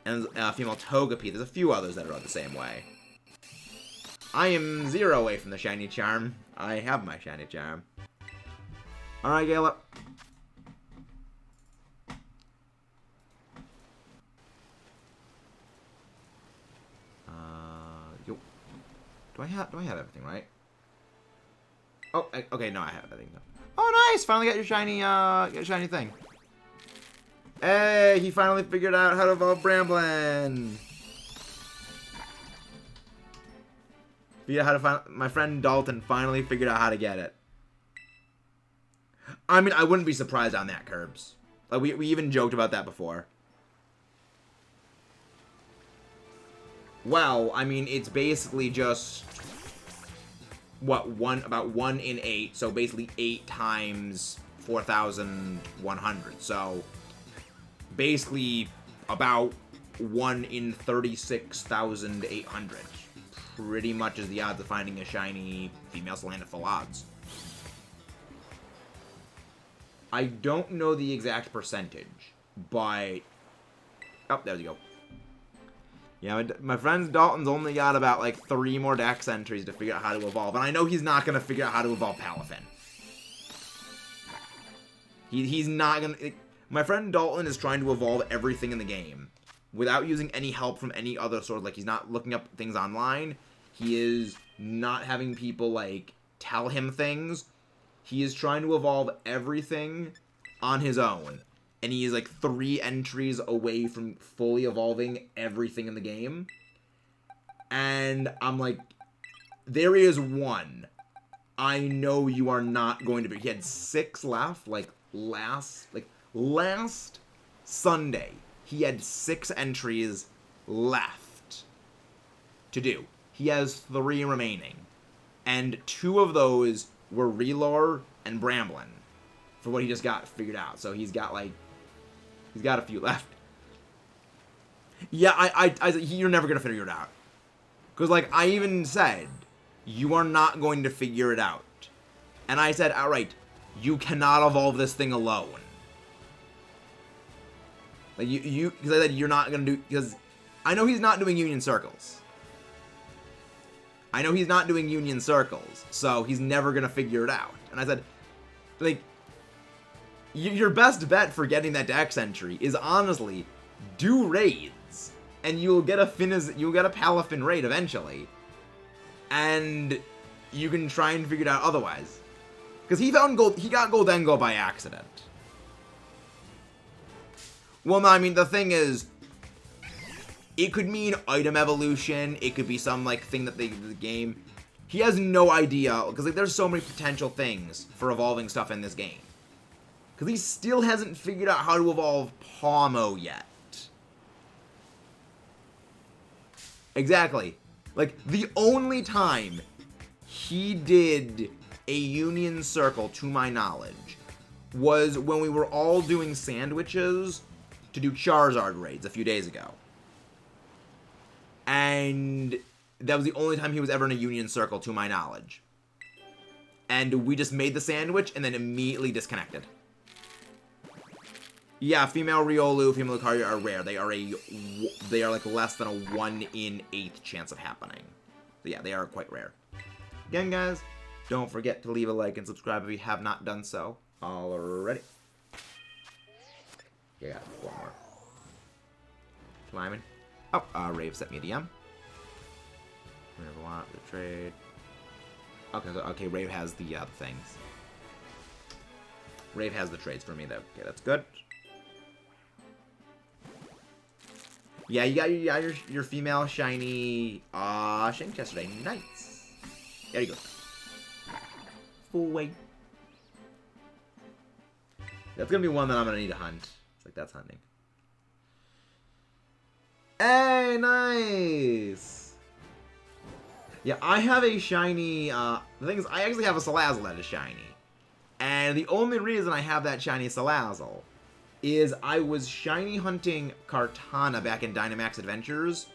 and female Togepi. There's a few others that are the same way. I am 0 away from the Shiny Charm. I have my Shiny Charm. Alright, Gala. Yo. Do I have everything, right? Oh, okay, no, I have everything. Oh, nice! Finally got your shiny thing. Hey, he finally figured out how to evolve Bramblin. My friend Dalton finally figured out how to get it. I mean, I wouldn't be surprised on that, Curbs. Like, we even joked about that before. Well, I mean, it's basically just, what, about 1 in 8, so basically 8 times 4,100, so basically about 1 in 36,800. Pretty much is the odds of finding a shiny female Scarlet at full odds. I don't know the exact percentage, but... Oh, there you go. Yeah, my friend Dalton's only got about, like, 3 more dex entries to figure out how to evolve. And I know he's not going to figure out how to evolve Palafin. He's not going to... My friend Dalton is trying to evolve everything in the game without using any help from any other sort. Like, he's not looking up things online. He is not having people, like, tell him things. He is trying to evolve everything on his own. And he is, like, 3 entries away from fully evolving everything in the game. And I'm like, there is 1. I know you are not going to be... He had 6 left, last Sunday. He had 6 entries left to do. He has 3 remaining. And 2 of those were Relore and Bramblin for what he just got figured out. So he's got, like... He's got a few left. Yeah, you're never going to figure it out. Because, like, I even said, you are not going to figure it out. And I said outright, you cannot evolve this thing alone. Like, because I said you're not going to do, because I know he's not doing Union Circles. I know he's not doing Union Circles, so he's never going to figure it out. And I said, like, your best bet for getting that dex entry is honestly do raids, and you'll get a Palafin raid eventually, and you can try and figure it out otherwise. Because he got Goldengo by accident. Well, no, I mean the thing is, it could mean item evolution. It could be some like thing that the game. He has no idea because like there's so many potential things for evolving stuff in this game. Because he still hasn't figured out how to evolve Pawmo yet. Exactly. Like, the only time he did a Union Circle, to my knowledge, was when we were all doing sandwiches to do Charizard raids a few days ago. And that was the only time he was ever in a Union Circle, to my knowledge. And we just made the sandwich and then immediately disconnected. Yeah, female Riolu, female Lucario are rare. They are like less than a 1 in 8 chance of happening. So yeah, they are quite rare. Again, guys, don't forget to leave a like and subscribe if you have not done so already. Yeah, 4 more. Climbing. Oh, Rave sent me a DM. Whatever want the trade. Okay, Rave has the things. Rave has the trades for me though. Okay, that's good. Yeah, you got your female shiny Shank yesterday. Nice. There you go. Full weight. That's gonna be one that I'm gonna need to hunt. It's like that's hunting. Hey, nice. Yeah, I have a shiny. The thing is, I actually have a Salazzle that is shiny, and the only reason I have that shiny Salazzle is I was shiny hunting Kartana back in Dynamax Adventures,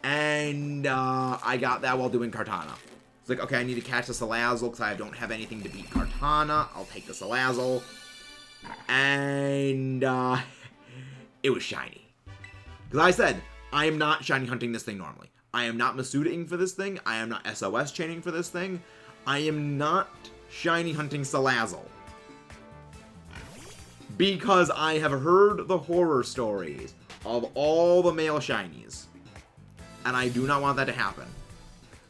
and I got that while doing Kartana. It's like, okay, I need to catch the Salazzle because I don't have anything to beat Kartana. I'll take the Salazzle, and it was shiny. Because I said, I am not shiny hunting this thing normally. I am not MASUDA-ing for this thing. I am not SOS chaining for this thing. I am not shiny hunting Salazzle. Because I have heard the horror stories of all the male shinies. And I do not want that to happen.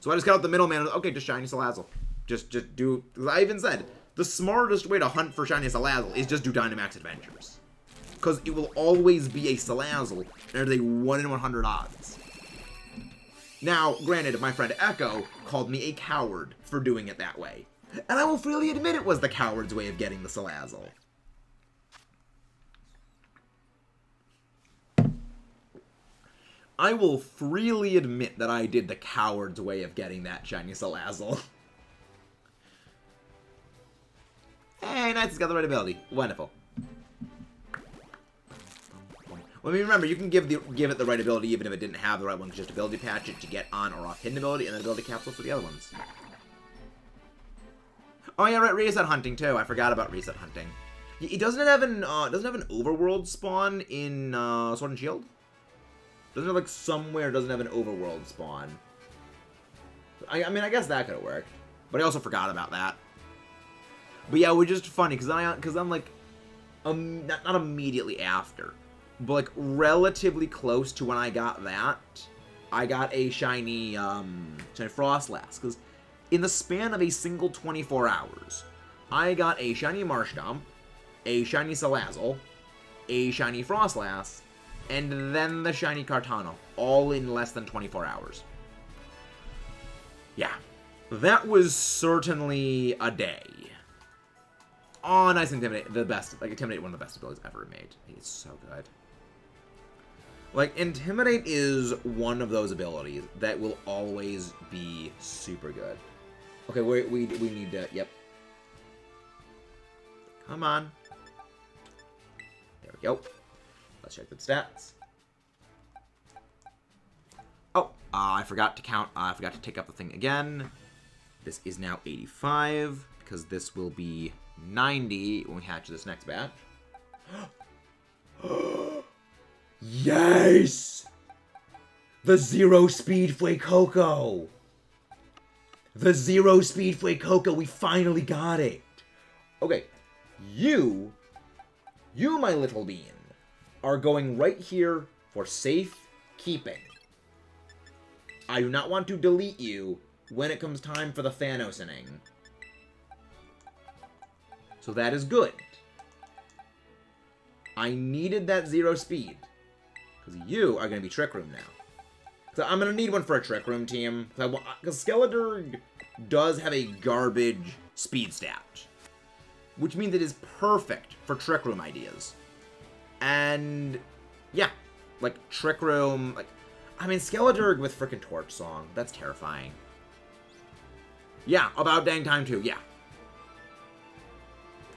So I just got out the middleman. Okay, just shiny Salazzle. Just do... Because I even said, the smartest way to hunt for shiny Salazzle is just do Dynamax Adventures. Because it will always be a Salazzle. And there's a 1 in 100 odds. Now, granted, my friend Echo called me a coward for doing it that way. And I will freely admit it was the coward's way of getting the Salazzle. I will freely admit that I did the coward's way of getting that shiny Salazzle. Hey, nice, it's got the right ability. Wonderful. Well, I mean, remember, you can give it the right ability even if it didn't have the right one. Just ability patch it to get on or off hidden ability, and then ability capsule for the other ones. Oh yeah, right, reset hunting too. I forgot about reset hunting. It doesn't have an overworld spawn in Sword and Shield. Doesn't it, like, somewhere doesn't have an overworld spawn. I mean, I guess that could have worked, but I also forgot about that. But yeah, it was just funny because I'm like, not immediately after, but like relatively close to when I got that, I got a shiny Frostlass, because in the span of a single 24 hours, I got a shiny Marshtomp, a shiny Salazzle, a shiny Frostlass, and then the shiny Kartana, all in less than 24 hours. Yeah, that was certainly a day. Oh, nice Intimidate. The best. Like, Intimidate, one of the best abilities ever made. It's so good. Like, Intimidate is one of those abilities that will always be super good. Okay, we need to... Yep. Come on. There we go. Let's check the stats. Oh, I forgot to count. I forgot to take up the thing again. This is now 85, because this will be 90 when we hatch this next batch. Yes! The zero speed FUECOCO! The zero speed FUECOCO, we finally got it! Okay, you, my little bean, are going right here for safe keeping. I do not want to delete you when it comes time for the Thanos-ing. So that is good. I needed that zero speed. Because you are going to be Trick Room now. So I'm going to need one for a Trick Room team. Because Skeletor does have a garbage speed stat. Which means it is perfect for Trick Room ideas. And, yeah. Like, Trick Room... Like, I mean, Skeletor with frickin' Torch Song. That's terrifying. Yeah, about dang time too, yeah.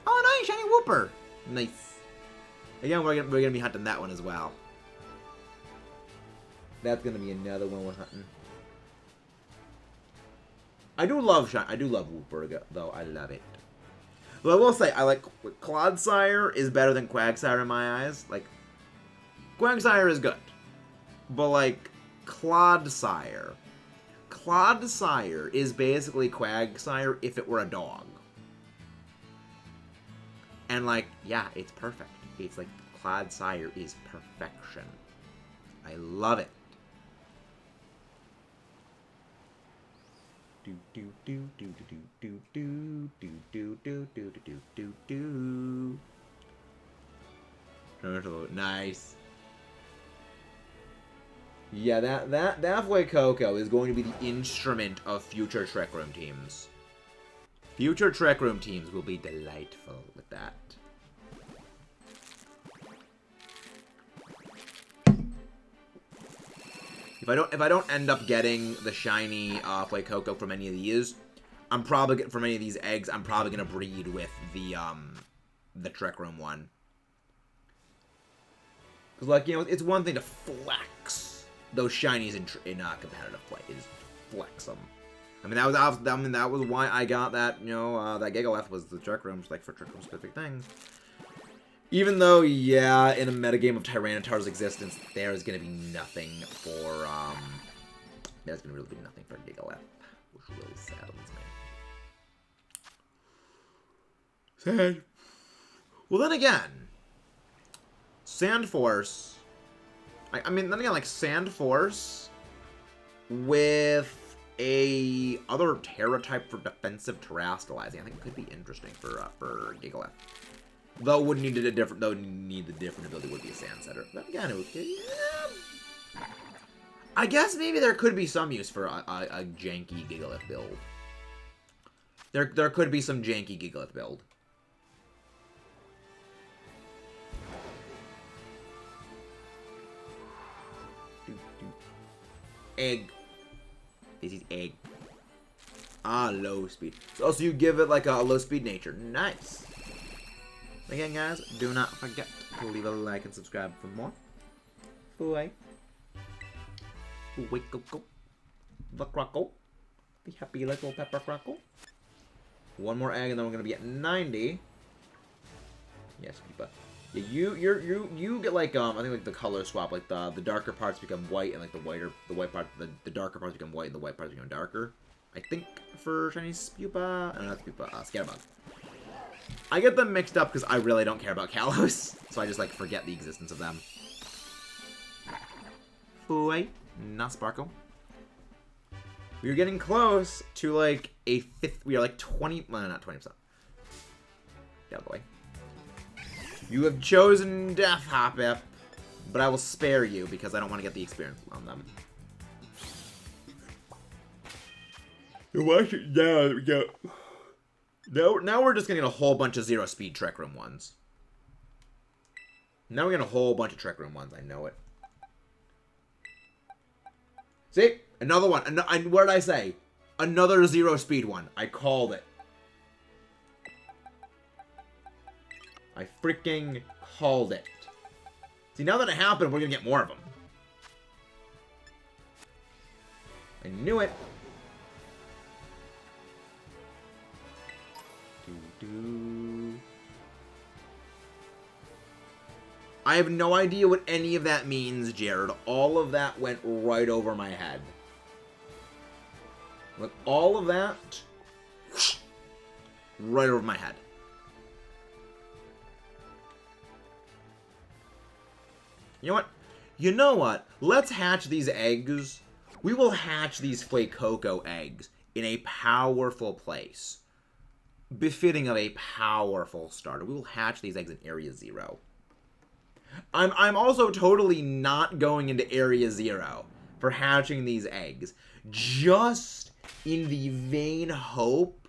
Oh, nice, shiny Wooper. Nice. Again, we're gonna be hunting that one as well. That's gonna be another one we're hunting. I do love Wooper though. I love it. But I will say, I like Clodsire is better than Quagsire in my eyes. Like, Quagsire is good, but like Clodsire is basically Quagsire if it were a dog. And, like, yeah, it's perfect. It's like, Clodsire is perfection. I love it. Do do do do do do do do do do do do do do. Nice. Yeah, that FUECOCO is going to be the instrument of future Trick Room teams. Future Trick Room teams will be delightful with that. If I don't end up getting the shiny FUECOCO from any of these, I'm probably from any of these eggs, I'm probably gonna breed with the Trick Room one. Cause like, you know, it's one thing to flex those shinies in competitive play, is flex them. I mean, that was why I got that, you know, that Gigalith was the Trick Rooms, like, for Trick Room specific things. Even though, yeah, in a metagame of Tyranitar's existence, there's gonna be nothing for, there's gonna really be nothing for Gigalith, which really saddens me. Sad. Well, then again, Sandforce, I mean, then again, like, Sandforce with a other Terra type for defensive terastallizing, I think could be interesting for Gigalith. Though would need a different, the different ability would be a Sand Setter. But again, it would, yeah. I guess maybe there could be some use for a janky Gigalith build. There could be some janky Gigalith build. egg. This is egg. Ah, low speed. So also you give it like a low speed nature. Nice. Again, guys, do not forget to leave a like and subscribe for more. Fue. FUECOCO. The crackle. The happy little pepper crackle. One more egg and then we're gonna be at 90. Yes, but yeah, you get like I think like the color swap, like the darker parts become white and like the white part the darker parts become white and the white parts become darker. I think for Chinese pupa, no, not pupa, scatterbug. I get them mixed up because I really don't care about Kalos, so I just like forget the existence of them. Fue, not Sparkle. We're getting close to like a fifth. We are like 20. Well, not 20%. Get out of the way. You have chosen Death Hoppip, but I will spare you because I don't want to get the experience on them. Now we go. Now we're just gonna get a whole bunch of 0 speed Trick Room ones. Now we're getting a whole bunch of Trick Room ones. I know it. See? Another one. What did I say? Another 0 speed one. I called it. I freaking called it. See, now that it happened, we're gonna get more of them. I knew it. I have no idea what any of that means, Jared. All of that went right over my head. Like, all of that, right over my head. You know what? You know what? Let's hatch these eggs. We will hatch these FUECOCO eggs in a powerful place. Befitting of a powerful starter. We will hatch these eggs in Area 0. I'm also totally not going into Area 0 for hatching these eggs. Just in the vain hope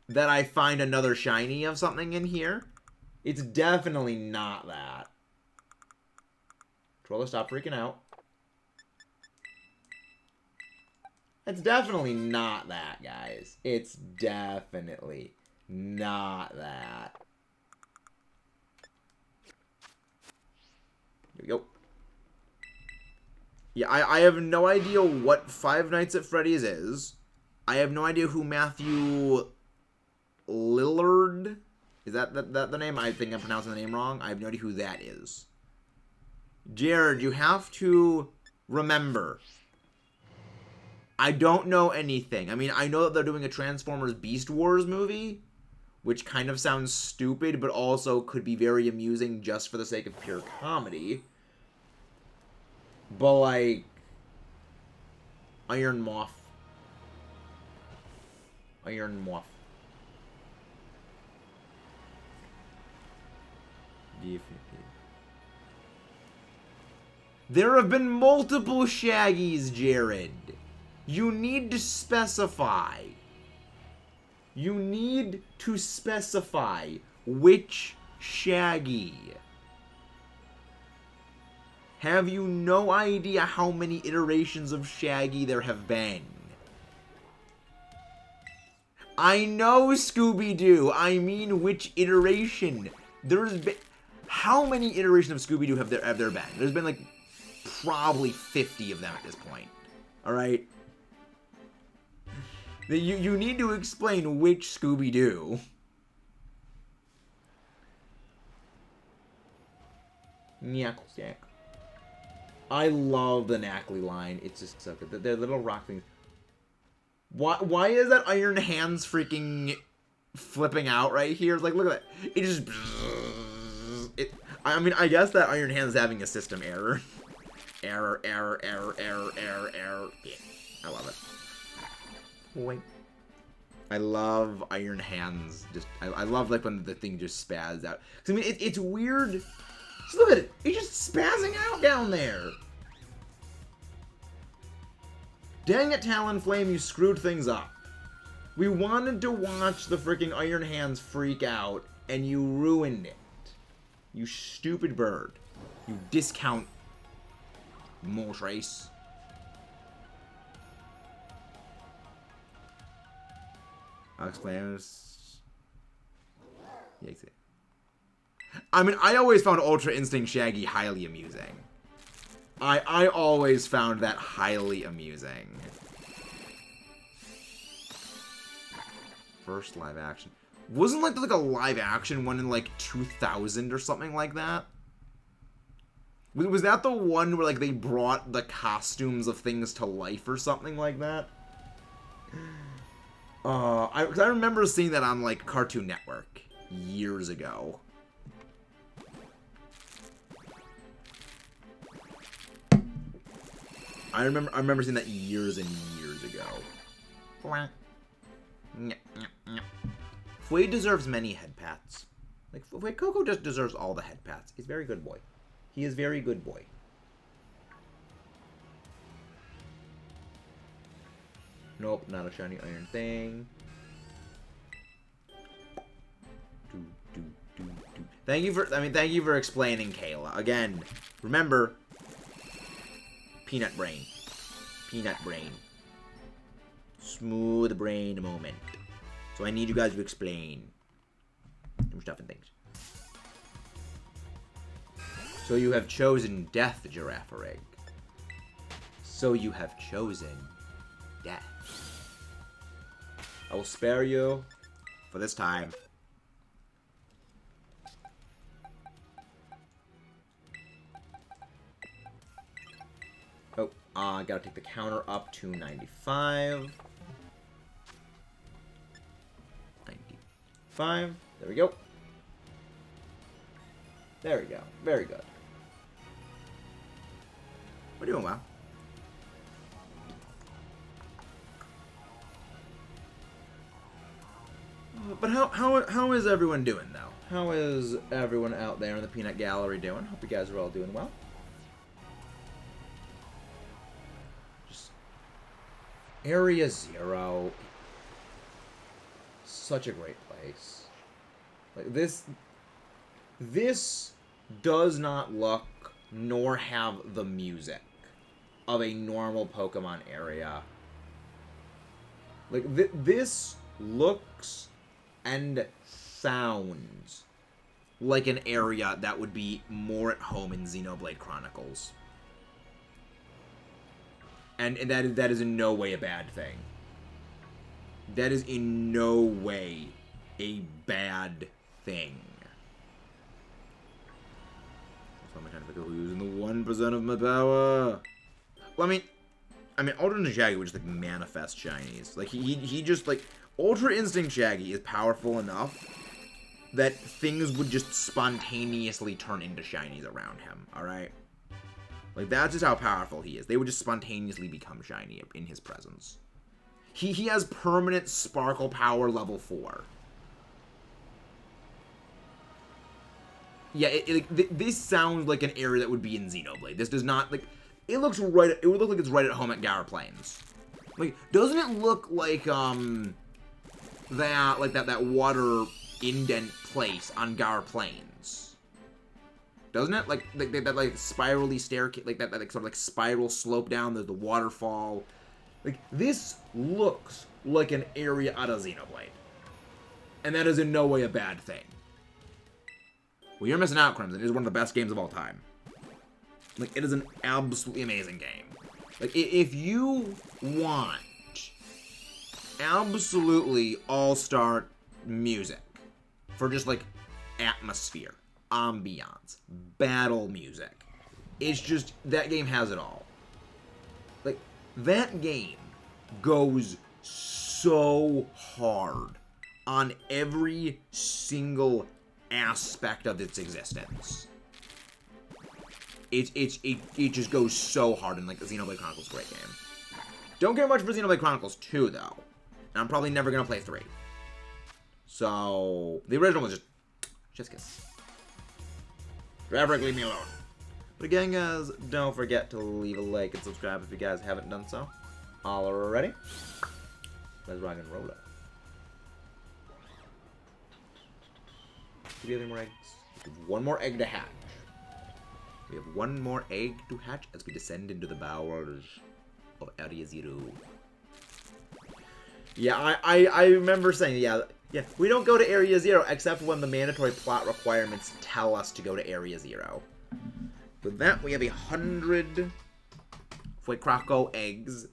that I find another shiny of something in here. It's definitely not that. Controller, stop freaking out. It's definitely not that, guys. It's definitely not that. Here we go. Yeah, I have no idea what Five Nights at Freddy's is. I have no idea who Matthew Lillard is. That the name? I think I'm pronouncing the name wrong. I have no idea who that is. Jared, you have to remember. I don't know anything. I mean, I know that they're doing a Transformers Beast Wars movie, which kind of sounds stupid, but also could be very amusing just for the sake of pure comedy. But, like, Iron Moth. Iron Moth. There have been multiple Shaggies, Jared. You need to specify. You need to specify which Shaggy. Have you no idea how many iterations of Shaggy there have been? I know, Scooby-Doo. I mean, which iteration? There's been... How many iterations of Scooby-Doo have there been? There's been, like, probably 50 of them at this point. Alright? You need to explain which Scooby-Doo. Knacklesack. I love the Knackly line. It's just so good. Their little rock things. Why is that Iron Hands freaking flipping out right here? Like, look at that. It just... I mean, I guess that Iron Hands is having a system error. Error. Yeah, I love it. Wait. I love Iron Hands. I love like when the thing just spazzes out. Cause I mean, it's weird. Just look at it. It's just spazzing out down there. Dang it, Talonflame, you screwed things up. We wanted to watch the freaking Iron Hands freak out, and you ruined it. You stupid bird. You discount Moltres. I'll explain this. I mean, I always found Ultra Instinct Shaggy highly amusing. I always found that highly amusing. First live action. Wasn't like a live action one in like 2000 or something like that? Was that the one where like they brought the costumes of things to life or something like that? I remember seeing that on like Cartoon Network years ago. I remember seeing that years and years ago. Fue deserves many head pats. Like, FUECOCO just deserves all the head pats. He's a very good boy. He is very good boy. Nope, not a shiny iron thing. Thank you for explaining, Kayla. Again, remember, peanut brain. Peanut brain. Smooth brain moment. So I need you guys to explain some stuff and things. So you have chosen death, Giraffe Egg. So you have chosen death. I will spare you for this time. Oh, I gotta take the counter up to 95. 95. There we go. There we go. Very good. We're doing well. But how is everyone doing, though? How is everyone out there in the Peanut Gallery doing? Hope you guys are all doing well. Just Area Zero. Such a great place. Like this does not look nor have the music of a normal Pokemon area. Like this looks and sounds like an area that would be more at home in Xenoblade Chronicles. And that is in no way a bad thing. That is in no way a bad thing. So I'm trying to figure out who's using the 1% of my power. Well, I mean, Ultra Instinct Shaggy would just like manifest shinies. Like he just like Ultra Instinct Shaggy is powerful enough that things would just spontaneously turn into shinies around him. All right, like that's just how powerful he is. They would just spontaneously become shiny in his presence. He has permanent Sparkle Power level 4. Yeah, this sounds like an area that would be in Xenoblade. This does not, like, it looks right, it would look like it's right at home at Gaur Plains. Like, doesn't it look like, that water indent place on Gaur Plains? Doesn't it? Like, that spirally staircase, like, that like, sort of, like, spiral slope down, there's the waterfall. Like, this looks like an area out of Xenoblade. And that is in no way a bad thing. Well, you're missing out, Crimson. It is one of the best games of all time. Like, it is an absolutely amazing game. Like, if you want absolutely all-star music for just, like, atmosphere, ambiance, battle music, it's just, that game has it all. Like, that game goes so hard on every single aspect of its existence. It just goes so hard, and like the Xenoblade Chronicles is a great game. Don't care much for Xenoblade Chronicles 2 though. And I'm probably never gonna play 3. So the original was just kiss. Forever leave me alone. But again, guys, don't forget to leave a like and subscribe if you guys haven't done so already. Let's rock and roll it. Do we have any more eggs? We have one more egg to hatch. We have one more egg to hatch as we descend into the bowels of Area Zero. Yeah, I remember saying, yeah, we don't go to Area 0 except when the mandatory plot requirements tell us to go to Area 0. With that, we have 100 FUECOCO eggs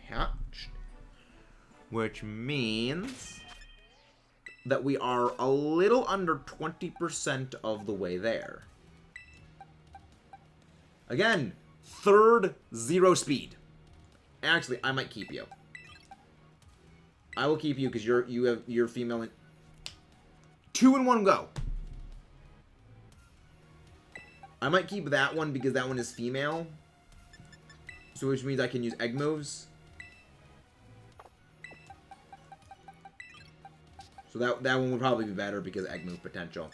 hatched, which means that we are a little under 20% of the way there. Again, third 0 speed. Actually, I might keep you. I will keep you because you're female. And 2 in 1 go. I might keep that one because that one is female. So which means I can use egg moves. So that one would probably be better because egg move potential.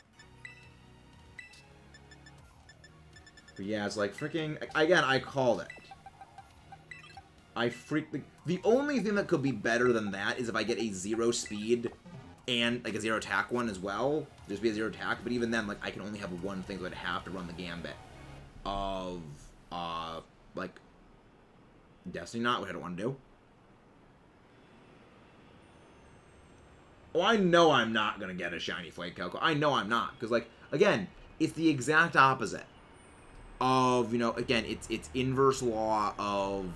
But yeah, it's like freaking again, I called it. The only thing that could be better than that is if I get a 0 speed and like a 0 attack one as well. Just be a 0 attack, but even then, like I can only have one thing, so I'd have to run the gambit of like Destiny Knot, which I don't want to do. Oh, I know I'm not gonna get a shiny FUECOCO. I know I'm not, because like again, it's the exact opposite of, you know, again, it's inverse law of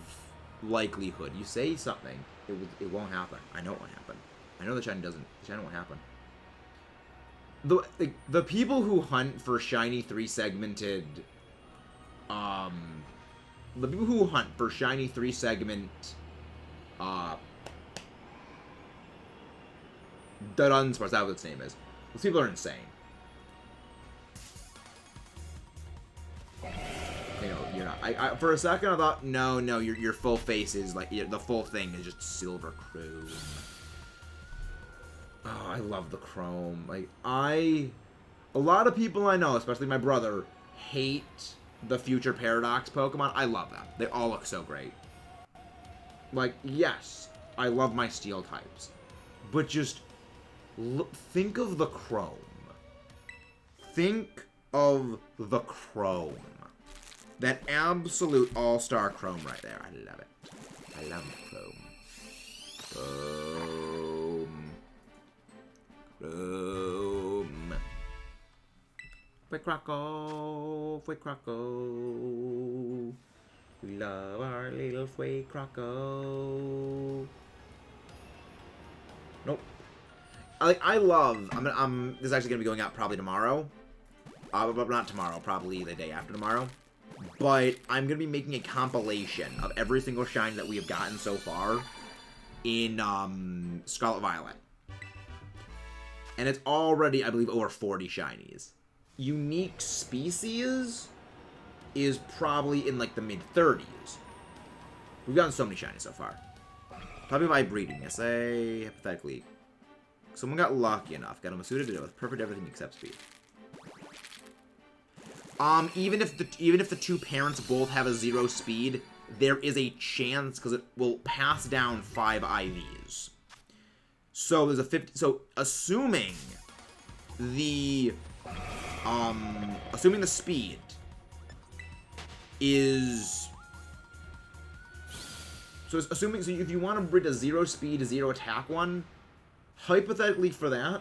likelihood. You say something, it won't happen. I know it won't happen. I know the shiny won't happen. The people who hunt for shiny 3-segmented the people who hunt for shiny 3-segment Dunsparce, that's what its name is. Those people are insane. You know, you're not. I for a second I thought, no, your full face is like the full thing is just silver chrome. Oh, I love the chrome. Like a lot of people I know, especially my brother, hate the Future Paradox Pokemon. I love them. They all look so great. Like, yes, I love my steel types, but just think of the chrome. Think of the chrome. That absolute all-star chrome right there. I love it. I love chrome. Chrome. FUECOCO. FUECOCO. We love our little FUECOCO. Nope. I love. This is actually gonna be going out probably tomorrow. But not tomorrow. Probably the day after tomorrow. But I'm going to be making a compilation of every single shiny that we have gotten so far in Scarlet Violet. And it's already, I believe, over 40 shinies. Unique species is probably in like the mid-30s. We've gotten so many shinies so far. Probably by breeding. I say, hypothetically, someone got lucky enough. Got a MASUDA to do with perfect everything except speed. Even if the two parents both have a 0 speed, there is a chance because it will pass down 5 IVs. So there's a 50. So assuming the speed is so if you want to breed a 0 speed, 0 attack one, hypothetically for that,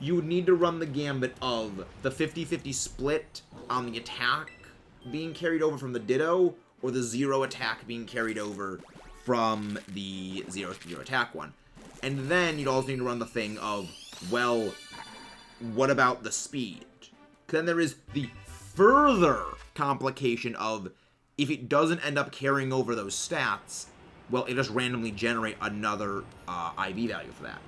you would need to run the gambit of the 50-50 split on the attack being carried over from the Ditto, or the 0 attack being carried over from the 0 attack one. And then you'd also need to run the thing of, well, what about the speed? Then there is the further complication of, if it doesn't end up carrying over those stats, well, it just randomly generate another IV value for that.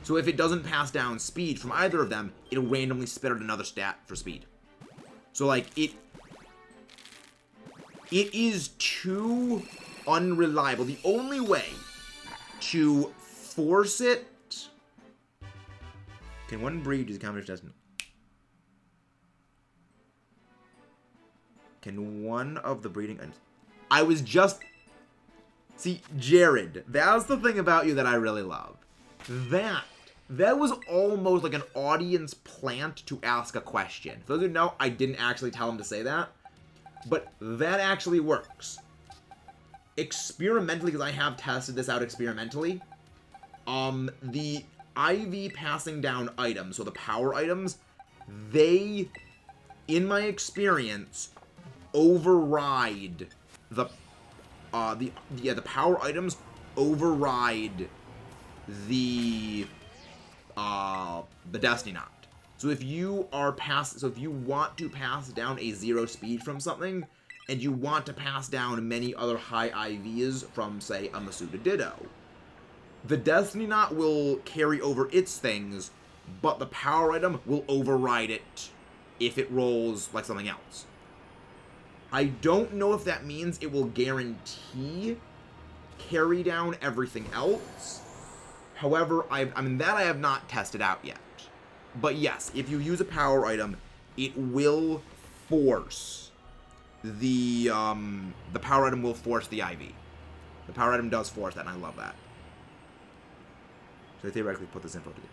So if it doesn't pass down speed from either of them, it'll randomly spit out another stat for speed. So, like, it is too unreliable. The only way to force it... Can one breed use a combination destiny? Can one of the breeding... I was just... See, Jared, that's the thing about you that I really love. That was almost like an audience plant to ask a question. For those who know, I didn't actually tell him to say that. But that actually works. Experimentally, because I have tested this out experimentally, The IV passing down items, so the power items, they, in my experience, override the power items override the Destiny Knot. So if you want to pass down a 0 speed from something, and you want to pass down many other high IVs from, say, a Masuda Ditto, the Destiny Knot will carry over its things, but the power item will override it if it rolls like something else. I don't know if that means it will guarantee carry down everything else. However, I mean, that I have not tested out yet. But yes, if you use a power item, it will force the power item will force the IV. The power item does force that, and I love that. So I theoretically put this info together.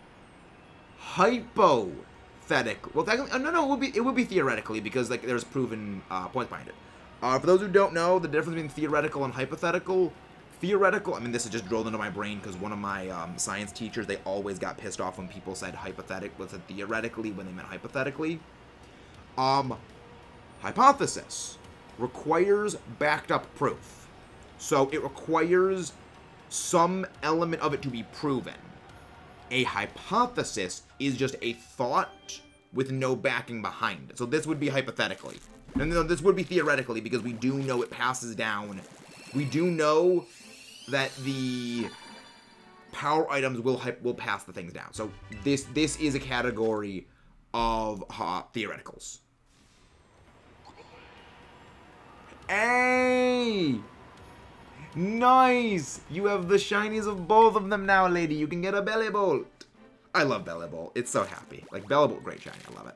Hypothetical. Well, no, it would be theoretically, because like there's proven points behind it. For those who don't know, the difference between theoretical and hypothetical. Theoretical, I mean, this is just drilled into my brain because one of my science teachers, they always got pissed off when people said theoretically when they meant hypothetically. Hypothesis requires backed up proof. So it requires some element of it to be proven. A hypothesis is just a thought with no backing behind it. So this would be hypothetically. And this would be theoretically, because we do know it passes down. We do know that the power items will pass the things down. So this is a category of theoreticals. Hey! Nice! You have the shinies of both of them now, lady. You can get a Belly Bolt. I love Belly Bolt. It's so happy. Like, Belly Bolt, great shiny. I love it.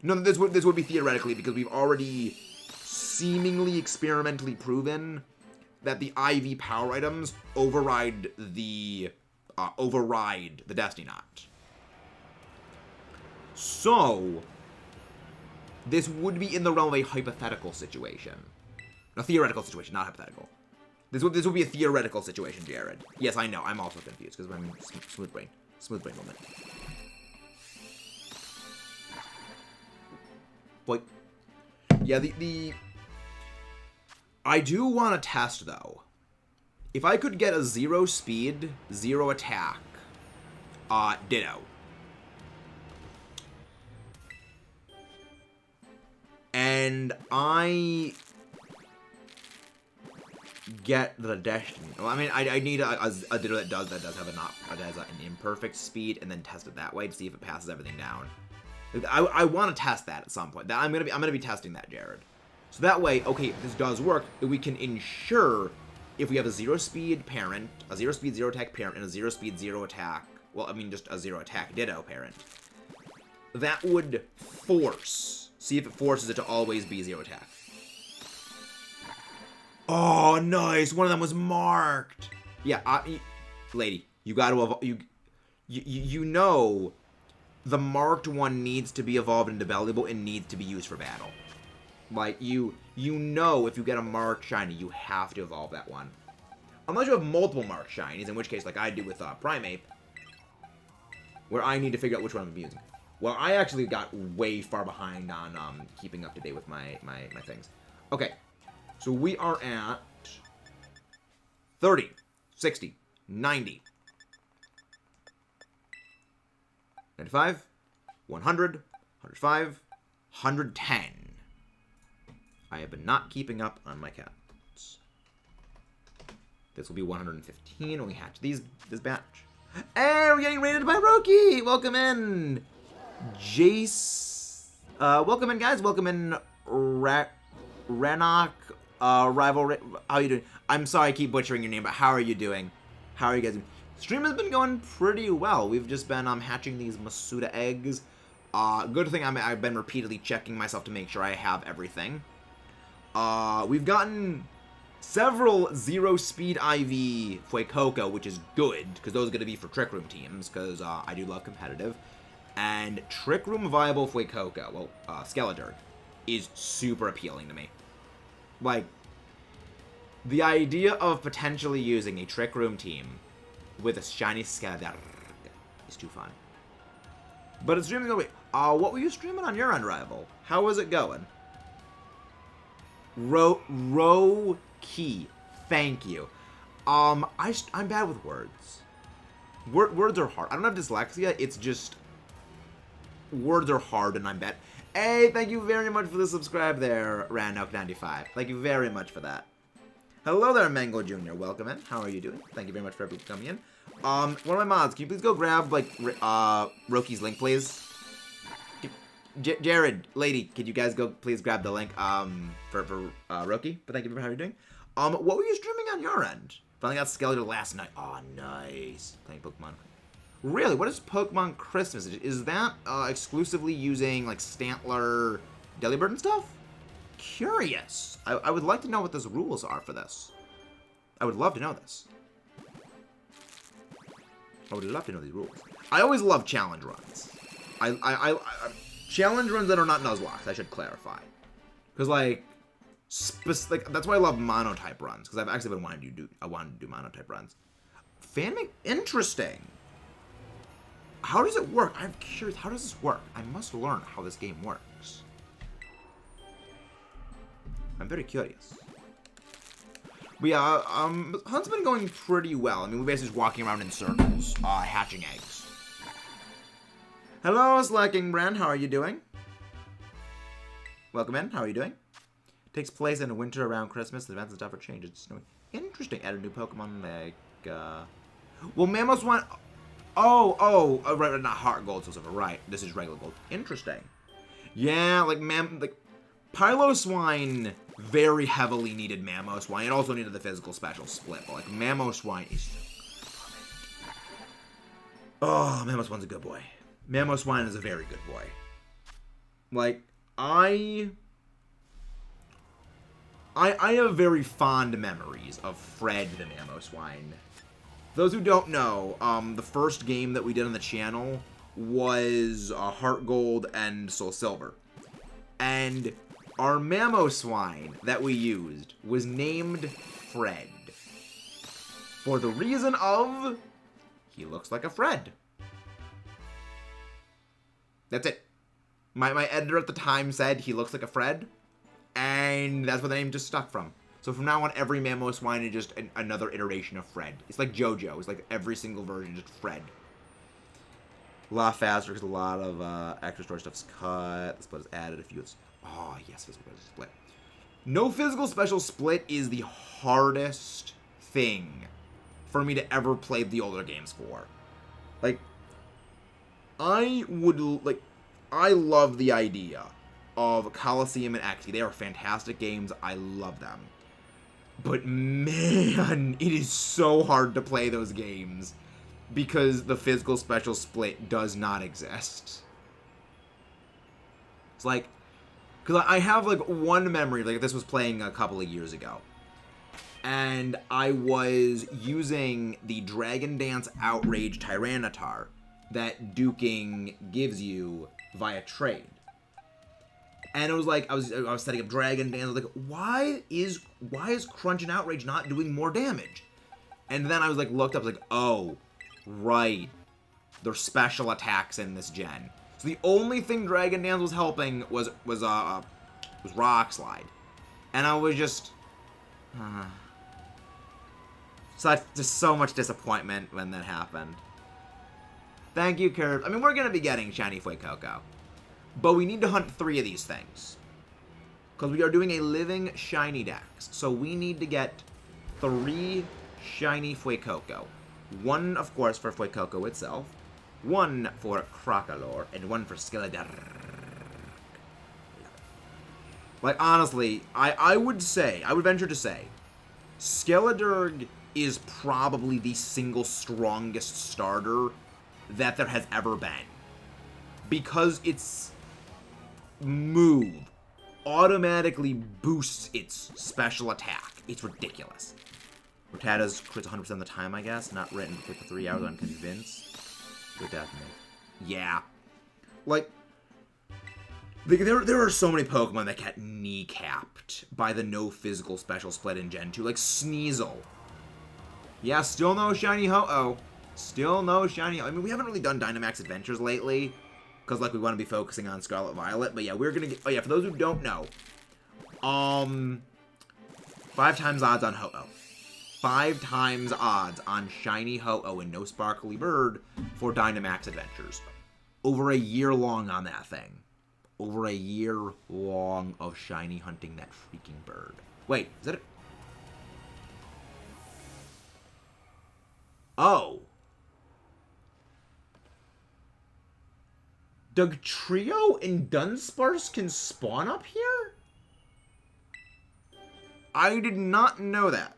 No, this would be theoretically, because we've already seemingly experimentally proven that the IV power items override the Destiny Knot. So this would be in the realm of a hypothetical situation. A theoretical situation, not hypothetical. This would be a theoretical situation, Jared. Yes, I know. I'm also confused because I'm smooth brain moment. But yeah, I do want to test, though. If I could get a 0 speed, 0 attack, Ditto. And I get the Destiny. Well, I mean, I need a Ditto that does have an imperfect speed, and then test it that way to see if it passes everything down. I want to test that at some point. I'm gonna be testing that, Jared. So that way, okay, if this does work, then we can ensure if we have a 0 speed parent, a 0 speed 0 attack parent, and a 0 speed 0 attack, well, I mean just a 0 attack Ditto parent, that would see if it forces it to always be 0 attack. Oh, nice! One of them was marked! Yeah, lady, you gotta you know the marked one needs to be evolved into valuable and needs to be used for battle. Like, you know if you get a marked shiny, you have to evolve that one. Unless you have multiple marked shinies, in which case, like I do with Primeape, where I need to figure out which one I'm using. Well, I actually got way far behind on keeping up to date with my things. Okay, so we are at 30, 60, 90, 95, 100, 105, 110. I have been not keeping up on my cats. This will be 115 when we hatch this batch. Hey, we're getting raided by Roki! Welcome in! Jace. Welcome in, guys. Welcome in, Renok. Rival. How are you doing? I'm sorry I keep butchering your name, but how are you doing? How are you guys doing? Stream has been going pretty well. We've just been hatching these Masuda eggs. Good thing I've been repeatedly checking myself to make sure I have everything. We've gotten several 0 speed IV FUECOCO, which is good, because those are going to be for Trick Room teams, because I do love competitive. And Trick Room viable FUECOCO, well, Skeletor, is super appealing to me. Like, the idea of potentially using a Trick Room team with a shiny Scarlet. It's too fun. But it's streaming over. What were you streaming on your end, Rival? How was it going? Key. Thank you. I'm bad with words. Words are hard. I don't have dyslexia. It's just words are hard, and I'm bad. Hey, thank you very much for the subscribe there, Ranok95. Thank you very much for that. Hello there, Mango Jr. Welcome in. How are you doing? Thank you very much for coming in. One of my mods, can you please go grab, like, Roki's link, please? Jared, lady, could you guys go please grab the link, for Roki? But thank you for how you're doing. What were you streaming on your end? Finally got Scarlet last night. Oh, nice. Playing Pokemon. Really? What is Pokemon Christmas? Is that, exclusively using, like, Stantler, Delibird and stuff? Curious. I would like to know what those rules are for this. I would love to know this. I would love to know these rules. I always love challenge runs. Challenge runs that are not Nuzlocke, I should clarify. Because, like, that's why I love monotype runs. Because I've actually been wanting to do monotype runs. Fanmade? Interesting. How does it work? I'm curious. How does this work? I must learn how this game works. I'm very curious. But yeah, Hunt's been going pretty well. I mean, we're basically just walking around in circles, hatching eggs. Hello, Slacking Brand. How are you doing? Welcome in. How are you doing? Takes place in winter around Christmas. The events and stuff are changed. It's snowing. Interesting. Add a new Pokemon like, well, Mamoswine. Oh, right, not Heart Gold, so right. This is regular gold. Interesting. Yeah, like Piloswine very heavily needed Mamoswine. It also needed the physical special split, but like Mamoswine is. Oh, Mamoswine's a good boy. Mamoswine is a very good boy. Like I have very fond memories of Fred the Mamoswine. Those who don't know, the first game that we did on the channel was Heart Gold and Soul Silver. And our Mamoswine that we used was named Fred. For the reason of, he looks like a Fred. That's it. My editor at the time said he looks like a Fred, and that's where the name just stuck from. So from now on, every Mamoswine is just another iteration of Fred. It's like JoJo. It's like every single version is just Fred. A lot faster because a lot of extra story stuff's cut. The split is added. A few. Oh yes, physical special split. No physical special split is the hardest thing for me to ever play the older games for. Like, I love the idea of Coliseum and XE. They are fantastic games. I love them. But man, it is so hard to play those games because the physical special split does not exist. It's like, because I have like one memory, like this was playing a couple of years ago. And I was using the Dragon Dance Outrage Tyranitar that duking gives you via trade. And it was like I was setting up Dragon Dance. I was like, why is Crunch and Outrage not doing more damage? And then I was like looked up, I was like, oh, right. There's special attacks in this gen. So the only thing Dragon Dance was helping was Rock Slide. And I was just so much disappointment when that happened. Thank you, Curve. I mean, we're gonna be getting shiny FUECOCO. But we need to hunt 3 of these things. Because we are doing a living shiny dex. So we need to get 3 shiny FUECOCO. 1, of course, for FUECOCO itself. 1 for Crocolore. And 1 for Skeletor. Like, honestly, I would venture to say, Skeletor is probably the single strongest starter that there has ever been. Because its move automatically boosts its special attack. It's ridiculous. Rattata's crits 100% of the time, I guess. Not written for 3 hours, I'm convinced. Good definitely. Yeah. Like, there are so many Pokemon that get kneecapped by the no physical special split in Gen 2. Like Sneasel. Yeah, still no shiny Ho-Oh. Still no shiny. I mean, we haven't really done Dynamax Adventures lately, because, like, we want to be focusing on Scarlet Violet. But, yeah, we're going to get... Oh, yeah, for those who don't know, 5 times odds on Ho-Oh. 5 times odds on shiny Ho-Oh and no Sparkly Bird for Dynamax Adventures. Over a year long on that thing. Over a year long of shiny hunting that freaking bird. Wait, is that it? Oh. Dugtrio and Dunsparce can spawn up here? I did not know that.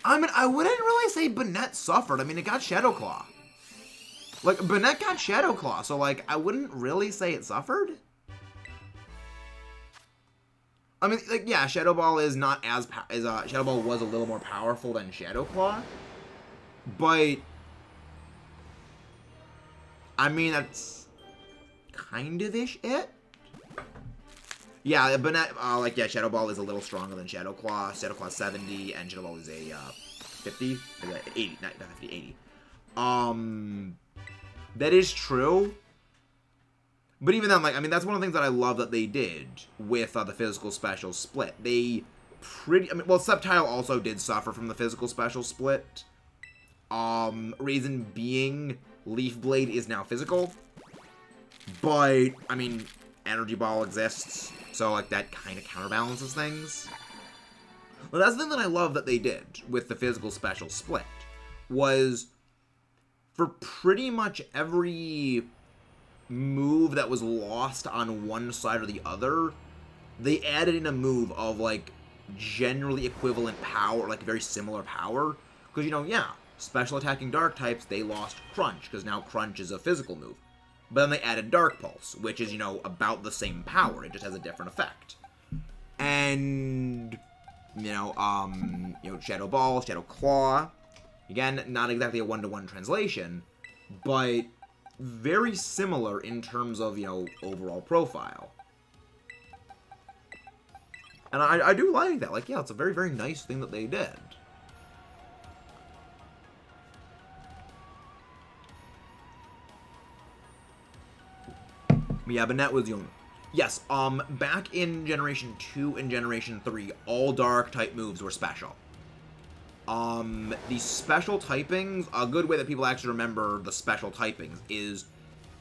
I mean, I wouldn't really say Banette suffered. I mean, it got Shadow Claw. Like, Banette got Shadow Claw, so, like, I wouldn't really say it suffered. I mean, like, yeah, Shadow Ball is not as... Shadow Ball was a little more powerful than Shadow Claw. But... I mean, that's... kind of-ish it. Yeah, Banette, like, yeah, Shadow Ball is a little stronger than Shadow Claw. Shadow Claw 70, and Shadow Ball is a, 50? 80, not 50, 80. That is true. But even then, like, I mean, that's one of the things that I love that they did with the physical special split. They pretty... I mean, well, Sceptile also did suffer from the physical special split. Reason being, Leaf Blade is now physical. But, I mean, Energy Ball exists. So, like, that kind of counterbalances things. Well, that's the thing that I love that they did with the physical special split. Was, for pretty much every move that was lost on one side or the other, they added in a move of, like, generally equivalent power, like, very similar power. Because, you know, yeah, special attacking dark types, they lost Crunch, because now Crunch is a physical move. But then they added Dark Pulse, which is, you know, about the same power. It just has a different effect. And, you know, Shadow Ball, Shadow Claw. Again, not exactly a one-to-one translation, but very similar in terms of, you know, overall profile. And I do like that. Like, yeah, it's a very, very nice thing that they did. Yeah, Banette was the only... Yes, back in Generation 2 and Generation 3, all Dark-type moves were special. The special typings, a good way that people actually remember the special typings is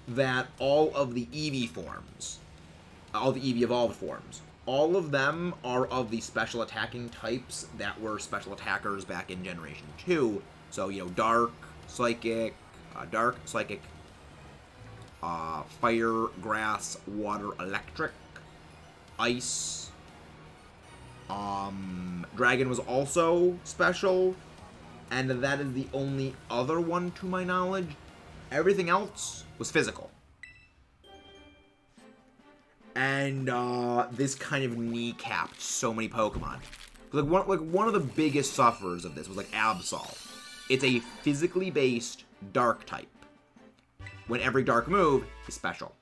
that all of the Eevee forms, all the Eevee evolved forms, all of them are of the special attacking types that were special attackers back in Generation 2. So, you know, Dark, Psychic, Fire, Grass, Water, Electric, Ice. Dragon was also special, and that is the only other one to my knowledge. Everything else was physical. And this kind of kneecapped so many Pokemon. Like one of the biggest sufferers of this was like Absol. It's a physically based dark type, when every dark move is special.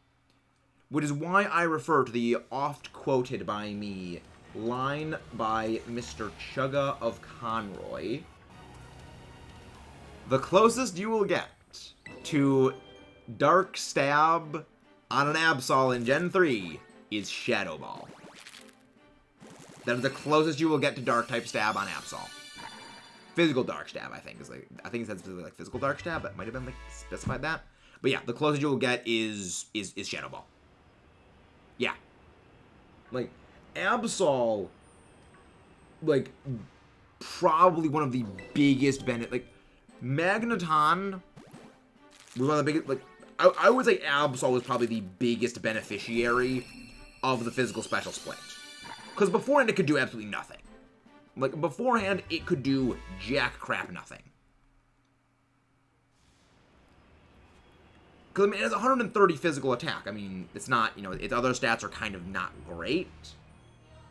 Which is why I refer to the oft-quoted by me line by Mr. Chugga of Conroy. The closest you will get to Dark Stab on an Absol in Gen 3 is Shadow Ball. That is the closest you will get to Dark-type Stab on Absol. Physical Dark Stab, I think, is like... I think it says specifically like Physical Dark Stab. That might have been, like, specified that. But yeah, the closest you will get is Shadow Ball. Yeah. Like, Absol, like, probably one of the biggest like, Magneton was one of the biggest, like, I would say Absol was probably the biggest beneficiary of the physical special split. Because beforehand, it could do absolutely nothing. Like, beforehand, it could do jack crap nothing. Because, I mean, it has 130 physical attack. I mean, it's not, you know, its other stats are kind of not great.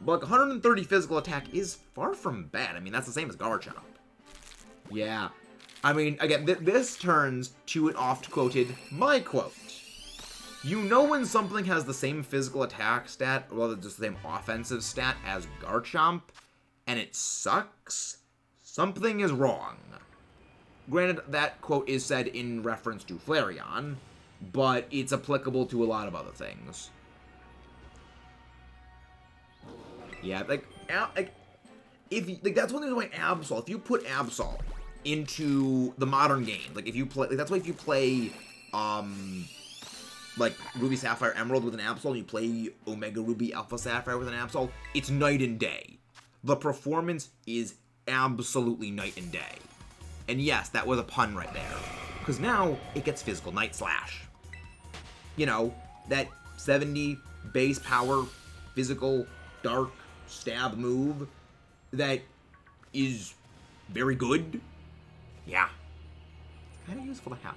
But, like, 130 physical attack is far from bad. I mean, that's the same as Garchomp. Yeah. I mean, again, this turns to an oft-quoted my quote. You know when something has the same physical attack stat, well, just the same offensive stat as Garchomp, and it sucks? Something is wrong. Granted, that quote is said in reference to Flareon, but it's applicable to a lot of other things. Yeah, like if like that's one thing why Absol, if you put Absol into the modern game, like if you play, like that's why if you play like Ruby Sapphire Emerald with an Absol and you play Omega Ruby Alpha Sapphire with an Absol, it's night and day. The performance is absolutely night and day. And yes, that was a pun right there. Because now it gets physical Night Slash. You know, that 70 base power, physical, dark, stab move that is very good. Yeah. Kind of useful to have.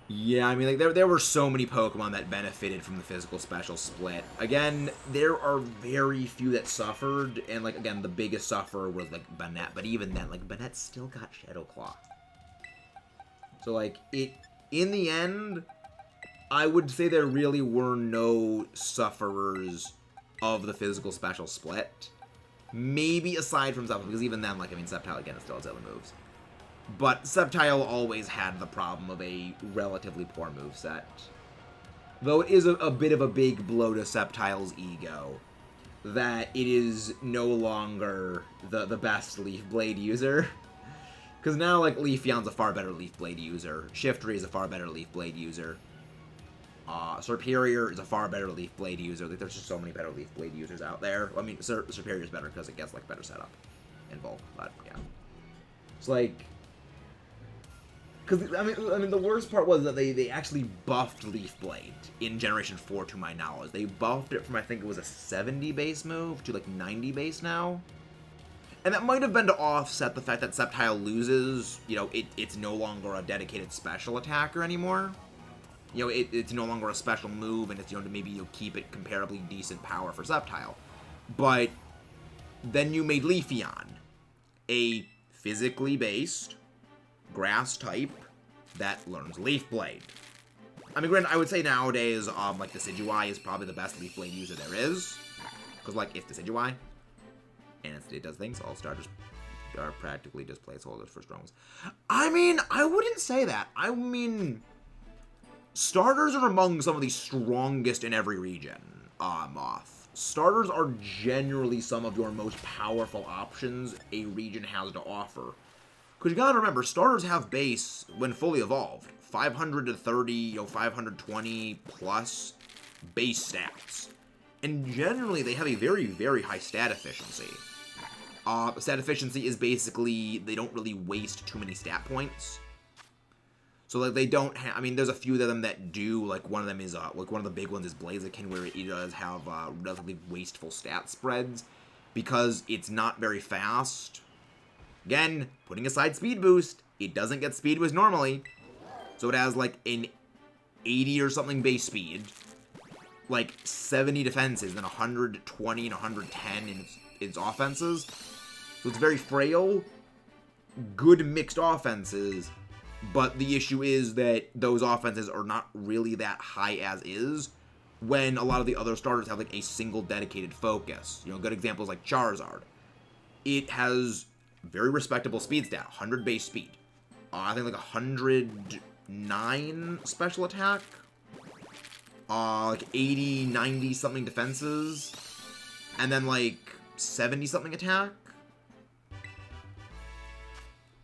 Yeah, I mean, like, there were so many Pokemon that benefited from the physical special split. Again, there are very few that suffered, and, like, again, the biggest sufferer was, like, Banette, but even then, like, Banette still got Shadow Claw. So, like, in the end, I would say there really were no sufferers of the physical special split. Maybe aside from Sceptile, because even then, like, I mean, Sceptile, again, it still has other moves. But Sceptile always had the problem of a relatively poor moveset. Though it is a bit of a big blow to Sceptile's ego that it is no longer the best Leaf Blade user. Because now, like, Leafeon's a far better Leaf Blade user. Shiftry is a far better Leaf Blade user. Serperior is a far better Leaf Blade user. Like, there's just so many better Leaf Blade users out there. I mean, Serperior's better because it gets, like, better setup in bulk. But, yeah. It's like... Because, I mean, the worst part was that they actually buffed Leaf Blade in Generation 4, to my knowledge. They buffed it from, I think it was a 70 base move to, like, 90 base now. And that might have been to offset the fact that Sceptile loses, you know, it's no longer a dedicated special attacker anymore. You know, it's no longer a special move, and it's, you know, to maybe you'll keep it comparably decent power for Sceptile. But then you made Leafeon a physically based grass type that learns Leaf Blade. I mean, granted, I would say nowadays, like, Decidueye is probably the best Leaf Blade user there is. Because, like, it's Decidueye, and it does things, all starters are practically just placeholders for Stromes. I mean, I wouldn't say that. I mean, starters are among some of the strongest in every region, Moth. Starters are generally some of your most powerful options a region has to offer. Because you gotta remember, starters have base, when fully evolved, 530, you know, 520 plus base stats. And generally, they have a very, very high stat efficiency. Stat efficiency is basically, they don't really waste too many stat points. So, like, they don't have, I mean, there's a few of them that do, like, one of them is, like, one of the big ones is Blaziken, where it does have, relatively wasteful stat spreads, because it's not very fast. Again, putting aside speed boost, it doesn't get speed boost normally. So it has, like, an 80 or something base speed, like 70 defenses, then 120 and 110 in its offenses. So it's very frail, good mixed offenses, but the issue is that those offenses are not really that high as is, when a lot of the other starters have, like, a single dedicated focus. You know, good examples like Charizard. It has very respectable speed stat, 100 base speed. I think like 109 special attack. Like 80, 90 something defenses. And then like 70 something attack.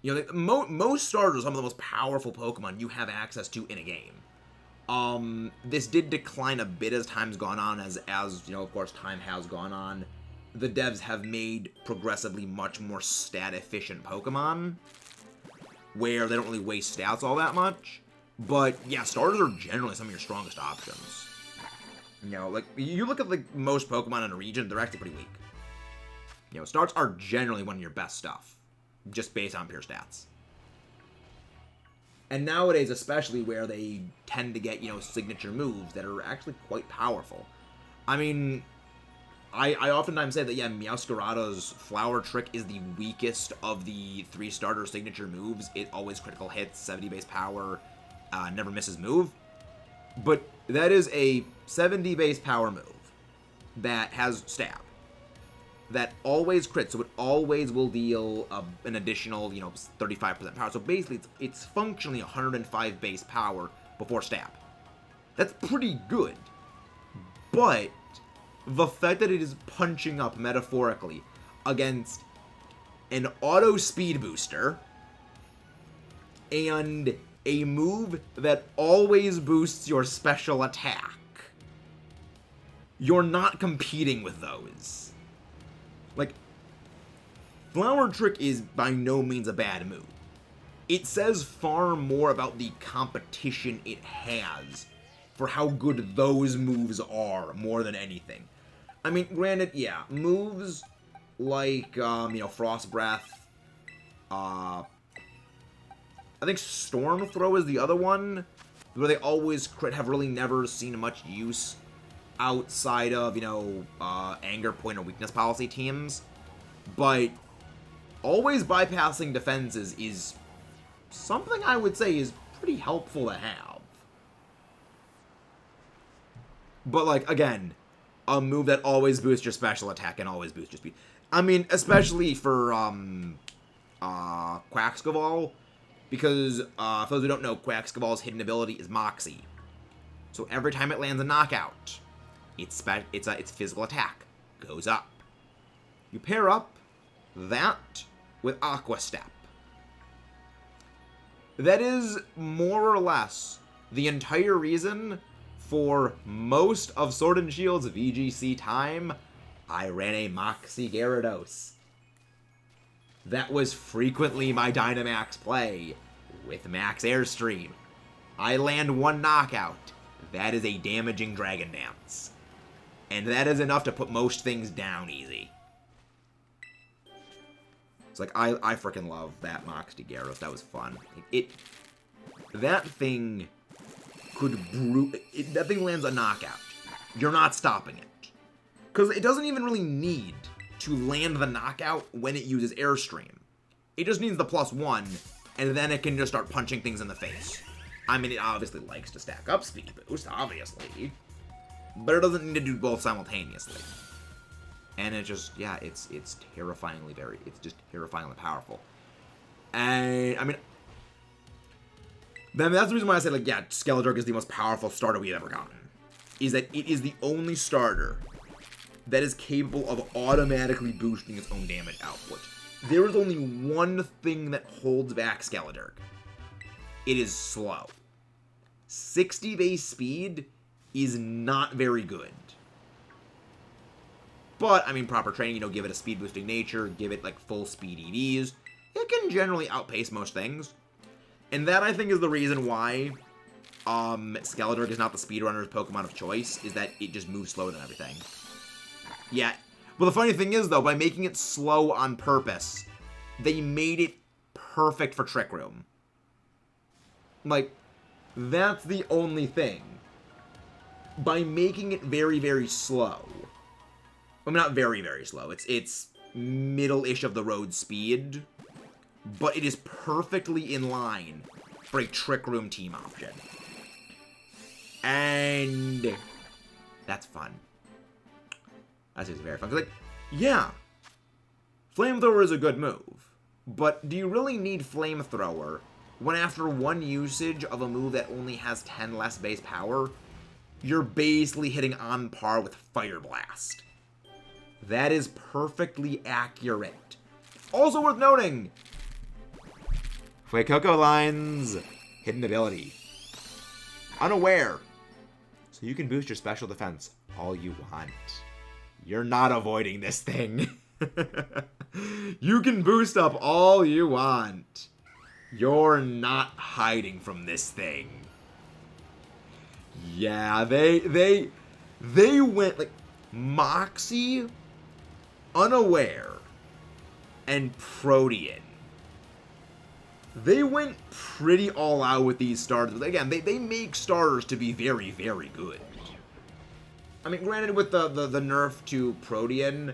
You know, most starters are some of the most powerful Pokemon you have access to in a game. This did decline a bit as time's gone on, as you know, of course, time has gone on. The devs have made progressively much more stat-efficient Pokemon, where they don't really waste stats all that much. But, yeah, starters are generally some of your strongest options. You know, like, you look at, like, most Pokemon in a region, they're actually pretty weak. You know, starts are generally one of your best stuff, just based on pure stats. And nowadays, especially, where they tend to get, you know, signature moves that are actually quite powerful. I mean, I oftentimes say that, yeah, Meowscarada's Flower Trick is the weakest of the 3 starter signature moves. It always critical hits, 70 base power, never misses move. But that is a 70 base power move that has stab. that always crits, so it always will deal an additional, 35% power. So basically, it's functionally 105 base power before stab. That's pretty good. But the fact that it is punching up, metaphorically, against an auto speed booster and a move that always boosts your special attack, you're not competing with those. Like, Flower Trick is by no means a bad move. It says far more about the competition it has for how good those moves are more than anything. I mean, granted, yeah, moves like, Frost Breath, I think Storm Throw is the other one, where they always crit, have really never seen much use outside of, Anger Point or Weakness Policy teams. But always bypassing defenses is something I would say is pretty helpful to have. But, like, again, a move that always boosts your special attack and always boosts your speed. I mean, especially for, Quaxcaval, because, for those who don't know, Quaxcaval's hidden ability is Moxie. So every time it lands a knockout, its physical attack goes up. You pair up that with Aqua Step. That is more or less the entire reason for most of Sword and Shield's VGC time I ran a Moxie Gyarados. That was frequently my Dynamax play with Max Airstream. I land one knockout. That is a damaging Dragon Dance. And that is enough to put most things down easy. It's like, I freaking love that Moxie Gyarados. That was fun. That thing could that thing lands a knockout. You're not stopping it. Because it doesn't even really need to land the knockout when it uses Airstream. It just needs the +1, and then it can just start punching things in the face. I mean, it obviously likes to stack up Speed Boost, obviously. But it doesn't need to do both simultaneously. And it just, yeah, it's terrifyingly terrifyingly powerful. And, I mean, that's the reason why I say, like, yeah, Skeledirk is the most powerful starter we've ever gotten. Is that it is the only starter that is capable of automatically boosting its own damage output. There is only one thing that holds back Skeledirk. It is slow. 60 base speed is not very good. But, I mean, proper training, give it a speed boosting nature, give it, like, full speed EVs. It can generally outpace most things. And that, I think, is the reason why Skeledirk is not the speedrunner's Pokemon of choice, is that it just moves slower than everything. Yeah. Well, the funny thing is, though, by making it slow on purpose, they made it perfect for Trick Room. Like, that's the only thing. By making it very, very slow. I mean, not very, very slow. It's middle-ish of the road speed. But it is perfectly in line for a Trick Room team option. And that's fun. That's just very fun. 'Cause, like, yeah, Flamethrower is a good move. But do you really need Flamethrower when after one usage of a move that only has 10 less base power, you're basically hitting on par with Fire Blast? That is perfectly accurate. Also worth noting, FUECOCO lines hidden ability. Unaware. So you can boost your special defense all you want. You're not avoiding this thing. You can boost up all you want. You're not hiding from this thing. Yeah, they went, like, Moxie, Unaware, and Protean. They went pretty all out with these starters. Again, they make starters to be very, very good. I mean, granted, with the nerf to Protean...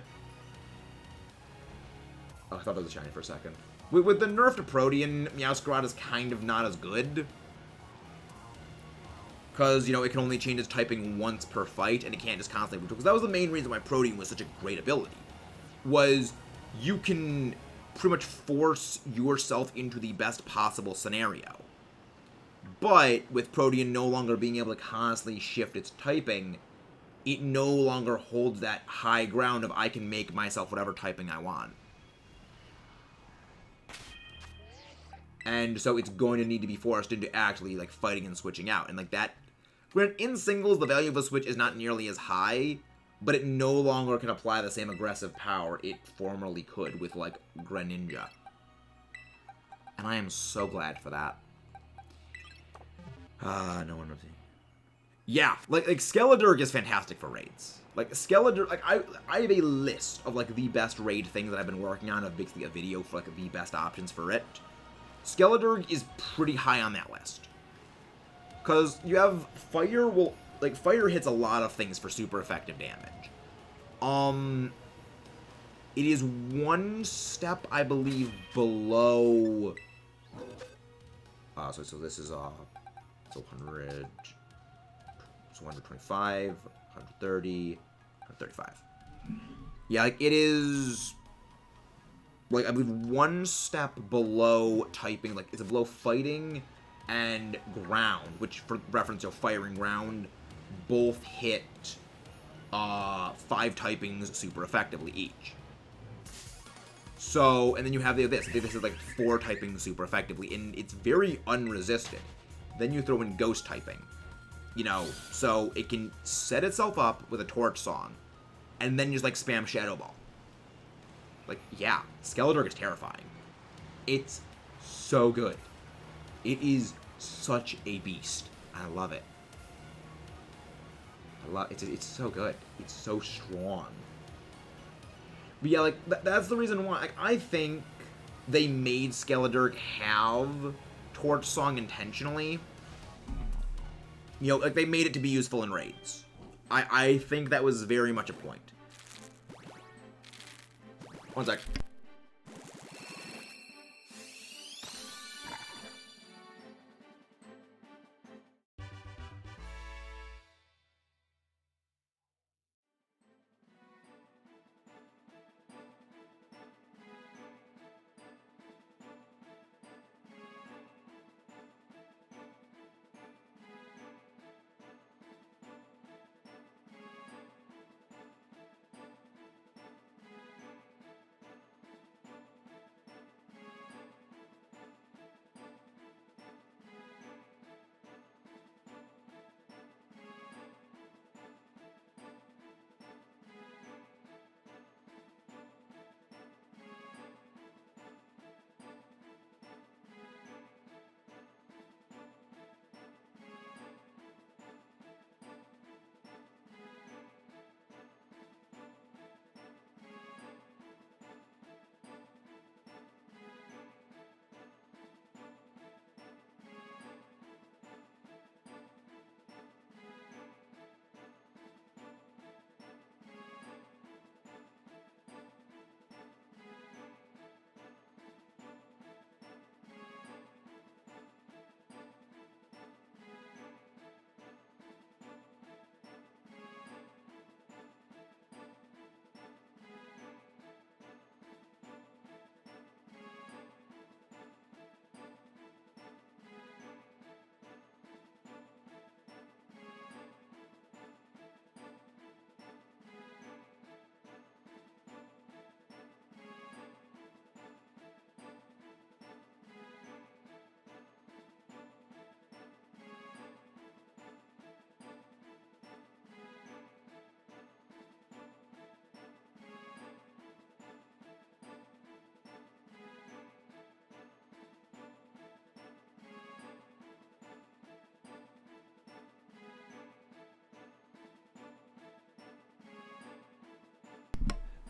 Oh, I thought that was a shiny for a second. With the nerf to Protean, Meowscarada is kind of not as good. Because, it can only change its typing once per fight, and it can't just constantly... Because that was the main reason why Protean was such a great ability. was you can pretty much force yourself into the best possible scenario. But with Protean no longer being able to constantly shift its typing, it no longer holds that high ground of I can make myself whatever typing I want. And so it's going to need to be forced into actually, like, fighting and switching out. And, like, that... Granted, in singles, the value of a switch is not nearly as high, but it no longer can apply the same aggressive power it formerly could with, like, Greninja. And I am so glad for that. No one knows. Yeah, like Skeledirge is fantastic for raids. Like, Skeledirge, like, I have a list of, like, the best raid things that I've been working on, of basically a video for, like, the best options for it. Skeledirge is pretty high on that list. Because you have Fire will... Like, Fire hits a lot of things for super effective damage. It is one step, I believe, below... So this is, so 100... So 125, 130, 135. Yeah, like, it is... Like, I believe one step below typing, like, it's below fighting and ground, which, for reference, fire and ground both hit 5 typings super effectively each. So, and then you have this. This is, like, 4 typings super effectively, and it's very unresisted. Then you throw in ghost typing. You know, so it can set itself up with a Torch Song, and then just, like, spam Shadow Ball. Like, yeah, Skeledirge is terrifying. It's so good. It is such a beast. I love it. It's so good. It's so strong. But yeah, like, that's the reason why. Like, I think they made Skeledirge have Torch Song intentionally. You know, like, they made it to be useful in raids. I think that was very much a point. One sec.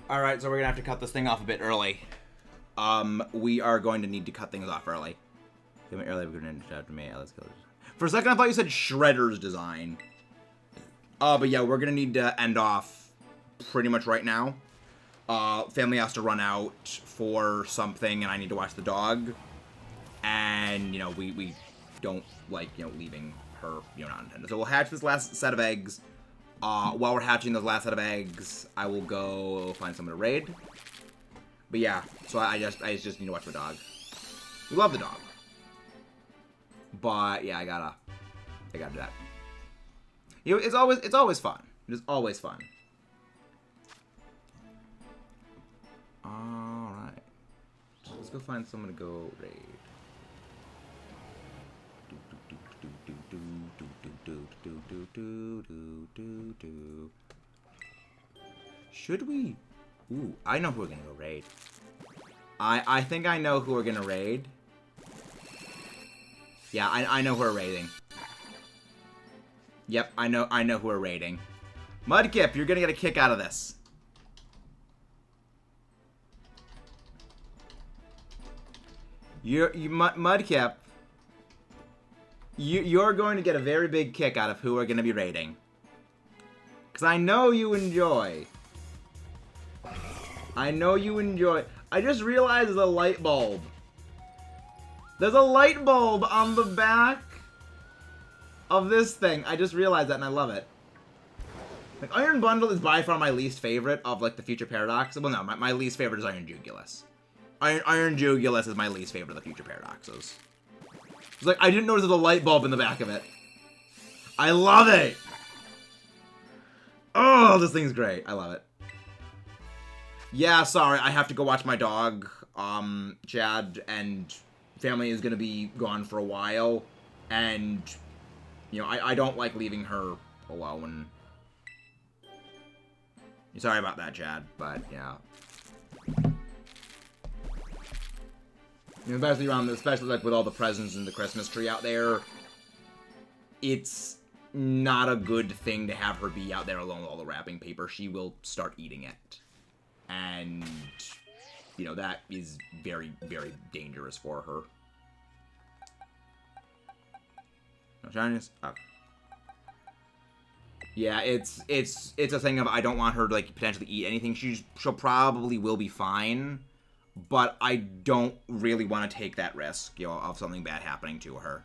Alright, so we're gonna have to cut this thing off a bit early. We are going to need to cut things off early. For a second, I thought you said Shredder's design. But yeah, we're gonna need to end off pretty much right now. Family has to run out for something, and I need to watch the dog. And, you know, we don't like, you know, leaving her, you know, not intended. So we'll hatch this last set of eggs. While we're hatching those last set of eggs, I will go find someone to raid. But yeah, so I just need to watch my dog. We love the dog. But yeah, I gotta do that. You know, it's always fun. It is always fun. Alright. So let's go find someone to go raid. Should we? Ooh, I know who we're gonna go raid. I think I know who we're gonna raid. Yeah, I know who we're raiding. Yep, I know who we're raiding. Mudkip, you're gonna get a kick out of this. Mudkip, you're going to get a very big kick out of who we're gonna be raiding. Cause I know you enjoy. I know you enjoy. I just realized there's a light bulb. There's a light bulb on the back of this thing. I just realized that and I love it. Like, Iron Bundle is by far my least favorite of, like, the Future Paradox. Well, no, my least favorite is Iron Jugulus. Iron Jugulus is my least favorite of the Future Paradoxes. It's like, I didn't notice there's a light bulb in the back of it. I love it! Oh, this thing's great. I love it. Yeah, sorry, I have to go watch my dog, Chad, and family is gonna be gone for a while, and, you know, I don't like leaving her alone. Sorry about that, Chad, but, yeah. You know, especially, like, with all the presents and the Christmas tree out there, it's not a good thing to have her be out there alone with all the wrapping paper. She will start eating it. And, you know, that is very, very dangerous for her. No shinies? Oh. Yeah, it's a thing of I don't want her to, like, potentially eat anything. She'll probably will be fine, but I don't really want to take that risk, you know, of something bad happening to her.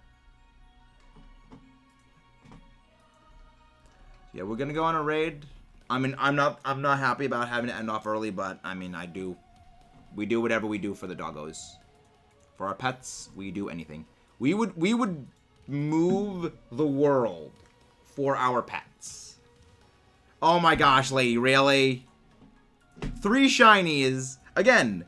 Yeah, we're gonna go on a raid. I mean, I'm not happy about having to end off early, but I mean, we do whatever we do for the doggos. For our pets, we do anything. We would move the world for our pets. Oh my gosh, lady, really? 3 shinies. Again,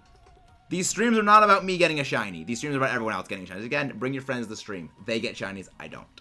these streams are not about me getting a shiny. These streams are about everyone else getting shinies. Again, bring your friends to the stream. They get shinies, I don't.